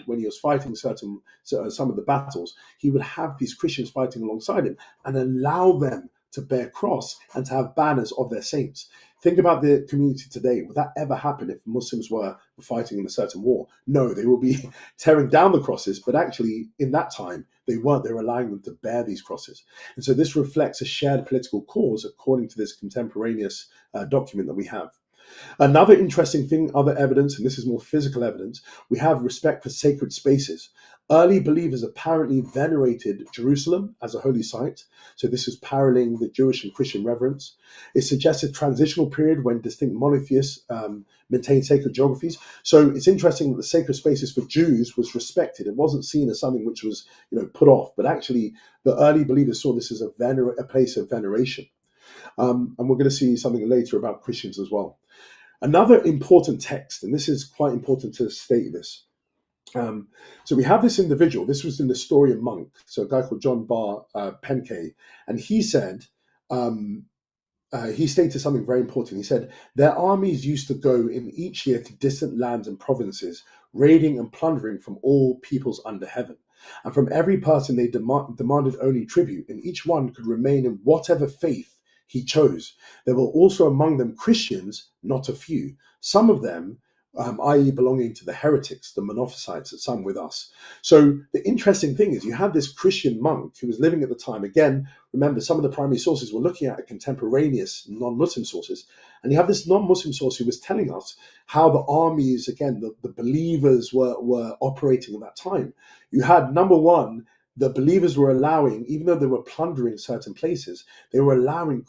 when he was fighting some of the battles, he would have these Christians fighting alongside him and allow them to bear cross and to have banners of their saints. Think about the community today. Would that ever happen if Muslims were fighting in a certain war? No, they will be tearing down the crosses, but actually in that time, They weren't. They were allowing them to bear these crosses. And so this reflects a shared political cause according to this contemporaneous document that we have. Another interesting thing, other evidence, and this is more physical evidence, we have respect for sacred spaces. Early believers apparently venerated Jerusalem as a holy site. So this is paralleling the Jewish and Christian reverence. It suggests a transitional period when distinct monotheists maintained sacred geographies. So it's interesting that the sacred spaces for Jews was respected. It wasn't seen as something which was, put off, but actually the early believers saw this as a place of veneration. And we're going to see something later about Christians as well. Another important text, and this is quite important to state this. So we have this individual. This was in the Story of Monk, so a guy called John Bar Penkey, and he said, he stated something very important. He said, their armies used to go in each year to distant lands and provinces, raiding and plundering from all peoples under heaven. And from every person they demanded only tribute, and each one could remain in whatever faith he chose. There were also among them Christians, not a few. Some of them, i.e. belonging to the heretics, the monophysites, and some with us. So the interesting thing is you have this Christian monk who was living at the time. Again, remember, some of the primary sources we're looking at are contemporaneous non-Muslim sources. And you have this non-Muslim source who was telling us how the armies, again, the believers were operating at that time. You had, number one, the believers were allowing, even though they were plundering certain places, they were allowing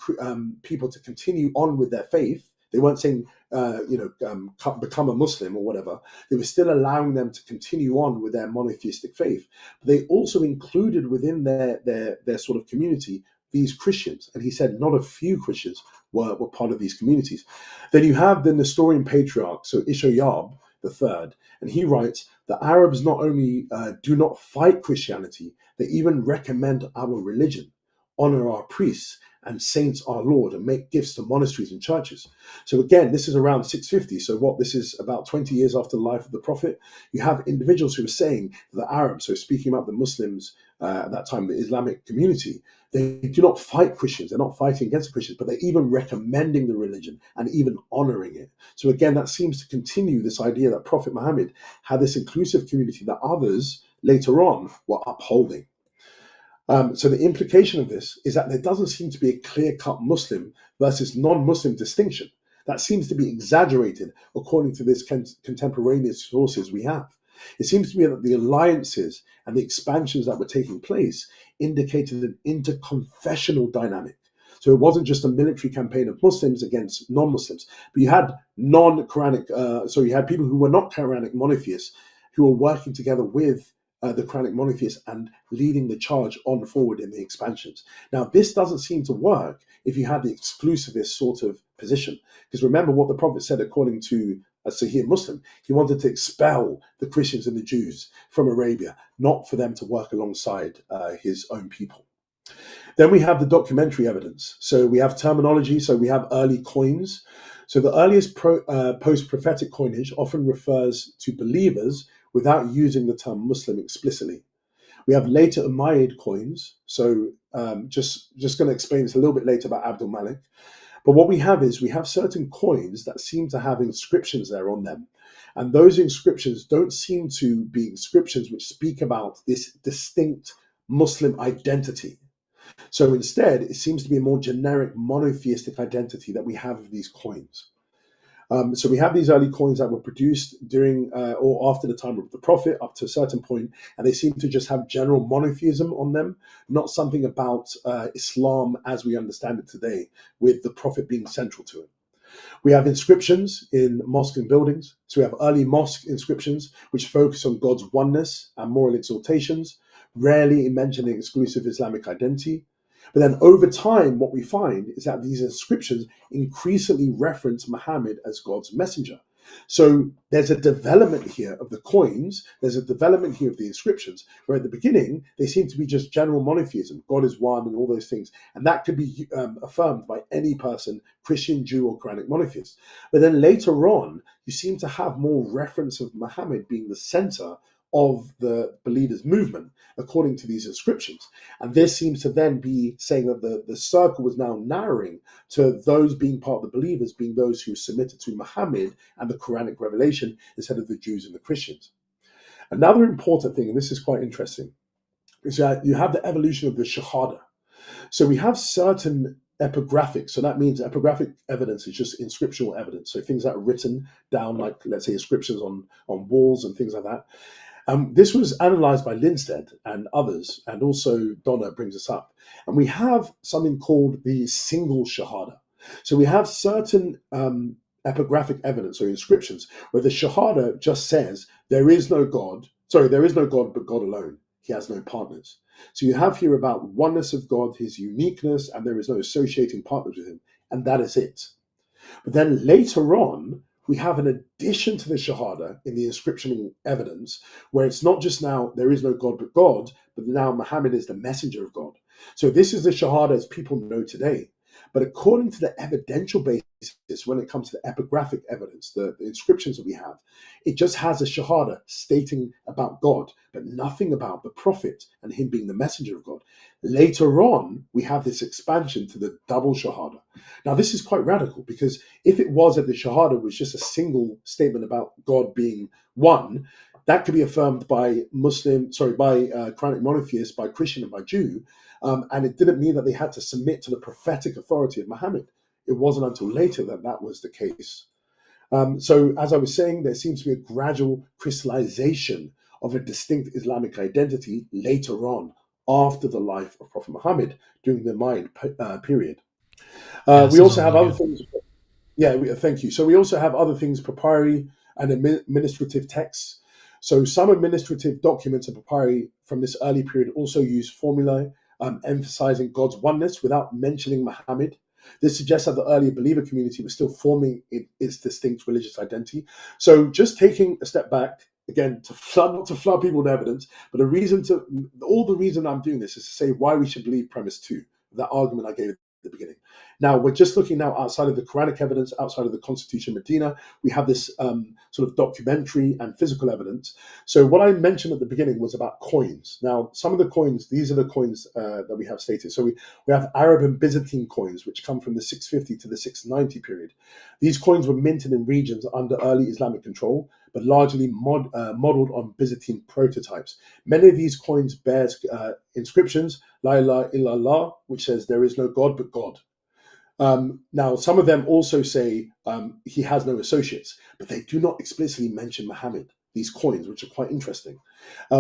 people to continue on with their faith. They weren't saying, become a Muslim or whatever. They were still allowing them to continue on with their monotheistic faith. But they also included within their sort of community these Christians. And he said not a few Christians were part of these communities. Then you have the Nestorian patriarch, so Ishoyab III, and he writes, the Arabs not only do not fight Christianity, they even recommend our religion, honor our priests and saints our Lord, and make gifts to monasteries and churches. So again, this is around 650. So this is about 20 years after the life of the Prophet. You have individuals who are saying that the Arabs, so speaking about the Muslims at that time, the Islamic community, they do not fight Christians. They're not fighting against Christians, but they're even recommending the religion and even honoring it. So again, that seems to continue this idea that Prophet Muhammad had this inclusive community that others later on were upholding. So the implication of this is that there doesn't seem to be a clear-cut Muslim versus non-Muslim distinction. That seems to be exaggerated according to this contemporaneous sources we have. It seems to me that the alliances and the expansions that were taking place indicated an interconfessional dynamic. So it wasn't just a military campaign of Muslims against non-Muslims, but you had non-Quranic, so you had people who were not Quranic monotheists who were working together with the Quranic monotheists and leading the charge on forward in the expansions. Now, this doesn't seem to work if you have the exclusivist sort of position. Because remember what the Prophet said according to a Sahih Muslim. He wanted to expel the Christians and the Jews from Arabia, not for them to work alongside his own people. Then we have the documentary evidence. So we have terminology. So we have early coins. So the earliest post-prophetic coinage often refers to believers without using the term Muslim explicitly. We have later Umayyad coins. So just going to explain this a little bit later about Abdul Malik. But what we have is we have certain coins that seem to have inscriptions there on them. And those inscriptions don't seem to be inscriptions which speak about this distinct Muslim identity. So instead, it seems to be a more generic monotheistic identity that we have of these coins. So we have these early coins that were produced during or after the time of the Prophet up to a certain point, and they seem to just have general monotheism on them, not something about Islam as we understand it today, with the Prophet being central to it. We have inscriptions in mosque and buildings. So we have early mosque inscriptions, which focus on God's oneness and moral exaltations, rarely mentioning exclusive Islamic identity. But then over time, what we find is that these inscriptions increasingly reference Muhammad as God's messenger. So there's a development here of the coins, there's a development here of the inscriptions, where at the beginning, they seem to be just general monotheism, God is one and all those things. And that could be affirmed by any person, Christian, Jew, or Quranic monotheist. But then later on, you seem to have more reference of Muhammad being the center of the believers' movement, according to these inscriptions. And this seems to then be saying that the circle was now narrowing to those being part of the believers, being those who submitted to Muhammad and the Quranic revelation instead of the Jews and the Christians. Another important thing, and this is quite interesting, is that you have the evolution of the Shahada. So we have certain epigraphic. So that means epigraphic evidence is just inscriptional evidence. So things that are written down, like let's say inscriptions on walls and things like that. This was analyzed by Linstead and others, and also Donna brings us up. And we have something called the single Shahada. So we have certain epigraphic evidence or inscriptions where the Shahada just says, there is no God, but God alone. He has no partners. So you have here about oneness of God, his uniqueness, and there is no associating partners with him. And that is it. But then later on, we have an addition to the Shahada in the inscriptional evidence, where it's not just now there is no God but God, but now Muhammad is the messenger of God. So this is the Shahada as people know today. But according to the evidential basis, when it comes to the epigraphic evidence, the inscriptions that we have, it just has a Shahada stating about God, but nothing about the Prophet and him being the messenger of God. Later on, we have this expansion to the double Shahada. Now, this is quite radical, because if it was that the Shahada was just a single statement about God being one, that could be affirmed by Quranic monotheists, by Christian and by Jew, and it didn't mean that they had to submit to the prophetic authority of Muhammad. It wasn't until later that that was the case. So, as I was saying, there seems to be a gradual crystallization of a distinct Islamic identity later on, after the life of Prophet Muhammad, during the Umayyad period. Yeah, this We is all also have really other good. things. Yeah, thank you. So we also have other things, papyri and administrative texts. So some administrative documents and papyri from this early period also use formulae emphasizing God's oneness without mentioning Muhammad. This suggests that the early believer community was still forming its distinct religious identity. So just taking a step back, again, not to flood people with evidence, but the reason I'm doing this is to say why we should believe premise two, that argument I gave at the beginning. Now, we're just looking now outside of the Quranic evidence, outside of the Constitution of Medina. We have this sort of documentary and physical evidence. So what I mentioned at the beginning was about coins. Now, some of the coins, these are the coins that we have stated. So we have Arab and Byzantine coins, which come from the 650 to the 690 period. These coins were minted in regions under early Islamic control, but largely modeled on Byzantine prototypes. Many of these coins bear inscriptions, La ilaha illallah, which says there is no God but God. Now, some of them also say he has no associates, but they do not explicitly mention Muhammad, these coins, which are quite interesting.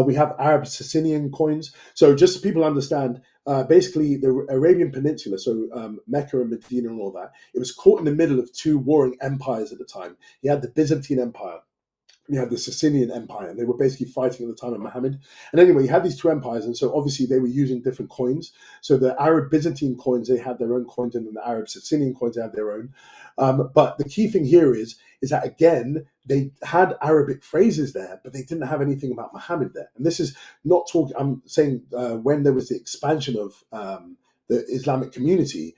We have Arab Sicilian coins. So just so people understand, basically the Arabian Peninsula, so Mecca and Medina and all that, it was caught in the middle of two warring empires at the time. You had the Byzantine Empire, you had the Sicilian Empire, and they were basically fighting at the time of Muhammad. And anyway, you had these two empires, and so obviously they were using different coins. So the Arab Byzantine coins, they had their own coins, and then the Arab Sicilian coins, they had their own. But the key thing here is that, again, they had Arabic phrases there, but they didn't have anything about Muhammad there. And this is not talking, I'm saying when there was the expansion of the Islamic community,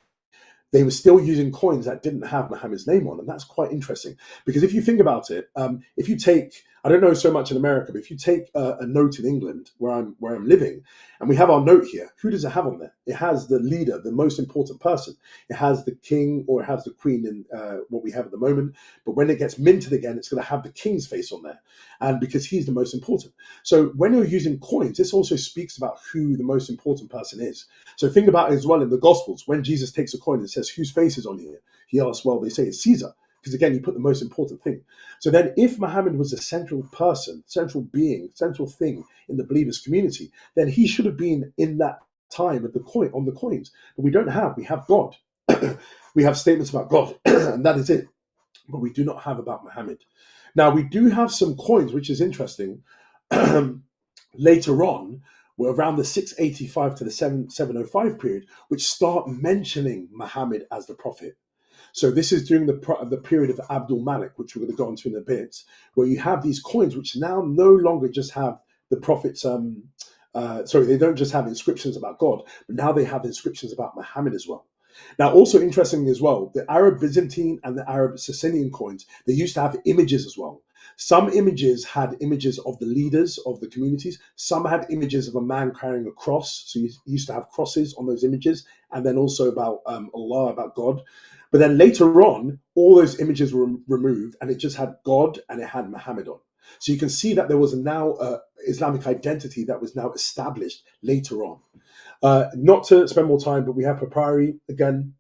they were still using coins that didn't have Muhammad's name on. And that's quite interesting, because if you think about it, if you take, I don't know so much in America, but if you take a note in England where I'm living, and we have our note here, who does it have on there? It has the leader, the most important person. It has the king, or it has the queen in what we have at the moment. But when it gets minted again, it's going to have the king's face on there, and because he's the most important. So when you're using coins, this also speaks about who the most important person is. So think about it as well in the Gospels. When Jesus takes a coin and says, whose face is on here? He asks, well, they say it's Caesar, because again, you put the most important thing. So then if Muhammad was a central person, central being, central thing in the believers community, then he should have been in that time of the coin, on the coins. But we don't have, we have God. We have statements about God, and that is it. But we do not have about Muhammad. Now, we do have some coins, which is interesting. Later on, we're around the 685 to the 705 period, which start mentioning Muhammad as the prophet. So this is during the period of Abdul Malik, which we're going to go into in a bit, where you have these coins which now no longer just have the prophet's, they don't just have inscriptions about God, but now they have inscriptions about Muhammad as well. Now, also interesting as well, the Arab Byzantine and the Arab Sicilian coins, they used to have images as well. Some images had images of the leaders of the communities. Some had images of a man carrying a cross. So you used to have crosses on those images, and then also about Allah, about God. But then later on, all those images were removed, and it just had God and it had Muhammad on. So you can see that there was now Islamic identity that was now established later on. Not to spend more time, but we have papyri again.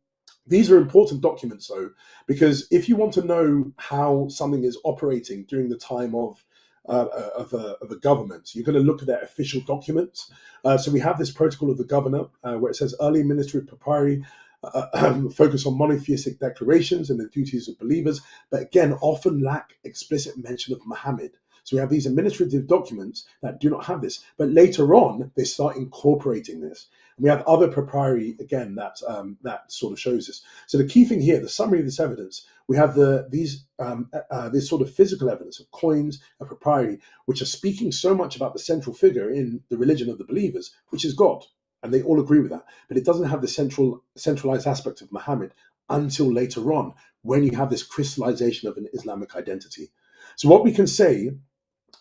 These are important documents, though, because if you want to know how something is operating during the time of a government, you're going to look at their official documents. So we have this protocol of the governor, where it says early ministry papyri focus on monotheistic declarations and the duties of believers, but again, often lack explicit mention of Muhammad. So we have these administrative documents that do not have this, but later on they start incorporating this. And we have other papyri again that sort of shows this. So the key thing here, the summary of this evidence, we have this sort of physical evidence of coins and papyri, which are speaking so much about the central figure in the religion of the believers, which is God. And they all agree with that. But it doesn't have the centralized aspect of Muhammad until later on, when you have this crystallization of an Islamic identity. So what we can say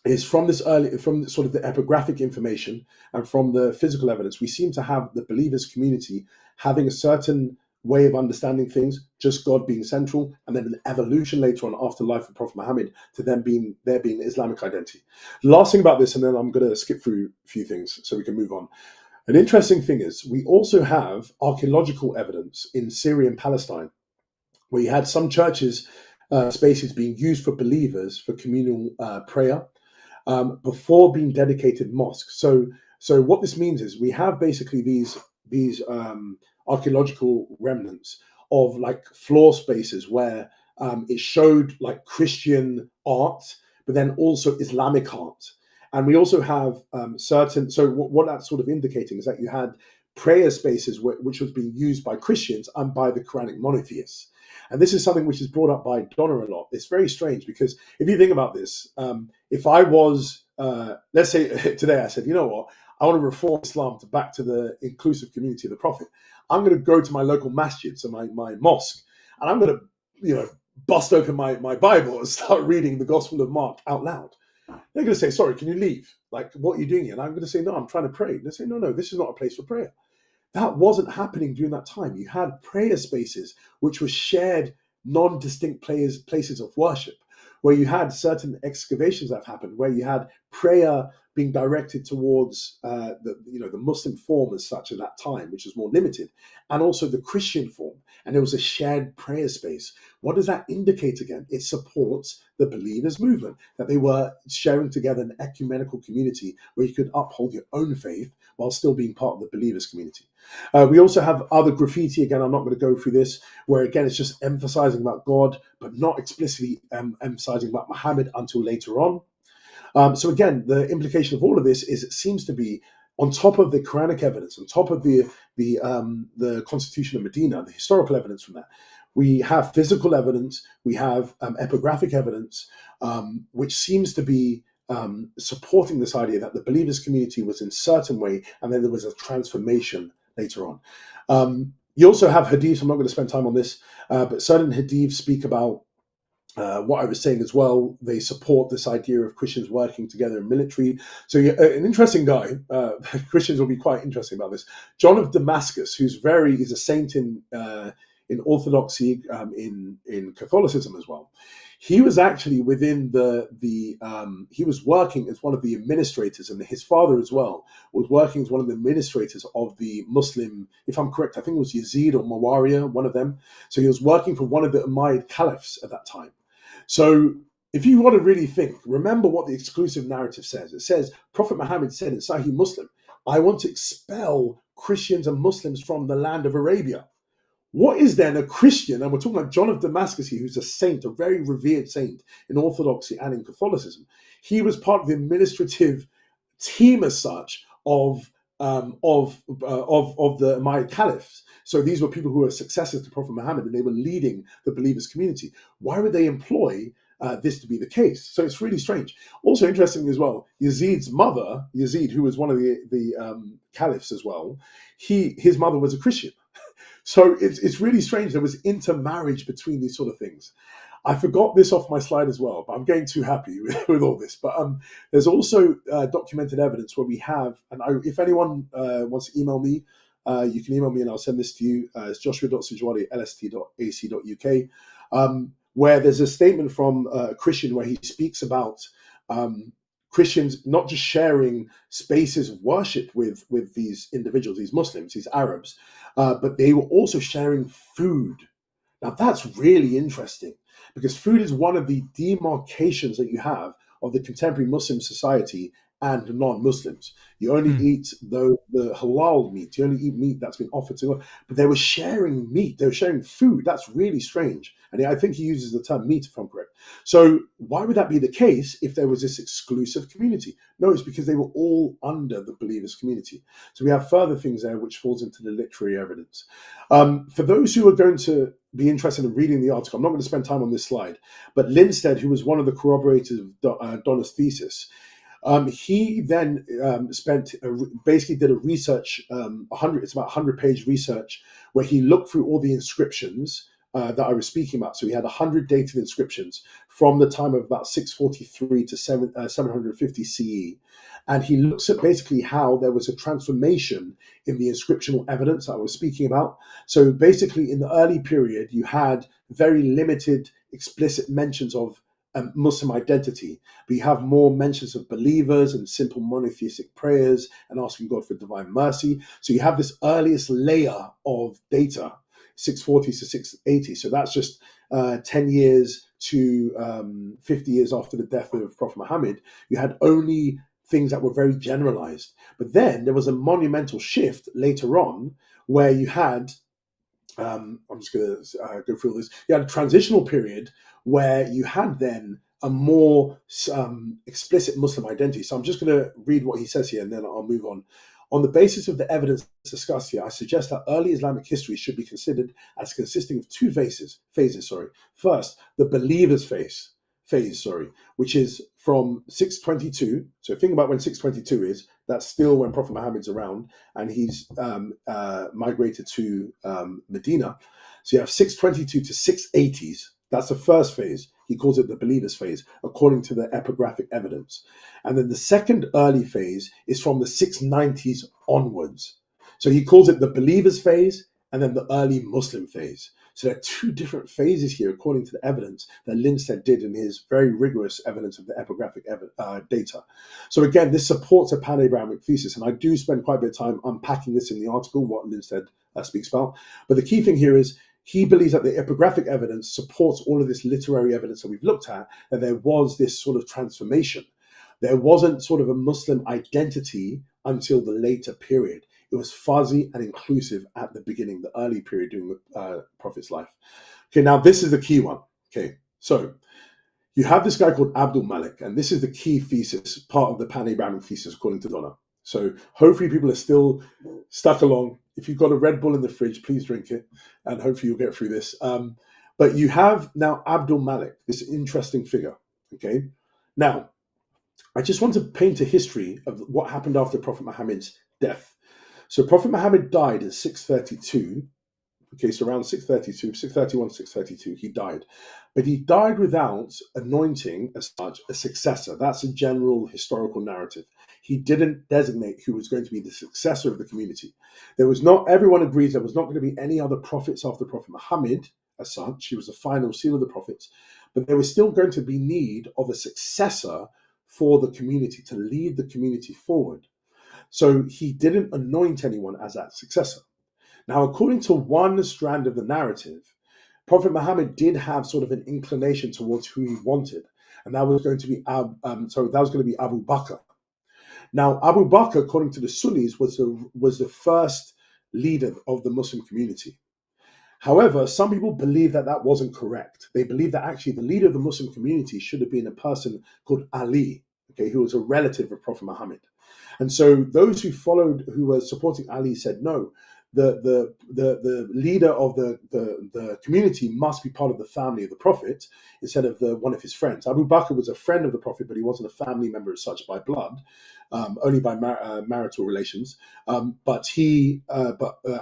is from sort of the epigraphic information and from the physical evidence, we seem to have the believers community having a certain way of understanding things, just God being central, and then an evolution later on after the life of Prophet Muhammad to them being Islamic identity. The last thing about this, and then I'm going to skip through a few things so we can move on. An interesting thing is we also have archaeological evidence in Syria and Palestine, where you had some churches spaces being used for believers for communal prayer before being dedicated mosques. So what this means is we have basically these archaeological remnants of like floor spaces where it showed like Christian art, but then also Islamic art. And we also have what that's sort of indicating is that you had prayer spaces which was being used by Christians and by the Quranic monotheists. And this is something which is brought up by Donna a lot. It's very strange because if you think about this, if I was, let's say today I said, you know what, I want to reform Islam back to the inclusive community of the Prophet. I'm going to go to my local masjid, so my mosque, and I'm going to, bust open my Bible and start reading the Gospel of Mark out loud. They're going to say, sorry, can you leave? Like, what are you doing here? And I'm going to say, no, I'm trying to pray. And they say, no, this is not a place for prayer. That wasn't happening during that time. You had prayer spaces, which were shared, non-distinct places of worship, where you had certain excavations that have happened, where you had prayer being directed towards the Muslim form as such at that time, which was more limited, and also the Christian form. And there was a shared prayer space. What does that indicate again? It supports the believers movement, that they were sharing together an ecumenical community where you could uphold your own faith while still being part of the believers community. We also have other graffiti, again, I'm not going to go through this, where again, it's just emphasizing about God, but not explicitly emphasizing about Muhammad until later on. So again, the implication of all of this is it seems to be on top of the Quranic evidence, on top of the Constitution of Medina, the historical evidence from that. We have physical evidence, we have epigraphic evidence, which seems to be supporting this idea that the believers community was in a certain way, and then there was a transformation later on. You also have hadiths, I'm not going to spend time on this, but certain hadiths speak about what I was saying as well. They support this idea of Christians working together in military. So an interesting guy, Christians will be quite interesting about this. John of Damascus, he's a saint in Orthodoxy, in Catholicism as well. He was actually within he was working as one of the administrators, and his father as well was working as one of the administrators of the Muslim, if I'm correct, I think it was Yazid or Muawiyah, one of them. So he was working for one of the Umayyad caliphs at that time. So if you want to really think, remember what the exclusive narrative says. It says, Prophet Muhammad said in Sahih Muslim, I want to expel Christians and Muslims from the land of Arabia. What is then a Christian? And we're talking about John of Damascus here, who's a saint, a very revered saint in Orthodoxy and in Catholicism. He was part of the administrative team as such of the Umayyad caliphs. So these were people who were successors to Prophet Muhammad, and they were leading the believers community. Why would they employ this to be the case? So it's really strange. Also interesting as well, Yazid's mother, Yazid, who was one of the caliphs as well, his mother was a Christian. So it's really strange. There was intermarriage between these sort of things. I forgot this off my slide as well, but I'm getting too happy with all this. But there's also documented evidence where we have, and if anyone wants to email me, you can email me and I'll send this to you. It's joshua.sijuwade@lst.ac.uk, where there's a statement from a Christian where he speaks about Christians not just sharing spaces of worship with these individuals, these Muslims, these Arabs, but they were also sharing food. Now that's really interesting, because food is one of the demarcations that you have of the contemporary Muslim society and non-Muslims. You only eat the halal meat. You only eat meat that's been offered to. But they were sharing meat. They were sharing food. That's really strange. And I think he uses the term meat, if I'm correct. So why would that be the case if there was this exclusive community? No, it's because they were all under the believers community. So we have further things there which falls into the literary evidence. For those who are going to be interested in reading the article, I'm not going to spend time on this slide, but Linstead, who was one of the corroborators of Donner's thesis, he then basically did a research, it's about 100-page research, where he looked through all the inscriptions that I was speaking about. So he had 100 dated inscriptions from the time of about 643 to 750 CE. And he looks at basically how there was a transformation in the inscriptional evidence that I was speaking about. So basically in the early period, you had very limited explicit mentions of Muslim identity, but you have more mentions of believers and simple monotheistic prayers and asking God for divine mercy. So you have this earliest layer of data, 640 to 680. So that's just 10 years to 50 years after the death of Prophet Muhammad. You had only things that were very generalized. But then there was a monumental shift later on where you had, I'm just going to go through this. You had a transitional period where you had then a more explicit Muslim identity. So I'm just going to read what he says here and then I'll move on. On the basis of the evidence discussed here, I suggest that early Islamic history should be considered as consisting of two phases. First, the believer's phase, which is from 622. So think about when 622 is. That's still when Prophet Muhammad's around and he's migrated to Medina. So you have 622 to 680s. That's the first phase. He calls it the believer's phase, according to the epigraphic evidence. And then the second early phase is from the 690s onwards. So he calls it the believer's phase and then the early Muslim phase. So there are two different phases here, according to the evidence that Linstead did in his very rigorous evidence of the epigraphic data. So again, this supports a pan-Abrahamic thesis, and I do spend quite a bit of time unpacking this in the article, what Linstead speaks about. But the key thing here is he believes that the epigraphic evidence supports all of this literary evidence that we've looked at, that there was this sort of transformation. There wasn't sort of a Muslim identity until the later period. It was fuzzy and inclusive at the beginning, the early period during the Prophet's life. Okay, now this is the key one. Okay, so you have this guy called Abdul Malik, and this is the key thesis, part of the pan-Abrahamic thesis, according to Donna. So hopefully people are still stuck along. If you've got a Red Bull in the fridge, please drink it, and hopefully you'll get through this. But you have now Abdul Malik, this interesting figure. Okay, now I just want to paint a history of what happened after Prophet Muhammad's death. So Prophet Muhammad died in 632. Okay, so around 632, 631, 632, he died. But he died without anointing, as such, a successor. That's a general historical narrative. He didn't designate who was going to be the successor of the community. Everyone agrees there was not going to be any other prophets after Prophet Muhammad, as such. He was the final seal of the prophets. But there was still going to be need of a successor for the community, to lead the community forward. So he didn't anoint anyone as that successor. Now, according to one strand of the narrative, Prophet Muhammad did have sort of an inclination towards who he wanted, and that was going to be Abu Bakr. Now, Abu Bakr, according to the Sunnis, was the first leader of the Muslim community. However, some people believe that that wasn't correct. They believe that actually the leader of the Muslim community should have been a person called Ali, okay, who was a relative of Prophet Muhammad. And so those who were supporting Ali said, no, the leader of the community must be part of the family of the Prophet instead of one of his friends. Abu Bakr was a friend of the Prophet, but he wasn't a family member as such by blood, only by marital relations. But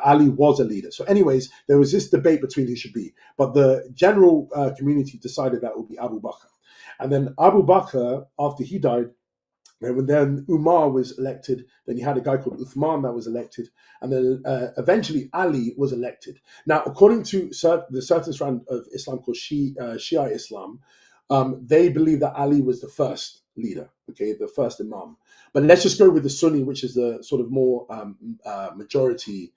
Ali was a leader. So anyways, there was this debate between who should be, but the general community decided that would be Abu Bakr. And then Abu Bakr, after he died, and when then Umar was elected, then you had a guy called Uthman that was elected, and then eventually Ali was elected. Now, according to the certain strand of Islam called Shia Islam, they believe that Ali was the first leader, okay, the first imam. But let's just go with the Sunni, which is the sort of more majority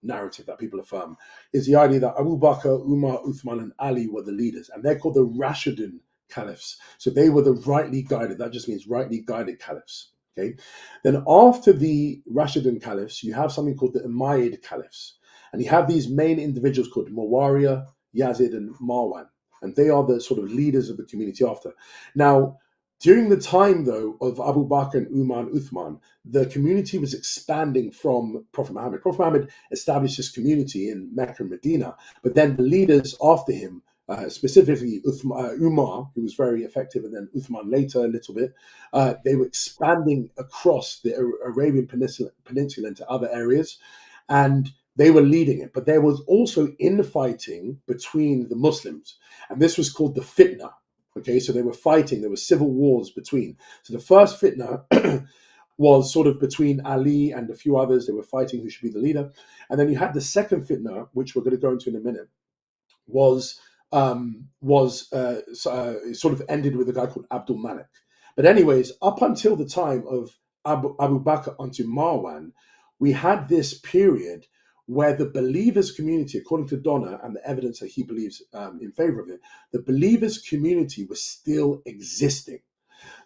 narrative that people affirm, is the idea that Abu Bakr, Umar, Uthman, and Ali were the leaders, and they're called the Rashidun caliphs. So they were the rightly guided. That just means rightly guided caliphs. Okay. Then after the Rashidun caliphs, you have something called the Umayyad caliphs, and you have these main individuals called Muawiyah, Yazid, and Marwan, and they are the sort of leaders of the community after. Now, during the time, though, of Abu Bakr and Umar and Uthman, the community was expanding from Prophet Muhammad. Prophet Muhammad established this community in Mecca and Medina, but then the leaders after him, specifically Umar, who was very effective, and then Uthman later a little bit, they were expanding across the Arabian Peninsula into other areas, and they were leading it. But there was also infighting between the Muslims, and this was called the fitna. Okay, so they were fighting, there were civil wars between. So the first fitna was sort of between Ali and a few others. They were fighting who should be the leader. And then you had the second fitna, which we're going to go into in a minute, was sort of ended with a guy called Abdul Malik. But anyways, up until the time of Abu Bakr onto Marwan, we had this period where the believers community, according to Donner and the evidence that he believes in favor of it, the believers community was still existing.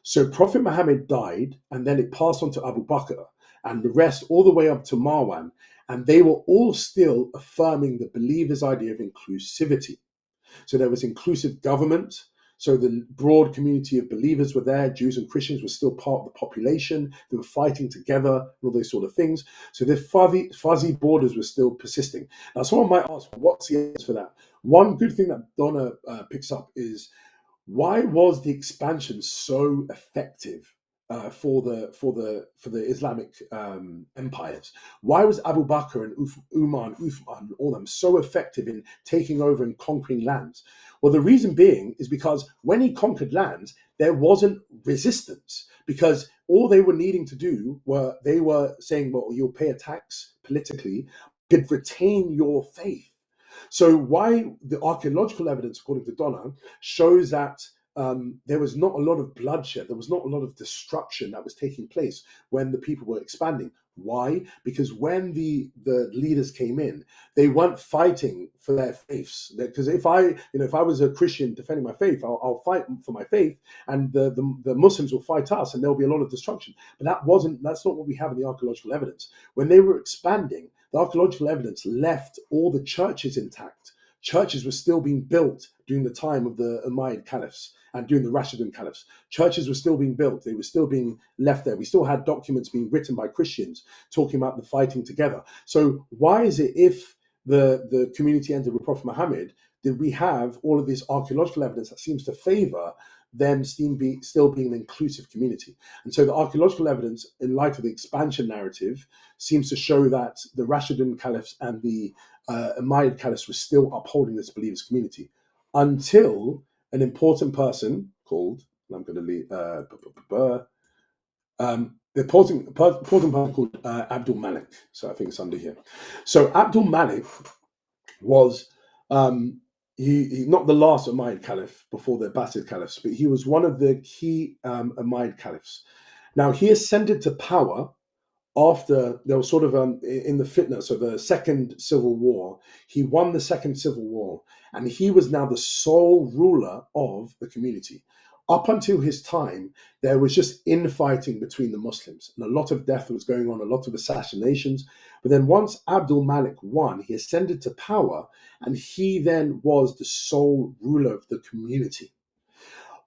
So Prophet Muhammad died, and then it passed on to Abu Bakr and the rest all the way up to Marwan, and they were all still affirming the believers' idea of inclusivity. So there was inclusive government. So the broad community of believers were there. Jews and Christians were still part of the population. They were fighting together and all those sort of things. So the fuzzy borders were still persisting. Now, someone might ask, what's the answer for that? One good thing that Donna picks up is, why was the expansion so effective for the Islamic empires? Why was Abu Bakr and Umar and Uthman and all them so effective in taking over and conquering lands? Well, the reason being is because when he conquered lands, there wasn't resistance, because all they were needing to do they were saying, well, you'll pay a tax politically, you could retain your faith. So why the archaeological evidence, according to Donna, shows that there was not a lot of bloodshed, there was not a lot of destruction that was taking place when the people were expanding. Why? Because when the leaders came in, they weren't fighting for their faiths. Because if I was a Christian defending my faith, I'll fight for my faith, and the Muslims will fight us, and there'll be a lot of destruction. But that's not what we have in the archaeological evidence. When they were expanding, the archaeological evidence left all the churches intact. Churches were still being built during the time of the Umayyad caliphs and during the Rashidun caliphs. Churches were still being built. They were still being left there. We still had documents being written by Christians talking about the fighting together. So why is it, if the community ended with Prophet Muhammad, did we have all of this archaeological evidence that seems to favor them still being an inclusive community? And so the archaeological evidence, in light of the expansion narrative, seems to show that the Rashidun caliphs and the Umayyad caliphs were still upholding this believers community, until an important person called, I'm going to leave, the important person called Abdul Malik. So I think it's under here. So Abdul Malik was he not the last Umayyad caliph before the Abbasid caliphs, but he was one of the key Umayyad caliphs. Now, he ascended to power after there was sort of in the fitna, so the second civil war. He won the second civil war, and he was now the sole ruler of the community. Up until his time, there was just infighting between the Muslims, and a lot of death was going on, a lot of assassinations. But then once Abdul Malik won, he ascended to power, and he then was the sole ruler of the community.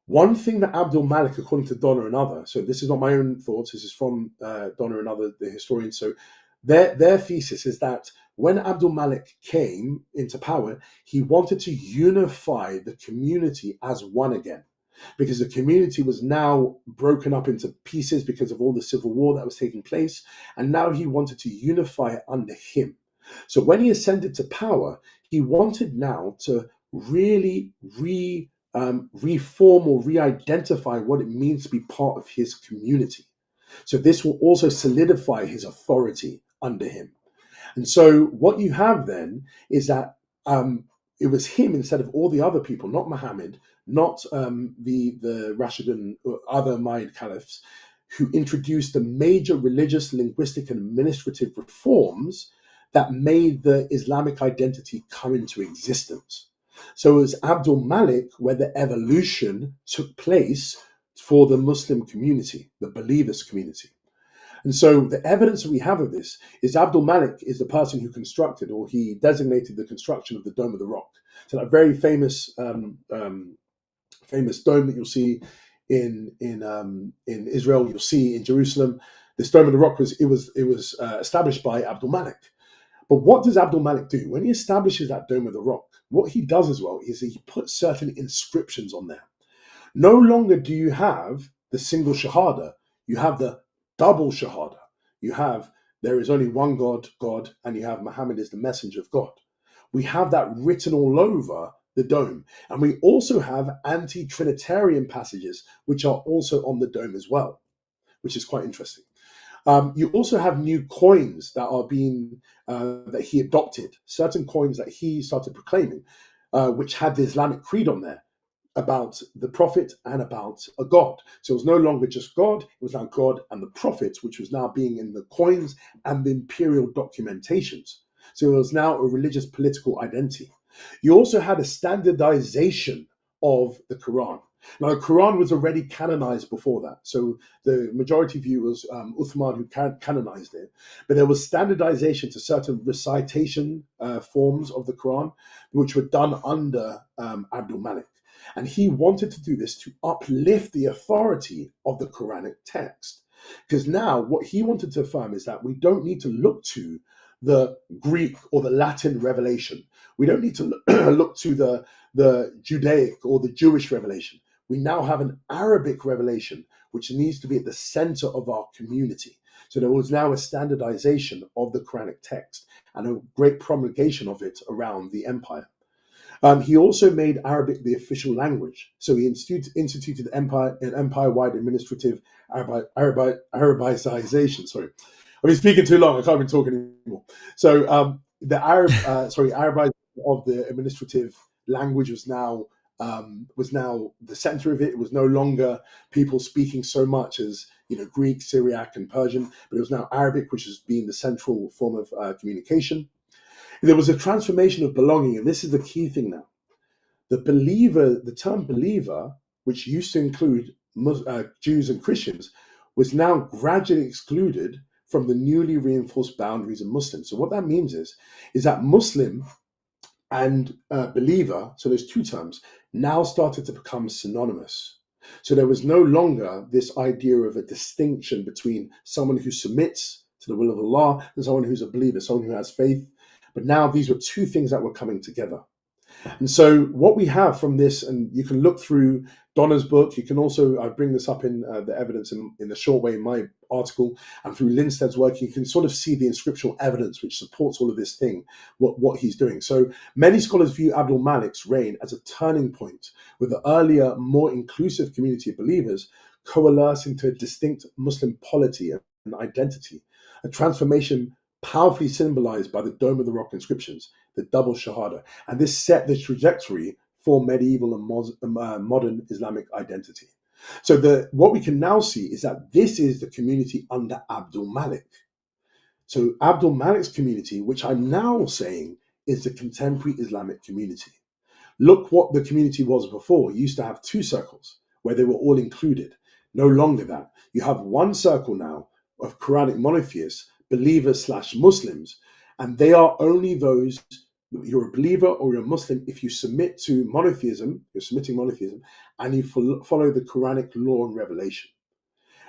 One thing that Abdul Malik, according to Donner and others, so this is not my own thoughts, this is from Donner and other, the historians, so their thesis is that when Abdul Malik came into power, he wanted to unify the community as one again, because the community was now broken up into pieces because of all the civil war that was taking place, and now he wanted to unify it under him. So when he ascended to power, he wanted now to really reform or re-identify what it means to be part of his community. So this will also solidify his authority under him. And so what you have then is that it was him instead of all the other people, not Muhammad, not the Rashidun or other Umayyad caliphs, who introduced the major religious, linguistic, and administrative reforms that made the Islamic identity come into existence. So it was Abdul Malik where the evolution took place for the Muslim community, the believers community. And so the evidence that we have of this is Abdul Malik is the person who constructed, or he designated the construction of the Dome of the Rock. So that very famous famous dome that you'll see in Israel, you'll see in Jerusalem. This Dome of the Rock was established by Abdul Malik. But what does Abdul Malik do when he establishes that Dome of the Rock? What he does as well is he puts certain inscriptions on there. No longer do you have the single shahada, you have the double shahada. You have there is only one God, and you have Muhammad is the messenger of God. We have that written all over the dome. And we also have anti-Trinitarian passages, which are also on the dome as well, which is quite interesting. You also have new coins that are being, that he adopted, certain coins that he started proclaiming, which had the Islamic creed on there about the prophet and about a God. So it was no longer just God, it was now God and the prophet, which was now being in the coins and the imperial documentations. So it was now a religious political identity. You also had a standardization of the Quran. Now, the Quran was already canonized before that. So the majority view was Uthman who canonized it. But there was standardization to certain recitation forms of the Quran, which were done under Abdul Malik. And he wanted to do this to uplift the authority of the Quranic text. Because now what he wanted to affirm is that we don't need to look to the Greek or the Latin revelation. We don't need to look to the Judaic or the Jewish revelation. We now have an Arabic revelation, which needs to be at the center of our community. So there was now a standardization of the Quranic text and a great promulgation of it around the empire. He also made Arabic the official language. So he instituted an empire-wide administrative Arabization. Sorry, I've been speaking too long. I can't even talk anymore. So the Arabization of the administrative language was now the center of it. It was no longer people speaking so much as Greek, Syriac, and Persian, but it was now Arabic, which has been the central form of communication. There was a transformation of belonging, and this is the key thing now. The term believer, which used to include Jews and Christians, was now gradually excluded from the newly reinforced boundaries of Muslims. So what that means is that Muslim and believer, so those two terms, now started to become synonymous. So there was no longer this idea of a distinction between someone who submits to the will of Allah and someone who's a believer, someone who has faith. But now these were two things that were coming together. And so what we have from this, and you can look through Donna's book, you can also, I bring this up in the evidence in the short way in my article, and through Lindsted's work, you can sort of see the inscriptional evidence which supports all of this thing, what he's doing. So many scholars view Abdul Malik's reign as a turning point, with the earlier, more inclusive community of believers coalesce into a distinct Muslim polity and identity, a transformation powerfully symbolized by the Dome of the Rock inscriptions, the double Shahada. And this set the trajectory for medieval and modern Islamic identity. So what we can now see is that this is the community under Abdul Malik. So Abdul Malik's community, which I'm now saying is the contemporary Islamic community. Look what the community was before. It used to have two circles where they were all included. No longer that. You have one circle now of Quranic monotheists, believers / Muslims, and they are only those, you're a believer or you're a Muslim if you submit to monotheism, you're submitting monotheism, and you follow the Quranic law and revelation.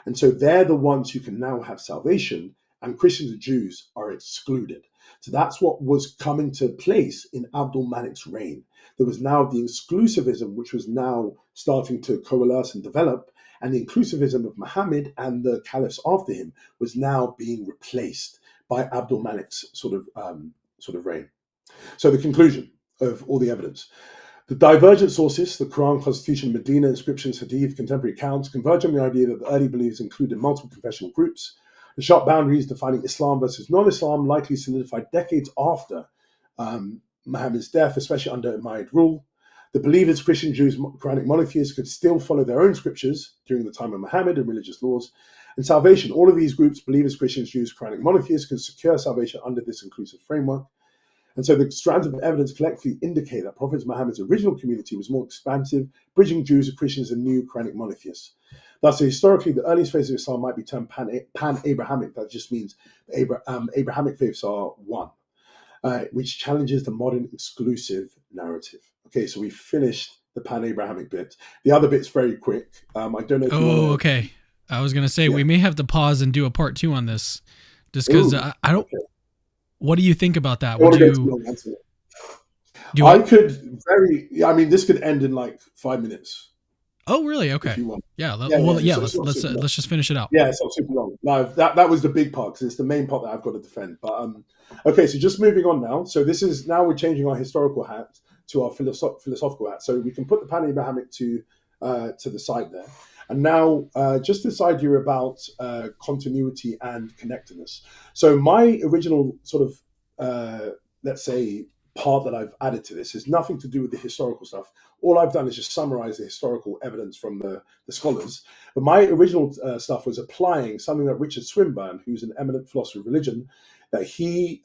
And so they're the ones who can now have salvation, and Christians and Jews are excluded. So that's what was coming to place in Abdul Malik's reign. There was now the exclusivism, which was now starting to coalesce and develop, and the inclusivism of Muhammad and the caliphs after him was now being replaced by Abdul Malik's sort of reign. So the conclusion of all the evidence. The divergent sources, the Quran, Constitution, Medina, inscriptions, Hadith, contemporary accounts, converge on the idea that the early believers included multiple confessional groups. The sharp boundaries defining Islam versus non-Islam likely solidified decades after Muhammad's death, especially under Umayyad rule. The believers, Christian, Jews, Quranic monotheists could still follow their own scriptures during the time of Muhammad and religious laws. And salvation, all of these groups, believers, Christians, Jews, Quranic monotheists, can secure salvation under this inclusive framework. And so the strands of evidence collectively indicate that Prophet Muhammad's original community was more expansive, bridging Jews, Christians, and new Quranic monotheists. Thus, historically, the earliest faiths of Islam might be termed pan-abrahamic. That just means Abrahamic faiths are one, which challenges the modern exclusive narrative. Okay, so we finished the pan-Abrahamic bit. The other bit's very quick. I don't know if you want to... okay. I was going to say, we may have to pause and do a part 2 on this, just because I don't... Okay. What do you think about that? This could end in like 5 minutes. Oh, really? Okay. Yeah. Let's just finish it out. Yeah, it's not super long. No, that was the big part, because it's the main part that I've got to defend. But okay, so just moving on now. So we're changing our historical hat to our philosophical hat. So we can put the pan-Abrahamic to the side there. And now just this idea about continuity and connectedness. So my original sort of, let's say, part that I've added to this is nothing to do with the historical stuff. All I've done is just summarize the historical evidence from the scholars. But my original stuff was applying something that Richard Swinburne, who's an eminent philosopher of religion, that he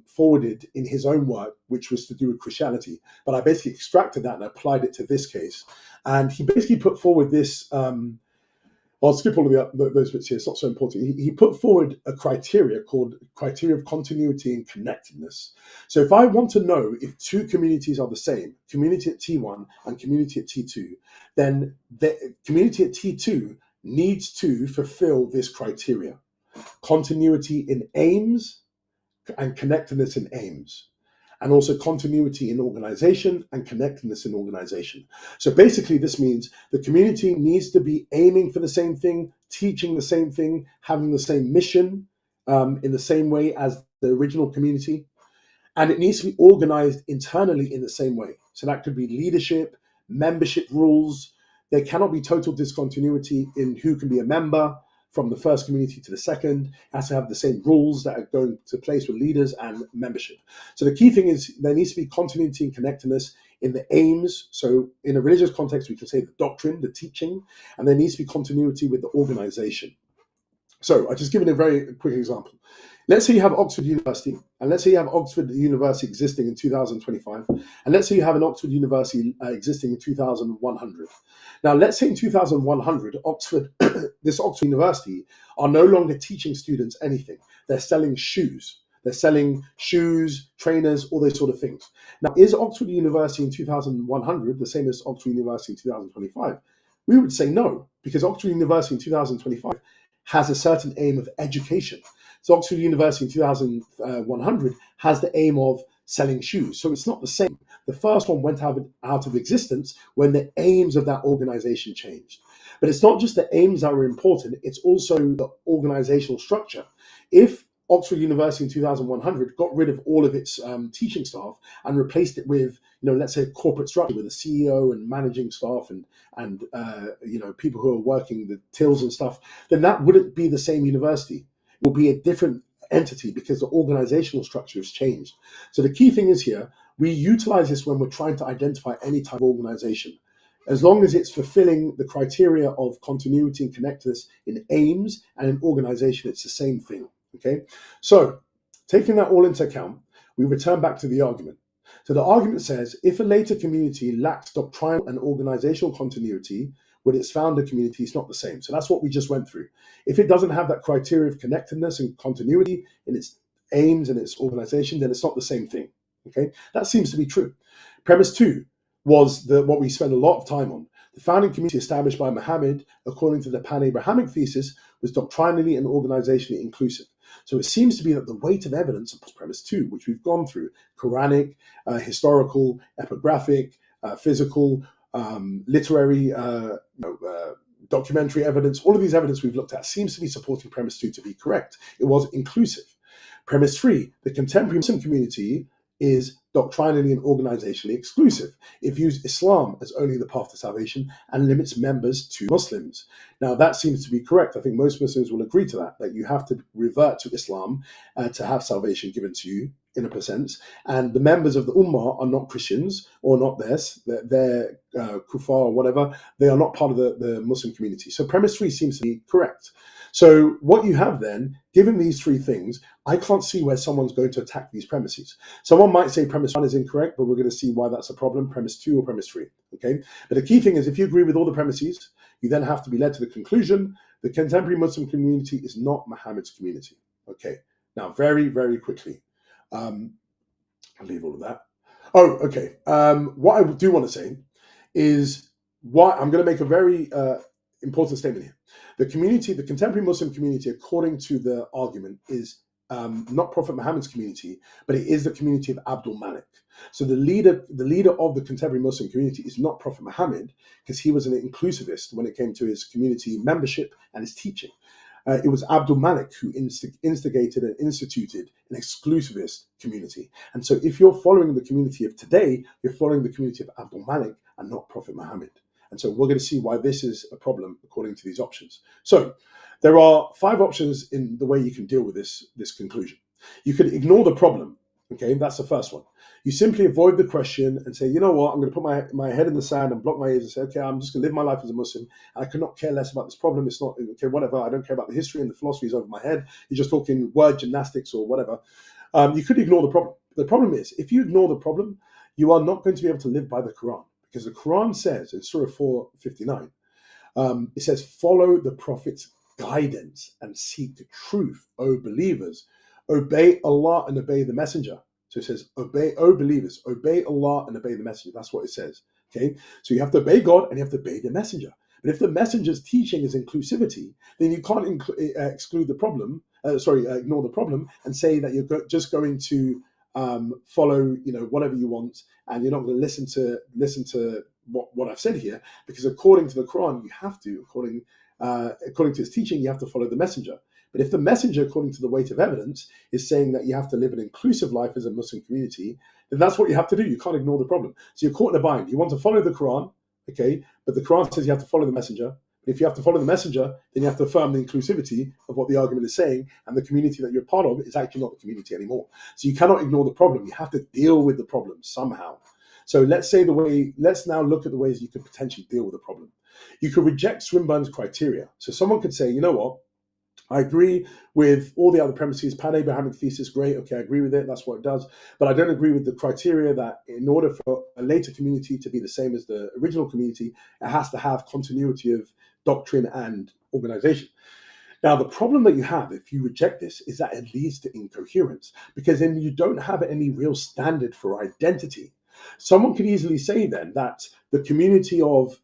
forwarded in his own work, which was to do with Christianity. But I basically extracted that and applied it to this case. And he basically put forward this, I'll skip all of those bits here, it's not so important. He put forward a criteria called criteria of continuity and connectedness. So if I want to know if two communities are the same, community at T1 and community at T2, then the community at T2 needs to fulfill this criteria: continuity in aims and connectedness in aims, and also continuity in organization and connectedness in organization. So basically this means the community needs to be aiming for the same thing, teaching the same thing, having the same mission in the same way as the original community. And it needs to be organized internally in the same way. So that could be leadership, membership rules. There cannot be total discontinuity in who can be a member from the first community to the second. It has to have the same rules that are going to place with leaders and membership. So the key thing is there needs to be continuity and connectedness in the aims. So in a religious context, we can say the doctrine, the teaching, and there needs to be continuity with the organization. So I've just given a very quick example. Let's say you have Oxford University, and let's say you have Oxford University existing in 2025, and let's say you have an Oxford University existing in 2100. Now, let's say in 2100, this Oxford University are no longer teaching students anything. They're selling shoes. They're selling shoes, trainers, all those sort of things. Now, is Oxford University in 2100 the same as Oxford University in 2025? We would say no, because Oxford University in 2025 has a certain aim of education. So Oxford University in 2100 has the aim of selling shoes. So it's not the same. The first one went out of existence when the aims of that organization changed. But it's not just the aims that were important, it's also the organizational structure. If Oxford University in 2100 got rid of all of its teaching staff and replaced it with, let's say a corporate structure with a CEO and managing staff and people who are working the tills and stuff, then that wouldn't be the same university. It will be a different entity because the organizational structure has changed. So the key thing is here, we utilize this when we're trying to identify any type of organization. As long as it's fulfilling the criteria of continuity and connectedness in aims and in organization, it's the same thing. Okay, so taking that all into account, we return back to the argument. So the argument says, if a later community lacks doctrinal and organizational continuity with its founder community, it's not the same. So that's what we just went through. If it doesn't have that criteria of connectedness and continuity in its aims and its organization, then it's not the same thing. Okay, that seems to be true. Premise 2 was what we spent a lot of time on. The founding community established by Muhammad, according to the pan-Abrahamic thesis, was doctrinally and organizationally inclusive. So it seems to be that the weight of evidence of premise 2, which we've gone through, Quranic, historical, epigraphic, physical, literary, documentary evidence, all of these evidence we've looked at seems to be supporting premise 2 to be correct. It was inclusive. Premise 3, the contemporary Muslim community is doctrinally and organizationally exclusive. It views Islam as only the path to salvation and limits members to Muslims. Now, that seems to be correct. I think most Muslims will agree to that you have to revert to Islam to have salvation given to you. in a sense, and the members of the Ummah are not Christians or not this, they're kuffar or whatever, they are not part of the Muslim community. So premise 3 seems to be correct. So what you have then, given these 3 things, I can't see where someone's going to attack these premises. Someone might say premise 1 is incorrect, but we're going to see why that's a problem, premise 2 or premise 3, okay? But the key thing is, if you agree with all the premises, you then have to be led to the conclusion the contemporary Muslim community is not Muhammad's community. Okay, now very, very quickly, I'll leave all of that. Oh, okay. What I do want to say is I'm going to make a very important statement here. The community, the contemporary Muslim community, according to the argument, is not Prophet Muhammad's community, but it is the community of Abdul Malik. So the leader of the contemporary Muslim community is not Prophet Muhammad, because he was an inclusivist when it came to his community membership and his teaching. It was Abdul Malik who instigated and instituted an exclusivist community. And so if you're following the community of today, you're following the community of Abdul Malik and not Prophet Muhammad. And so we're going to see why this is a problem according to these options. So there are 5 options in the way you can deal with this conclusion. You could ignore the problem. Okay, that's the first one. You simply avoid the question and say, you know what, I'm going to put my head in the sand and block my ears and say, okay, I'm just going to live my life as a Muslim. I could not care less about this problem. It's not, okay, whatever. I don't care about the history and the philosophies over my head. You're just talking word gymnastics or whatever. You could ignore the problem. The problem is, if you ignore the problem, you are not going to be able to live by the Quran, because the Quran says in Surah 4:59, it says, follow the Prophet's guidance and seek the truth, O believers. Obey Allah and obey the messenger. So it says, obey, O believers, obey Allah and obey the messenger. That's what it says. Okay, so you have to obey God and you have to obey the messenger. But if the messenger's teaching is inclusivity, then you can't ignore the problem and say that you're just going to follow, whatever you want, and you're not going to listen to what I've said here, because according to the Quran, you have to, according to his teaching, you have to follow the messenger. But if the messenger, according to the weight of evidence, is saying that you have to live an inclusive life as a Muslim community, then that's what you have to do. You can't ignore the problem. So you're caught in a bind. You want to follow the Quran, okay, but the Quran says you have to follow the messenger. But if you have to follow the messenger, then you have to affirm the inclusivity of what the argument is saying, and the community that you're part of is actually not the community anymore. So you cannot ignore the problem. You have to deal with the problem somehow. So let's now look at the ways you could potentially deal with the problem. You could reject Swinburne's criteria. So someone could say, you know what, I agree with all the other premises, pan-abrahamic thesis, great, okay, I agree with it, that's what it does, but I don't agree with the criteria that in order for a later community to be the same as the original community, it has to have continuity of doctrine and organization. Now, the problem that you have if you reject this is that it leads to incoherence, because then you don't have any real standard for identity. Someone could easily say then that the community of,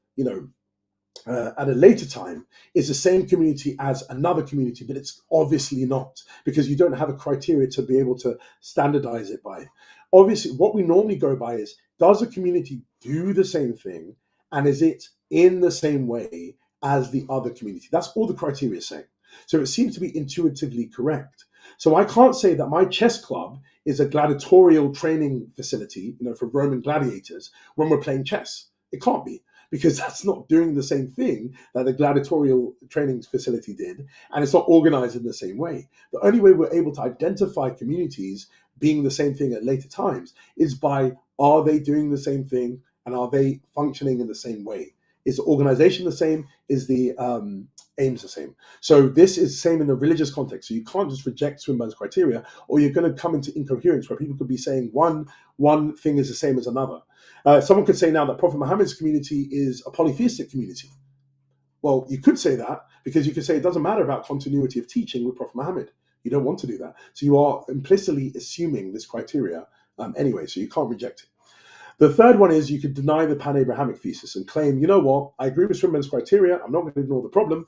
at a later time is the same community as another community, but it's obviously not, because you don't have a criteria to be able to standardize it by. Obviously, what we normally go by is, does a community do the same thing, and is it in the same way as the other community? That's all the criteria is saying. So it seems to be intuitively correct. So I can't say that my chess club is a gladiatorial training facility, for Roman gladiators when we're playing chess. It can't be, because that's not doing the same thing that the gladiatorial training facility did, and it's not organized in the same way. The only way we're able to identify communities being the same thing at later times is by, are they doing the same thing, and are they functioning in the same way? Is the organization the same? Is the aims the same? So this is the same in the religious context. So you can't just reject Swinburne's criteria, or you're going to come into incoherence where people could be saying one thing is the same as another. Someone could say now that Prophet Muhammad's community is a polytheistic community. Well, you could say that, because you could say it doesn't matter about continuity of teaching with Prophet Muhammad. You don't want to do that. So you are implicitly assuming this criteria anyway, so you can't reject it. The third one is you could deny the pan-Abrahamic thesis and claim, you know what, I agree with Swinburne's criteria, I'm not going to ignore the problem,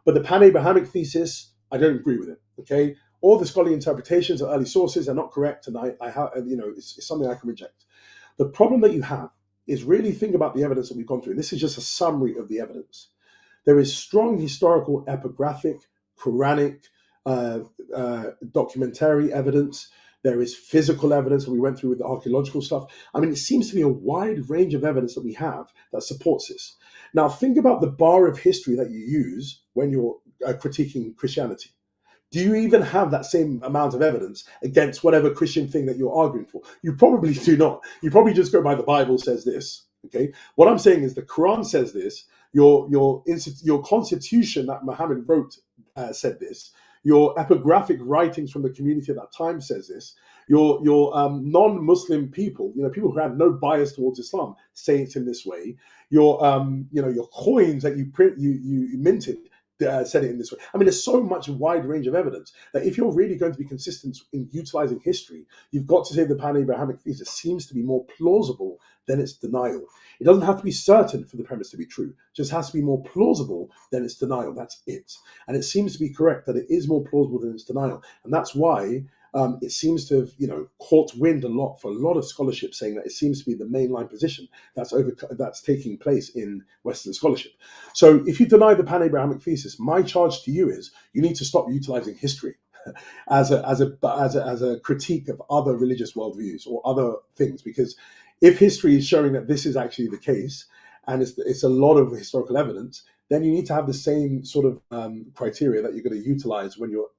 but the pan-Abrahamic thesis, I don't agree with it, okay? All the scholarly interpretations of early sources are not correct, and I have, it's something I can reject. The problem that you have is really think about the evidence that we've gone through. And this is just a summary of the evidence. There is strong historical, epigraphic, Quranic, documentary evidence. There is physical evidence that we went through with the archaeological stuff. I mean, it seems to be a wide range of evidence that we have that supports this. Now, think about the bar of history that you use when you're critiquing Christianity. do you even have that same amount of evidence against whatever Christian thing that you're arguing for? You probably do not. You probably just go by the Bible says this. Okay. What I'm saying is the Quran says this. Your constitution that Muhammad wrote said this. Your epigraphic writings from the community at that time says this. Your non-Muslim people, people who had no bias towards Islam, say it in this way. Your your coins that you print, you minted, said it in this way. I mean, there's so much wide range of evidence that if you're really going to be consistent in utilizing history, you've got to say the pan-Abrahamic thesis seems to be more plausible than its denial. It doesn't have to be certain for the premise to be true. It just has to be more plausible than its denial. That's it. And it seems to be correct that it is more plausible than its denial. And that's why it seems to have, caught wind a lot for a lot of scholarship, saying that it seems to be the mainline position that's taking place in Western scholarship. So if you deny the pan-Abrahamic thesis, my charge to you is you need to stop utilizing history as a critique of other religious worldviews or other things, because if history is showing that this is actually the case, and it's a lot of historical evidence, then you need to have the same sort of criteria that you're going to utilize when you're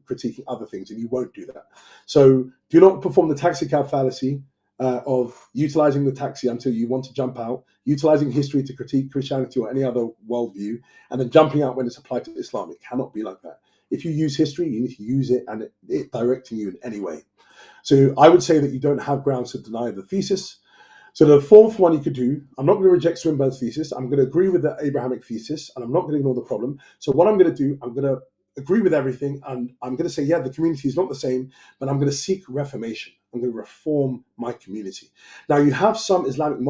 critiquing other things, and you won't do that. So do not perform the taxi cab fallacy of utilizing the taxi until you want to jump out, utilizing history to critique Christianity or any other worldview, and then jumping out when it's applied to Islam. It cannot be like that. If you use history, you need to use it and it directing you in any way. So I would say that you don't have grounds to deny the thesis. So the fourth one you could do, I'm not going to reject Swinburne's thesis. I'm going to agree with the Abrahamic thesis, and I'm not going to ignore the problem. So what I'm going to do, I'm going to agree with everything, and I'm going to say, yeah, the community is not the same, but I'm going to seek reformation. I'm going to reform my community. Now, you have some Islamic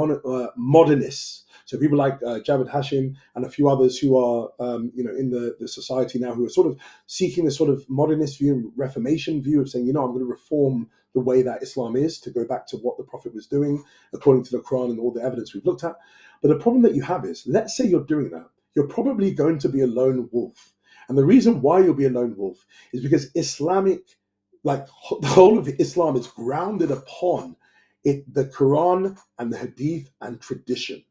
modernists, so people like Javad Hashim and a few others who are, in the society now, who are sort of seeking this sort of modernist view and reformation view of saying, I'm going to reform the way that Islam is, to go back to what the Prophet was doing according to the Quran and all the evidence we've looked at. But the problem that you have is, let's say you're doing that, you're probably going to be a lone wolf. And the reason why you'll be a lone wolf is because Islamic, like the whole of Islam, is grounded upon the Quran and the Hadith and tradition.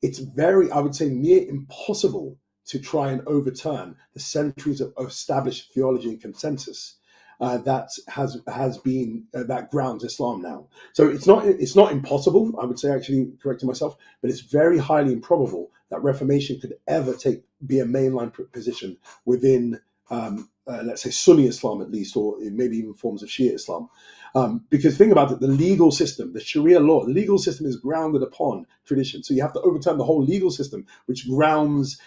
It's very, I would say, near impossible to try and overturn the centuries of established theology and consensus that has been that grounds Islam now. So it's not impossible, I would say, actually correcting myself, but it's very highly improbable that Reformation could ever be a mainline position within, let's say, Sunni Islam at least, or maybe even forms of Shia Islam. Because think about it, the legal system, the Sharia law, the legal system is grounded upon tradition. So you have to overturn the whole legal system, which grounds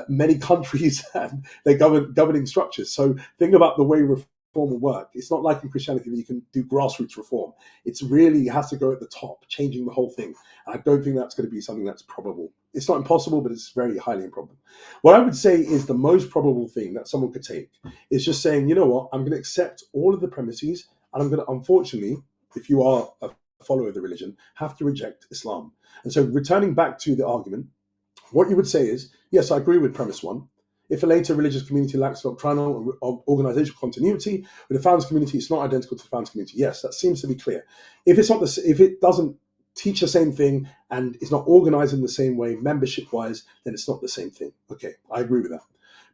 many countries and their governing structures. So think about the way reform will work. It's not like in Christianity that you can do grassroots reform. It's really has to go at the top, changing the whole thing. And I don't think that's going to be something that's probable. It's not impossible, but it's very highly improbable. What I would say is the most probable thing that someone could take is just saying, you know what, I'm going to accept all of the premises, and I'm going to, unfortunately, if you are a follower of the religion, have to reject Islam. And so returning back to the argument, what you would say is, yes, I agree with premise one. If a later religious community lacks doctrinal or organizational continuity, with the founders community, it's not identical to the founders community. Yes, that seems to be clear. If it doesn't teach the same thing and is not organized in the same way, membership-wise, then it's not the same thing. Okay, I agree with that.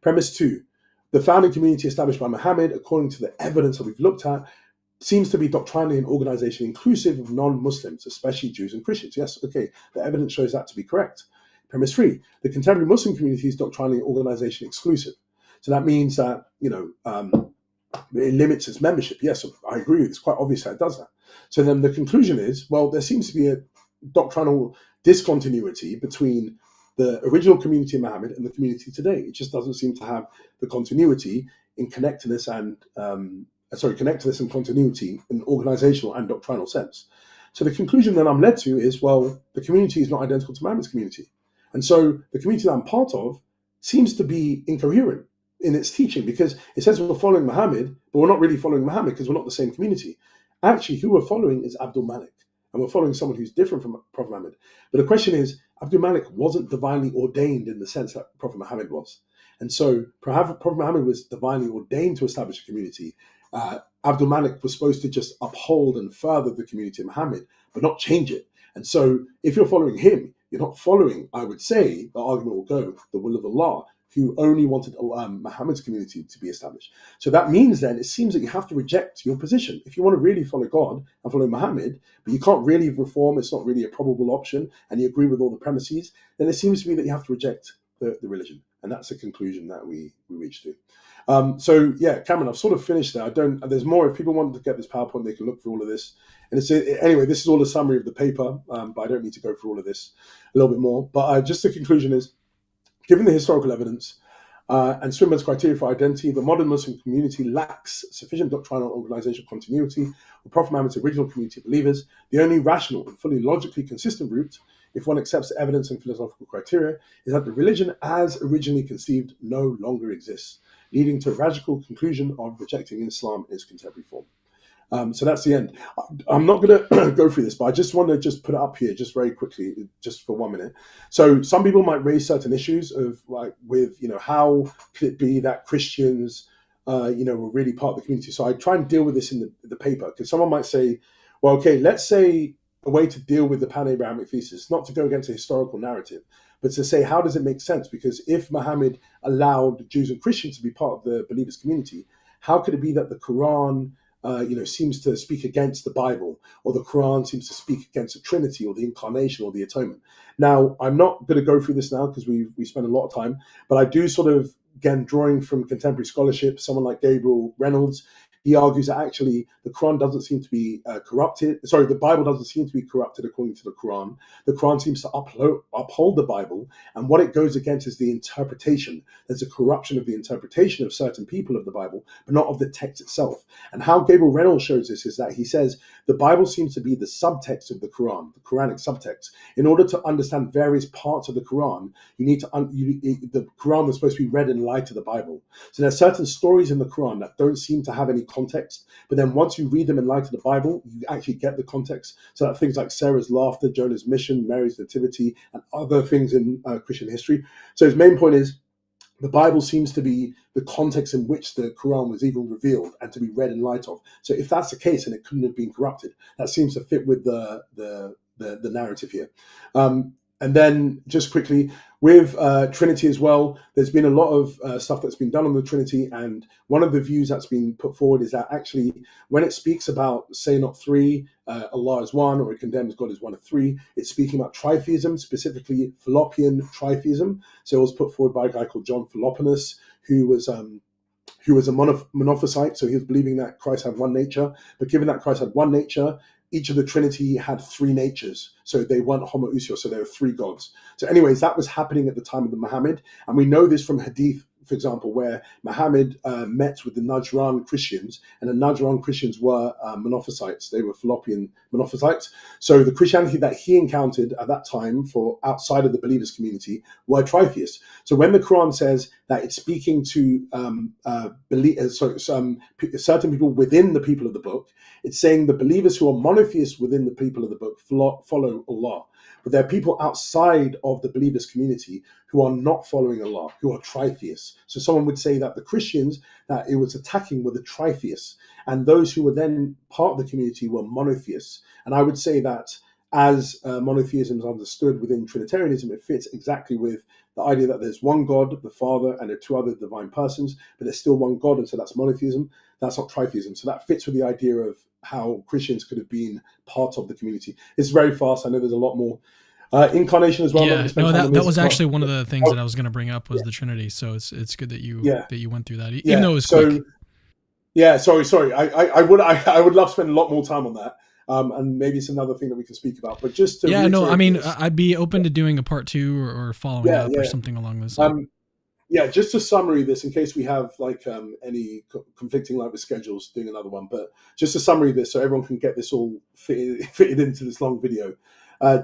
Premise two, the founding community established by Muhammad, according to the evidence that we've looked at, seems to be doctrinally and organizationally inclusive of non-Muslims, especially Jews and Christians. Yes, okay, the evidence shows that to be correct. Premise three, the contemporary Muslim community is doctrinally and organization exclusive. So that means that, it limits its membership. Yes, I agree. It's quite obvious that it does that. So then the conclusion is, well, there seems to be a doctrinal discontinuity between the original community of Muhammad and the community today. It just doesn't seem to have the continuity in connectedness and continuity in organizational and doctrinal sense. So the conclusion that I'm led to is, well, the community is not identical to Muhammad's community. And so the community that I'm part of seems to be incoherent in its teaching, because it says we're following Muhammad, but we're not really following Muhammad because we're not the same community. Actually, who we're following is Abdul Malik, and we're following someone who's different from Prophet Muhammad. But the question is, Abdul Malik wasn't divinely ordained in the sense that Prophet Muhammad was. And so Prophet Muhammad was divinely ordained to establish a community. Abdul Malik was supposed to just uphold and further the community of Muhammad, but not change it. And so if you're following him, you're not following, I would say, the argument will go, the will of Allah, who only wanted Muhammad's community to be established. So that means then it seems that you have to reject your position. If you want to really follow God and follow Muhammad, but you can't really reform, it's not really a probable option, and you agree with all the premises, then it seems to me that you have to reject the religion. And that's the conclusion that we reached to. So yeah, Cameron, I've sort of finished there. There's more. If people want to get this PowerPoint, they can look through all of this. And anyway, this is all a summary of the paper, but I don't need to go through all of this a little bit more. But just the conclusion is, given the historical evidence and Swinburne's criteria for identity, the modern Muslim community lacks sufficient doctrinal organizational continuity with Prophet Muhammad's original community of believers. The only rational and fully logically consistent route, if one accepts the evidence and philosophical criteria, is that the religion as originally conceived no longer exists, leading to a radical conclusion of rejecting Islam in its contemporary form. So that's the end. I'm not going to go through this, but I just want to just put it up here just very quickly, just for 1 minute. So some people might raise certain issues of like with, how could it be that Christians, were really part of the community? So I try and deal with this in the paper, because someone might say, well, okay, let's say a way to deal with the pan-abrahamic thesis, not to go against a historical narrative, but to say, how does it make sense? Because if Muhammad allowed Jews and Christians to be part of the believers' community, how could it be that the Quran seems to speak against the Bible, or the Quran seems to speak against the Trinity, or the Incarnation, or the Atonement? Now, I'm not going to go through this now because we spent a lot of time, but I do sort of, again, drawing from contemporary scholarship, someone like Gabriel Reynolds, he argues that actually the Quran doesn't seem to be corrupted. Sorry, the Bible doesn't seem to be corrupted according to the Quran. The Quran seems to uphold the Bible, and what it goes against is the interpretation. There's a corruption of the interpretation of certain people of the Bible, but not of the text itself. And how Gabriel Reynolds shows this is that he says the Bible seems to be the subtext of the Quran, the Quranic subtext. In order to understand various parts of the Quran, you need to the Quran was supposed to be read in light of the Bible. So there's certain stories in the Quran that don't seem to have any context, but then once you read them in light of the Bible, you actually get the context. So that things like Sarah's laughter, Jonah's mission, Mary's nativity, and other things in Christian history. So his main point is the Bible seems to be the context in which the Quran was even revealed and to be read in light of. So if that's the case, and it couldn't have been corrupted, that seems to fit with the narrative here. And then just quickly, with Trinity as well, there's been a lot of stuff that's been done on the Trinity. And one of the views that's been put forward is that actually, when it speaks about, say, not three, Allah is one, or it condemns God as one of three, it's speaking about tritheism, specifically Fallopian tritheism. So it was put forward by a guy called John Philoponus, who was a monophysite. So he was believing that Christ had one nature. But given that Christ had one nature, each of the Trinity had three natures. So they weren't homoousios, so there were three gods. So anyways, that was happening at the time of the Muhammad. And we know this from Hadith, for example, where Muhammad met with the Najran Christians, and the Najran Christians were monophysites. They were Fallopian monophysites. So the Christianity that he encountered at that time for outside of the believers community were tritheists. So when the Quran says that it's speaking to certain people within the people of the book, it's saying the believers who are monotheists within the people of the book follow Allah. But there are people outside of the believers community who are not following Allah, who are tritheists. So someone would say that the Christians that it was attacking were the tritheists, and those who were then part of the community were monotheists. And I would say that as monotheism is understood within Trinitarianism, it fits exactly with the idea that there's one God, the Father, and there are two other divine persons, but there's still one God, and so that's monotheism. That's not tritheism. So that fits with the idea of how Christians could have been part of the community. It's very fast. I know there's a lot more. Incarnation as well. Yeah, no, that was actually one of the things that I was going to bring up was the Trinity. So it's good that you went through that, even though it was quick. Yeah, sorry. I would love to spend a lot more time on that. And maybe it's another thing that we can speak about. But just to I'd be open to doing a part two or following up or something along those lines. Just to summary this, in case we have any conflicting with schedules, doing another one. But just to summary this, so everyone can get this all fitted into this long video.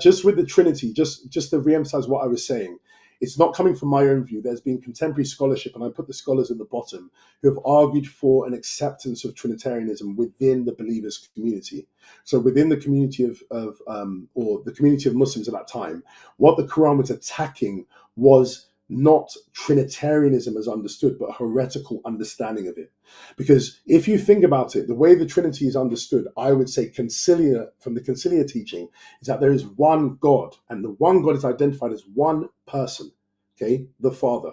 Just with the Trinity, just to reemphasize what I was saying, it's not coming from my own view. There's been contemporary scholarship, and I put the scholars at the bottom, who have argued for an acceptance of Trinitarianism within the believers' community. So within the community or the community of Muslims at that time, what the Quran was attacking was not Trinitarianism as understood, but a heretical understanding of it. Because if you think about it, the way the Trinity is understood, I would say from the conciliar teaching, is that there is one God, and the one God is identified as one person, okay, the Father.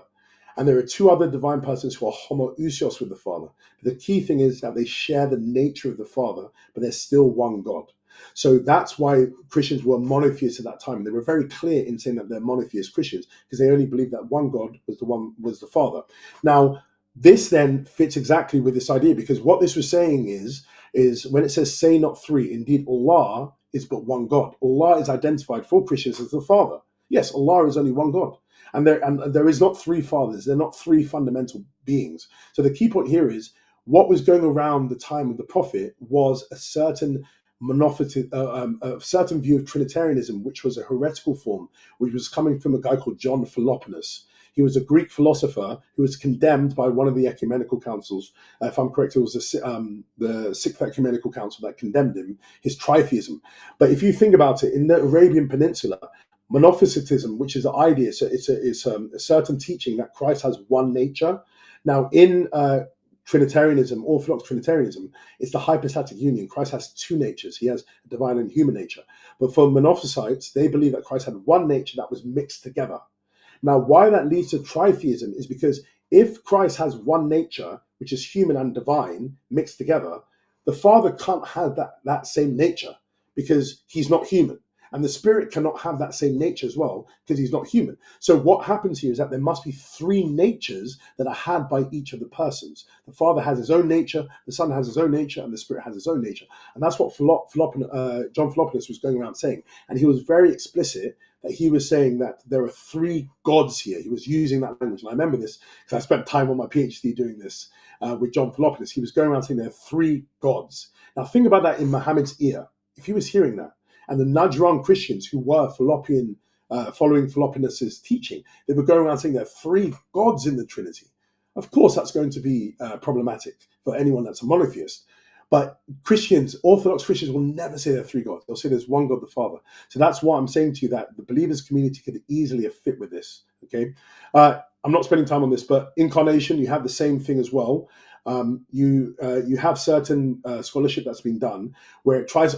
And there are two other divine persons who are homoousios with the Father. But the key thing is that they share the nature of the Father, but they're still one God. So that's why Christians were monotheists at that time. They were very clear in saying that they're monotheist Christians because they only believed that one God was the Father. Now, this then fits exactly with this idea, because what this was saying is when it says say not three, indeed Allah is but one God. Allah is identified for Christians as the Father. Yes, Allah is only one God. And there is not three fathers. They're not three fundamental beings. So the key point here is what was going around the time of the Prophet was a certain monotheistic, a certain view of Trinitarianism, which was a heretical form, which was coming from a guy called John Philoponus. He was a Greek philosopher who was condemned by one of the ecumenical councils. If I'm correct, it was the Sixth Ecumenical Council that condemned him, his tritheism. But if you think about it, in the Arabian Peninsula, monophysitism, which is the idea, so it's a certain teaching that Christ has one nature. Now, in Trinitarianism, Orthodox Trinitarianism, it's the hypostatic union. Christ has two natures. He has a divine and human nature. But for monophysites, they believe that Christ had one nature that was mixed together. Now, why that leads to tritheism is because if Christ has one nature, which is human and divine, mixed together, the Father can't have that same nature because he's not human. And the Spirit cannot have that same nature as well because he's not human. So what happens here is that there must be three natures that are had by each of the persons. The Father has his own nature, the Son has his own nature, and the Spirit has his own nature. And that's what John Philoponus was going around saying. And he was very explicit that he was saying that there are three gods here. He was using that language. And I remember this because I spent time on my PhD doing this with John Philoponus. He was going around saying there are three gods. Now think about that in Muhammad's ear. If he was hearing that, and the Najran Christians who were following Philoponus's teaching, they were going around saying there are three gods in the Trinity. Of course, that's going to be problematic for anyone that's a monotheist. But Christians, Orthodox Christians, will never say there are three gods. They'll say there's one God, the Father. So that's why I'm saying to you that the believers community could easily have fit with this. Okay, I'm not spending time on this, but incarnation, you have the same thing as well. You have certain scholarship that's been done where it tries.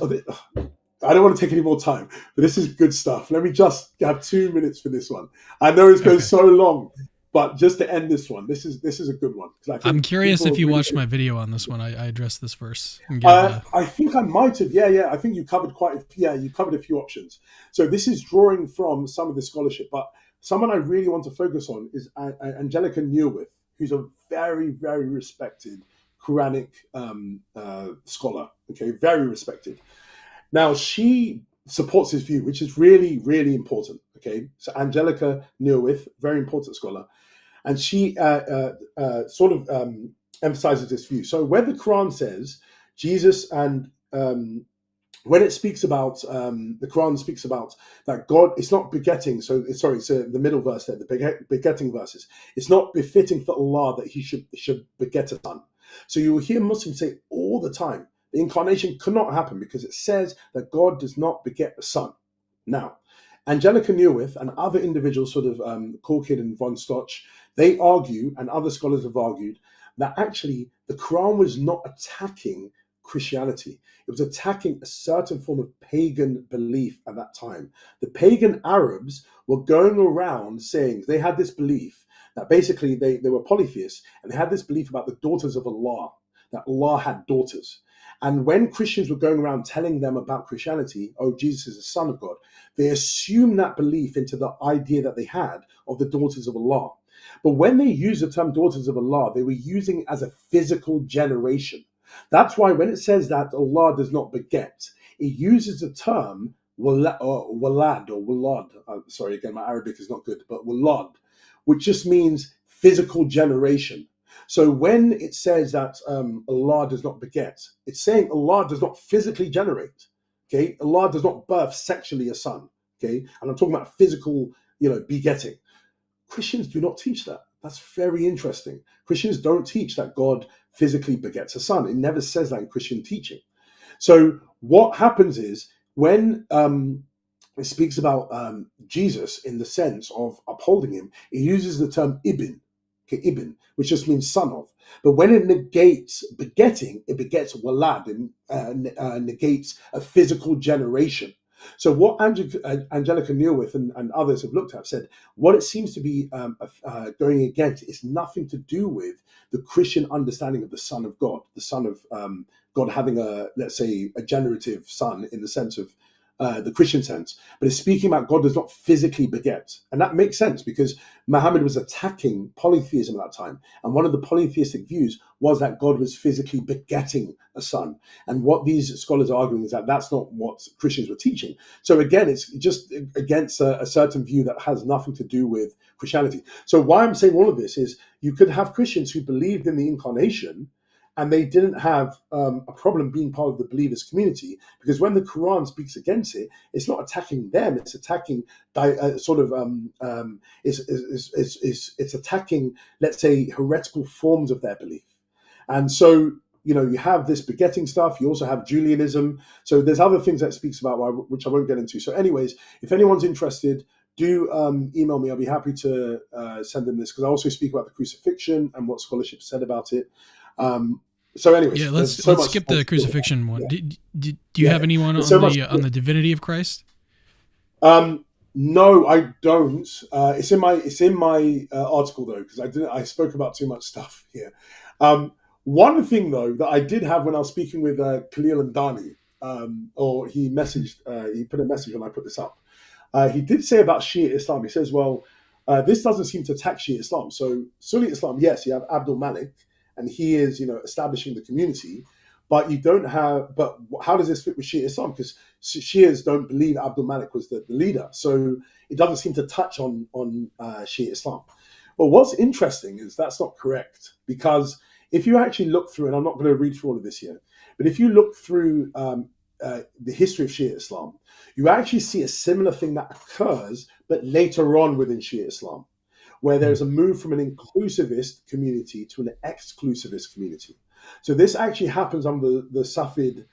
I don't want to take any more time, but this is good stuff. Let me just have 2 minutes for this one. I know it's going so long, but just to end this one, this is a good one. I'm curious if you watched my video on this one. I addressed this verse. I think I might have. Yeah. I think you covered you covered a few options. So this is drawing from some of the scholarship, but someone I really want to focus on is Angelica Newirth, who's a very, very respected Quranic scholar. Okay, very respected. Now, she supports his view, which is really, really important. Okay, so Angelica Newirth, very important scholar, and she emphasizes this view. So when the Quran says Jesus and when it speaks about the Quran speaks about that God, it's not begetting. So the middle verse there, the begetting verses. It's not befitting for Allah that he should beget a son. So you will hear Muslims say all the time, the incarnation cannot happen because it says that God does not beget a son. Now, Angelica Newirth and other individuals, sort of Corkid and von Stoch, they argue, and other scholars have argued, that actually the Quran was not attacking Christianity. It was attacking a certain form of pagan belief at that time. The pagan Arabs were going around saying they had this belief that basically they were polytheists, and they had this belief about the daughters of Allah, that Allah had daughters. And when Christians were going around telling them about Christianity, oh, Jesus is the Son of God, they assumed that belief into the idea that they had of the daughters of Allah. But when they used the term daughters of Allah, they were using it as a physical generation. That's why when it says that Allah does not beget, it uses the term walad or walad. Sorry, again, my Arabic is not good, but walad, which just means physical generation. So when it says that Allah does not beget, it's saying Allah does not physically generate. Okay, Allah does not birth sexually a son. Okay, and I'm talking about physical, begetting. Christians do not teach that. That's very interesting. Christians don't teach that God physically begets a son. It never says that in Christian teaching. So what happens is when it speaks about Jesus in the sense of upholding him, it uses the term ibn, ibn, which just means son of. But when it negates begetting, it begets walad and negates a physical generation. So what Angelica Neilwith and others have looked at said what it seems to be going against is nothing to do with the Christian understanding of the Son of God, the Son of God having a, let's say, a generative son in the sense of the Christian sense, but it's speaking about God does not physically beget. And that makes sense because Muhammad was attacking polytheism at that time. And one of the polytheistic views was that God was physically begetting a son. And what these scholars are arguing is that that's not what Christians were teaching. So again, it's just against a certain view that has nothing to do with Christianity. So why I'm saying all of this is you could have Christians who believed in the incarnation and they didn't have a problem being part of the believers community, because when the Quran speaks against it, it's not attacking them; it's attacking it's attacking, let's say, heretical forms of their belief. And so, you have this begetting stuff. You also have Julianism. So there's other things that it speaks about, which I won't get into. So, anyways, if anyone's interested, do email me. I'll be happy to send them this because I also speak about the crucifixion and what scholarship said about it. So, anyways, yeah, let's skip the crucifixion one. Do you have anyone on the divinity of Christ? No, I don't. It's in my article though, because I spoke about too much stuff here. One thing though that I did have when I was speaking with Khalil and Dani, or he put a message when I put this up. He did say about Shia Islam. He says, well, this doesn't seem to attack Shia Islam. So Sunni Islam, yes, you have Abdul Malik, and he is, establishing the community. But you don't have. But how does this fit with Shia Islam? Because Shias don't believe Abdul Malik was the leader, so it doesn't seem to touch on Shia Islam. But what's interesting is that's not correct, because if you actually look through, and I'm not going to read through all of this here, but if you look through the history of Shia Islam, you actually see a similar thing that occurs, but later on within Shia Islam, where there's a move from an inclusivist community to an exclusivist community. So this actually happens under the Safid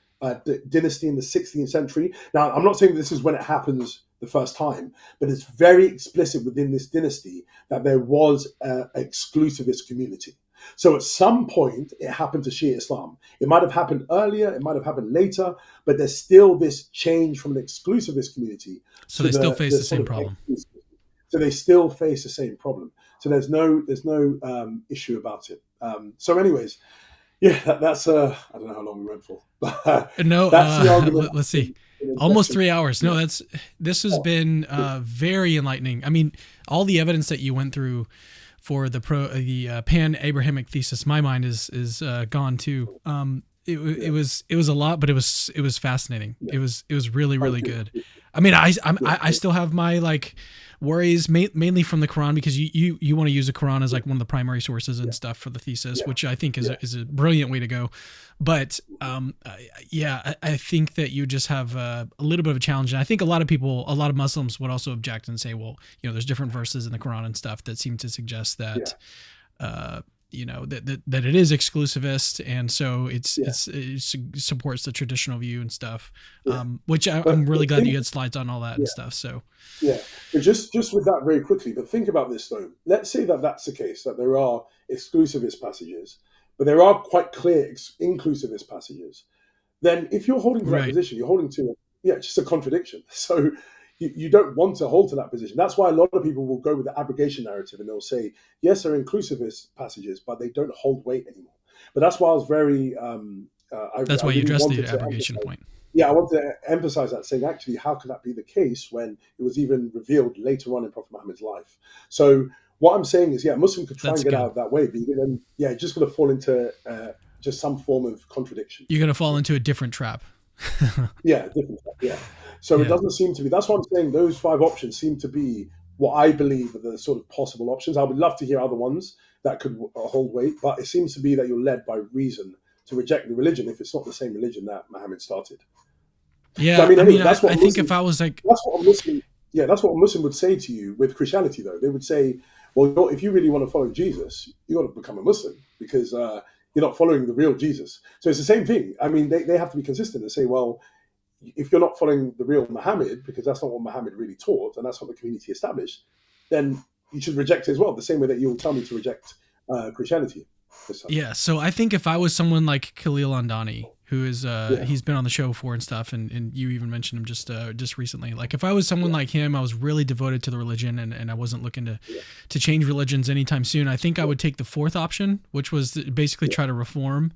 dynasty in the 16th century. Now, I'm not saying this is when it happens the first time, but it's very explicit within this dynasty that there was an exclusivist community. So at some point, it happened to Shia Islam. It might have happened earlier, it might have happened later, but there's still this change from an exclusivist community. So they still face the same problem. So they still face the same problem. So there's no issue about it. So anyways, yeah, that's I don't know how long we went for. No, that's the argument. Let's see. Almost 3 hours. No, this has been very enlightening. I mean, all the evidence that you went through for the pan-abrahamic thesis, my mind is gone too. It was a lot, but it was fascinating. Yeah. It was really, really good. I mean, I still have my worries mainly from the Quran, because you want to use the Quran as one of the primary sources and stuff for the thesis, which I think is a brilliant way to go. But I think that you just have a little bit of a challenge. And I think a lot of Muslims would also object and say, well, there's different verses in the Quran and stuff that seem to suggest that, that it is exclusivist. And so it supports the traditional view and stuff, which I'm really glad you had slides on all that and stuff. So, yeah, but just with that very quickly, but think about this though. Let's say that that's the case, that there are exclusivist passages, but there are quite clear inclusivist passages. Then if you're holding to that position, you're holding to just a contradiction. So you don't want to hold to that position. That's why a lot of people will go with the abrogation narrative, and they'll say, yes, there are inclusivist passages, but they don't hold weight anymore. But that's why I was very... that's why you addressed the abrogation point. Yeah, I want to emphasize that, saying actually, how could that be the case when it was even revealed later on in Prophet Muhammad's life? So what I'm saying is, Muslim could try and get out of that way, but then, just going to fall into just some form of contradiction. You're going to fall into a different trap. Different trap, yeah. So it doesn't seem to be. That's what I'm saying. Those 5 options seem to be what I believe are the sort of possible options. I would love to hear other ones that could hold weight, but it seems to be that you're led by reason to reject the religion if it's not the same religion that Muhammad started. Yeah, so, I think if I was that's what a Muslim would say to you with Christianity, though. They would say, well, if you really want to follow Jesus, you got to become a Muslim, because you're not following the real Jesus. So it's the same thing. I mean, they have to be consistent and say, well, if you're not following the real Muhammad, because that's not what Muhammad really taught, and that's what the community established, then you should reject it as well, the same way that you'll tell me to reject Christianity. Yeah, so I think if I was someone like Khalil Andani, who is Yeah, he's been on the show before and stuff, and you even mentioned him just recently. Like if I was someone like him, I was really devoted to the religion, and I wasn't looking yeah, to change religions anytime soon. I think I would take the fourth option, which was basically yeah, try to reform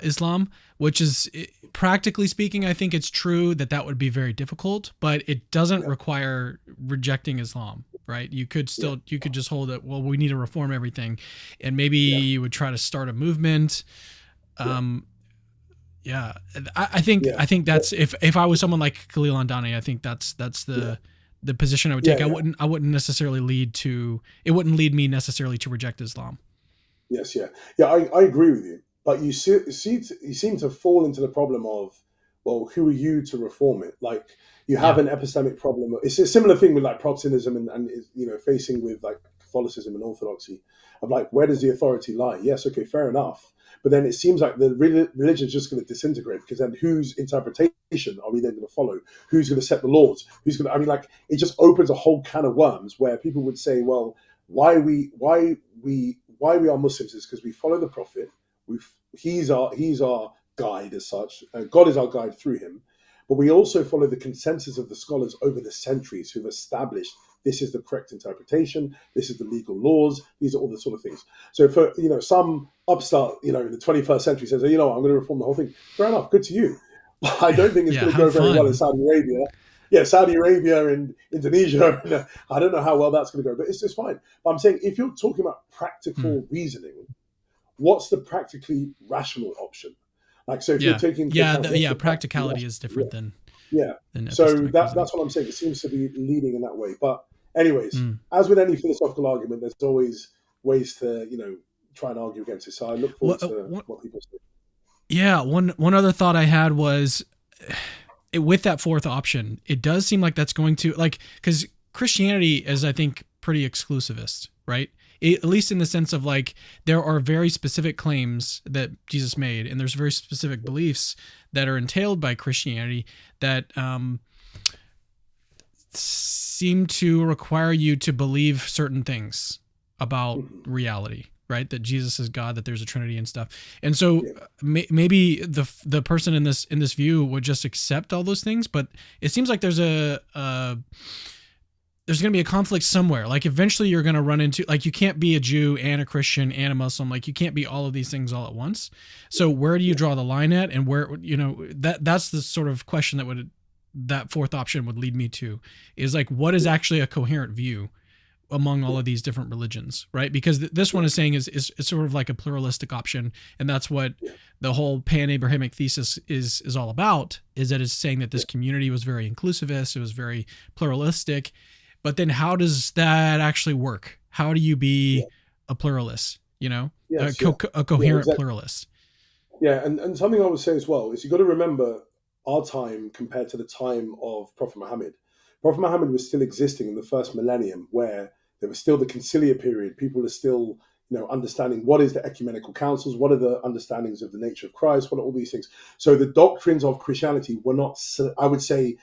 Islam, which is practically speaking, I think it's true that would be very difficult, but it doesn't yeah, require rejecting Islam, right? You could yeah, still, you could just hold it. Well, we need to reform everything, and maybe yeah, you would try to start a movement. yeah, Um, yeah, I think yeah, that's if I was someone like Khalil Andani, I think that's yeah, the position I would yeah, take. yeah. I wouldn't necessarily it wouldn't lead me necessarily to reject Islam. Yes, yeah, yeah. I agree with you, but you seem to fall into the problem of, well, who are you to reform it? Like you have Yeah, an epistemic problem. It's a similar thing with like Protestantism and facing with like Catholicism and Orthodoxy, of like where does the authority lie? Yes, okay, fair enough. But then it seems like the religion is just going to disintegrate because then whose interpretation are we then going to follow? Who's going to set the laws? Who's going to? I mean, like it just opens a whole can of worms where people would say, well, why we are Muslims is because we follow the Prophet. We he's our guide as such. God is our guide through him, but we also follow the consensus of the scholars over the centuries who've established this is the correct interpretation. This is the legal laws. These are all the sort of things. So for some upstart in the 21st century says, I'm going to reform the whole thing. Fair enough, good to you. But I don't think it's yeah, going to have go very well in fun. Saudi Arabia. Yeah, Saudi Arabia and Indonesia. I don't know how well that's going to go, but it's just fine. But I'm saying if you're talking about Hmm. practical reasoning, what's the practically rational option? Like, so if you're Yeah, taking into account what's yeah. the practically Practicality rational, is different yeah, yeah. than So epistemic reasoning. that's what I'm saying. It seems to be leading in that way. But anyways, Hmm. as with any philosophical argument, there's always ways to try and argue against it. So I look forward to What what people say. Yeah, one other thought I had was with that fourth option, it does seem like that's going to like because Christianity is, I think, pretty exclusivist, right? At least in the sense of like there are very specific claims that Jesus made, and there's very specific beliefs that are entailed by Christianity that seem to require you to believe certain things about Mhm. reality, right? That Jesus is God, that there's a Trinity and stuff. And so Yeah, maybe the person in this view would just accept all those things, but it seems like there's there's going to be a conflict somewhere. Like eventually you're going to run into like you can't be a Jew and a Christian and a Muslim. Like you can't be all of these things all at once. So where do you yeah, draw the line at, and where that's the sort of question that fourth option would lead me to is like what is yeah, actually a coherent view among all yeah, of these different religions, right? Because this one yeah, is saying is sort of like a pluralistic option, and that's what yeah, the whole pan-abrahamic thesis is all about. Is that it's saying that yeah, this community was very inclusivist, it was very pluralistic, but then how does that actually work? How do you yeah. be a pluralist? Yes, yeah, A yeah, coherent exactly. pluralist. Yeah, and something I would say as well is you've got to remember our time compared to the time of Prophet Muhammad. Prophet Muhammad was still existing in the first millennium, where there was still the conciliar period. People are still, understanding what is the ecumenical councils, what are the understandings of the nature of Christ, what are all these things. So the doctrines of Christianity were not, I would say,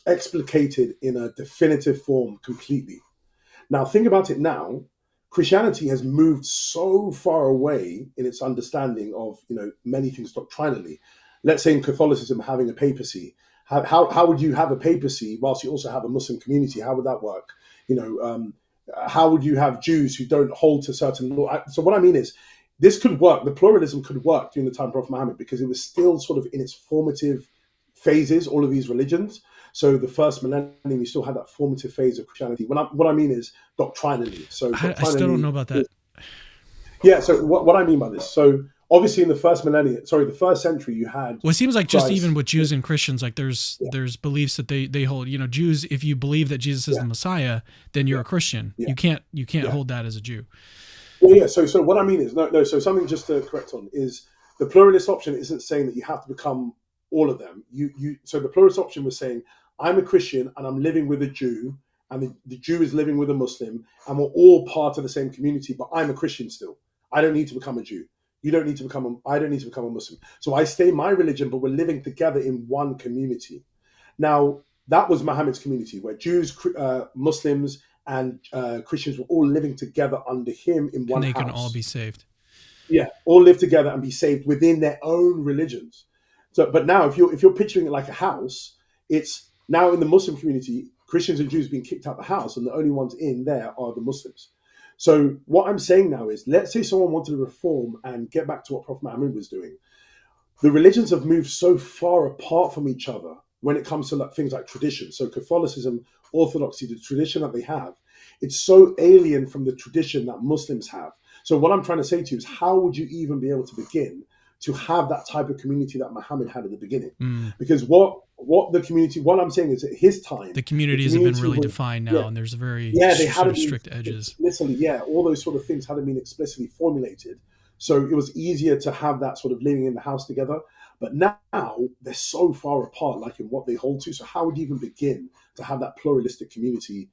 explicated in a definitive form completely. Now, think about it now. Christianity has moved so far away in its understanding of many things doctrinally. Let's say in Catholicism, having a papacy. How would you have a papacy whilst you also have a Muslim community? How would that work? You know, how would you have Jews who don't hold to certain law? So what I mean is, this could work. The pluralism could work during the time of Prophet Muhammad because it was still sort of in its formative phases. All of these religions. So the first millennium, you still had that formative phase of Christianity. What I mean is doctrinally. So I still don't know doctrinally, about that. yeah. So what I mean by this. So obviously in the first millennium, sorry, the first century, you had Well, it seems like just even Christ. with Jews and Christians, like Yeah, there's beliefs that they hold. Jews, if you believe that Jesus is yeah, the Messiah, then you're yeah, a Christian. yeah, You can't yeah. hold that as a Jew. Yeah. So what I mean is no. So something just to correct on is the pluralist option isn't saying that you have to become all of them. So the pluralist option was saying I'm a Christian and I'm living with a Jew, and the Jew is living with a Muslim, and we're all part of the same community. But I'm a Christian still. I don't need to become a Jew. You don't need to become. I don't need to become a Muslim. So I stay my religion, but we're living together in one community. Now, that was Muhammad's community, where Jews, Muslims, and Christians were all living together under him in And one they can all house. be saved. Yeah, all live together and be saved within their own religions. So, but now if you're picturing it like a house, it's now in the Muslim community, Christians and Jews being kicked out the house, and the only ones in there are the Muslims. So what I'm saying now is, let's say someone wanted to reform and get back to what Prophet Muhammad was doing. The religions have moved so far apart from each other when it comes to like things like tradition. So Catholicism, Orthodoxy, the tradition that they have, it's so alien from the tradition that Muslims have. So what I'm trying to say to you is, how would you even be able to begin to have that type of community that Muhammad had at the beginning? Because what I'm saying is, at his time, the communities have been really defined now, and there's very sort of strict edges. Explicitly, all those sort of things hadn't been explicitly formulated. So it was easier to have that sort of living in the house together. But now they're so far apart, like in what they hold to. So how would you even begin to have that pluralistic community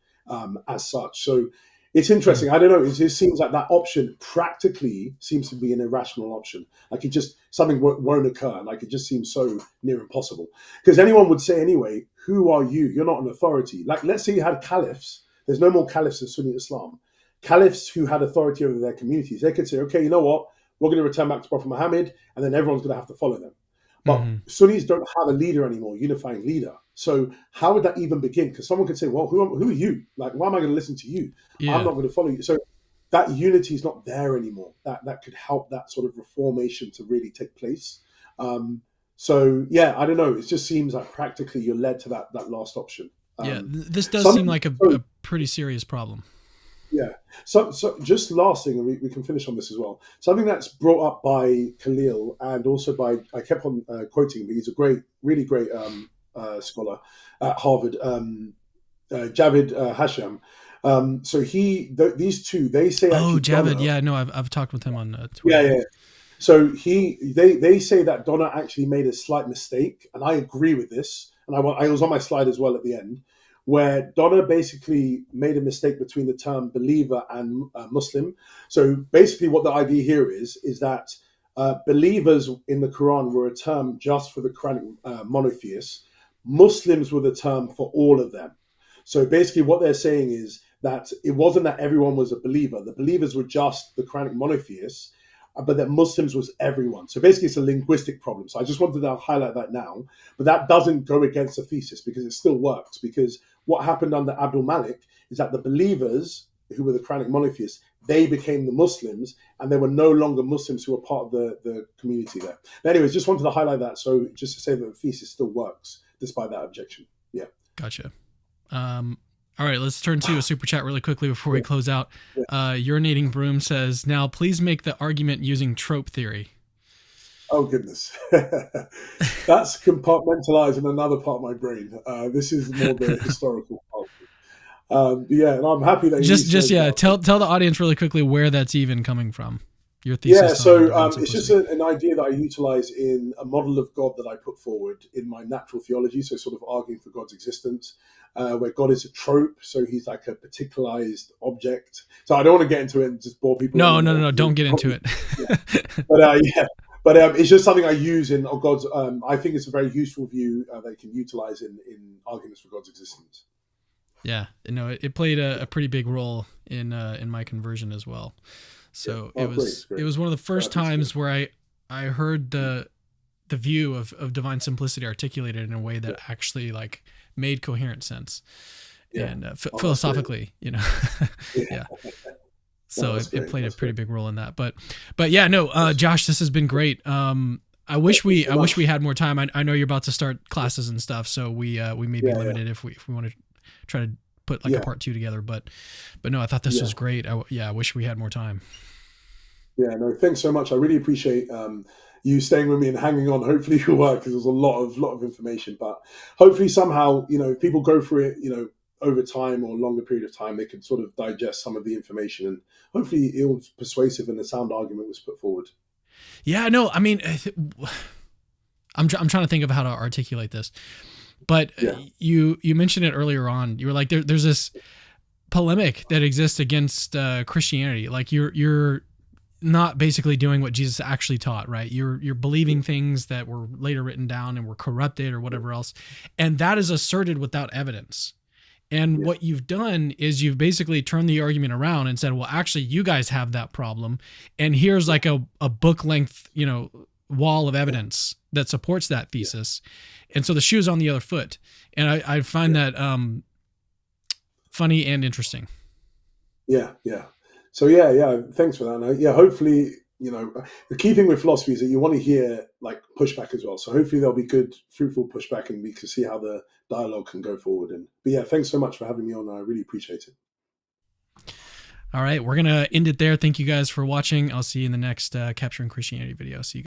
as such? So it's interesting. I don't know. It just seems like that option practically seems to be an irrational option. Like something won't occur. Like it just seems so near impossible. Because anyone would say anyway, who are you? You're not an authority. Like let's say you had caliphs. There's no more caliphs in Sunni Islam. Caliphs who had authority over their communities. They could say, okay, you know what? We're going to return back to Prophet Muhammad, and then everyone's going to have to follow them. But Sunnis don't have a leader anymore, unifying leader. So how would that even begin? Because someone could say, well, who are you? Like, why am I going to listen to you? I'm not going to follow you. So that unity is not there anymore. That could help that sort of reformation to really take place. So I don't know. It just seems like practically you're led to that last option. This does seem like a pretty serious problem. Yeah. So just last thing, and we can finish on this as well. Something that's brought up by Khalil and also I kept on quoting, but he's a really great scholar at Harvard, Javid Hasham. So these two, they say. Oh, Javid. No, I've talked with him on Twitter. Yeah. So they say that Donna actually made a slight mistake, and I agree with this. And I was on my slide as well at the end, where Donna basically made a mistake between the term believer and Muslim. So basically what the idea here is that believers in the Quran were a term just for the Quranic monotheists. Muslims were the term for all of them. So basically what they're saying is that it wasn't that everyone was a believer. The believers were just the Quranic monotheists, but that Muslims was everyone. So basically it's a linguistic problem. So I just wanted to highlight that now, but that doesn't go against the thesis because it still works. Because what happened under Abdul Malik is that the believers, who were the Quranic monotheists, they became the Muslims, and there were no longer Muslims who were part of the community there. But anyways, just wanted to highlight that. So just to say that the thesis still works despite that objection. Yeah. Gotcha. All right, let's turn to a super chat really quickly before we close out. Urinating Broom says, now please make the argument using trope theory. Oh, goodness. That's compartmentalized in another part of my brain. This is more the historical part. And I'm happy that tell the audience really quickly where that's even coming from. Your thesis. Yeah, so it's just an idea that I utilize in a model of God that I put forward in my natural theology, so sort of arguing for God's existence, where God is a trope, so he's like a particularized object. So I don't want to get into it and just bore people. No, don't get into it. But it's just something I use in God's. I think it's a very useful view that you can utilize in arguments for God's existence. Yeah, it played a pretty big role in my conversion as well. So it was one of the first times where I heard the view of divine simplicity articulated in a way that actually like made coherent sense and philosophically, So it played a pretty big role in that. But Josh, this has been great. I wish we had more time. I know you're about to start classes and stuff, so we may be limited if we want to try to put like a part 2 together. But no, I thought this was great. I wish we had more time. Yeah, no, thanks so much. I really appreciate you staying with me and hanging on. Hopefully you work, because there's a lot of information, but hopefully somehow, if people go through it, over time or a longer period of time, they can sort of digest some of the information, and hopefully it was persuasive and a sound argument was put forward. Yeah, no, I mean, I'm trying to think of how to articulate this, but you mentioned it earlier on. You were like, there's this polemic that exists against Christianity. Like you're not basically doing what Jesus actually taught, right? You're believing things that were later written down and were corrupted or whatever else. And that is asserted without evidence. And what you've done is you've basically turned the argument around and said, well, actually you guys have that problem. And here's like a book length, wall of evidence that supports that thesis. And so the shoe's on the other foot. And I find that funny and interesting. Yeah. So yeah. Thanks for that. And, hopefully, the key thing with philosophy is that you want to hear like pushback as well. So hopefully there'll be good, fruitful pushback, and we can see how the dialogue can go forward. But yeah, thanks so much for having me on. I really appreciate it. All right, we're gonna end it there. Thank you guys for watching. I'll see you in the next Capturing Christianity video. See you.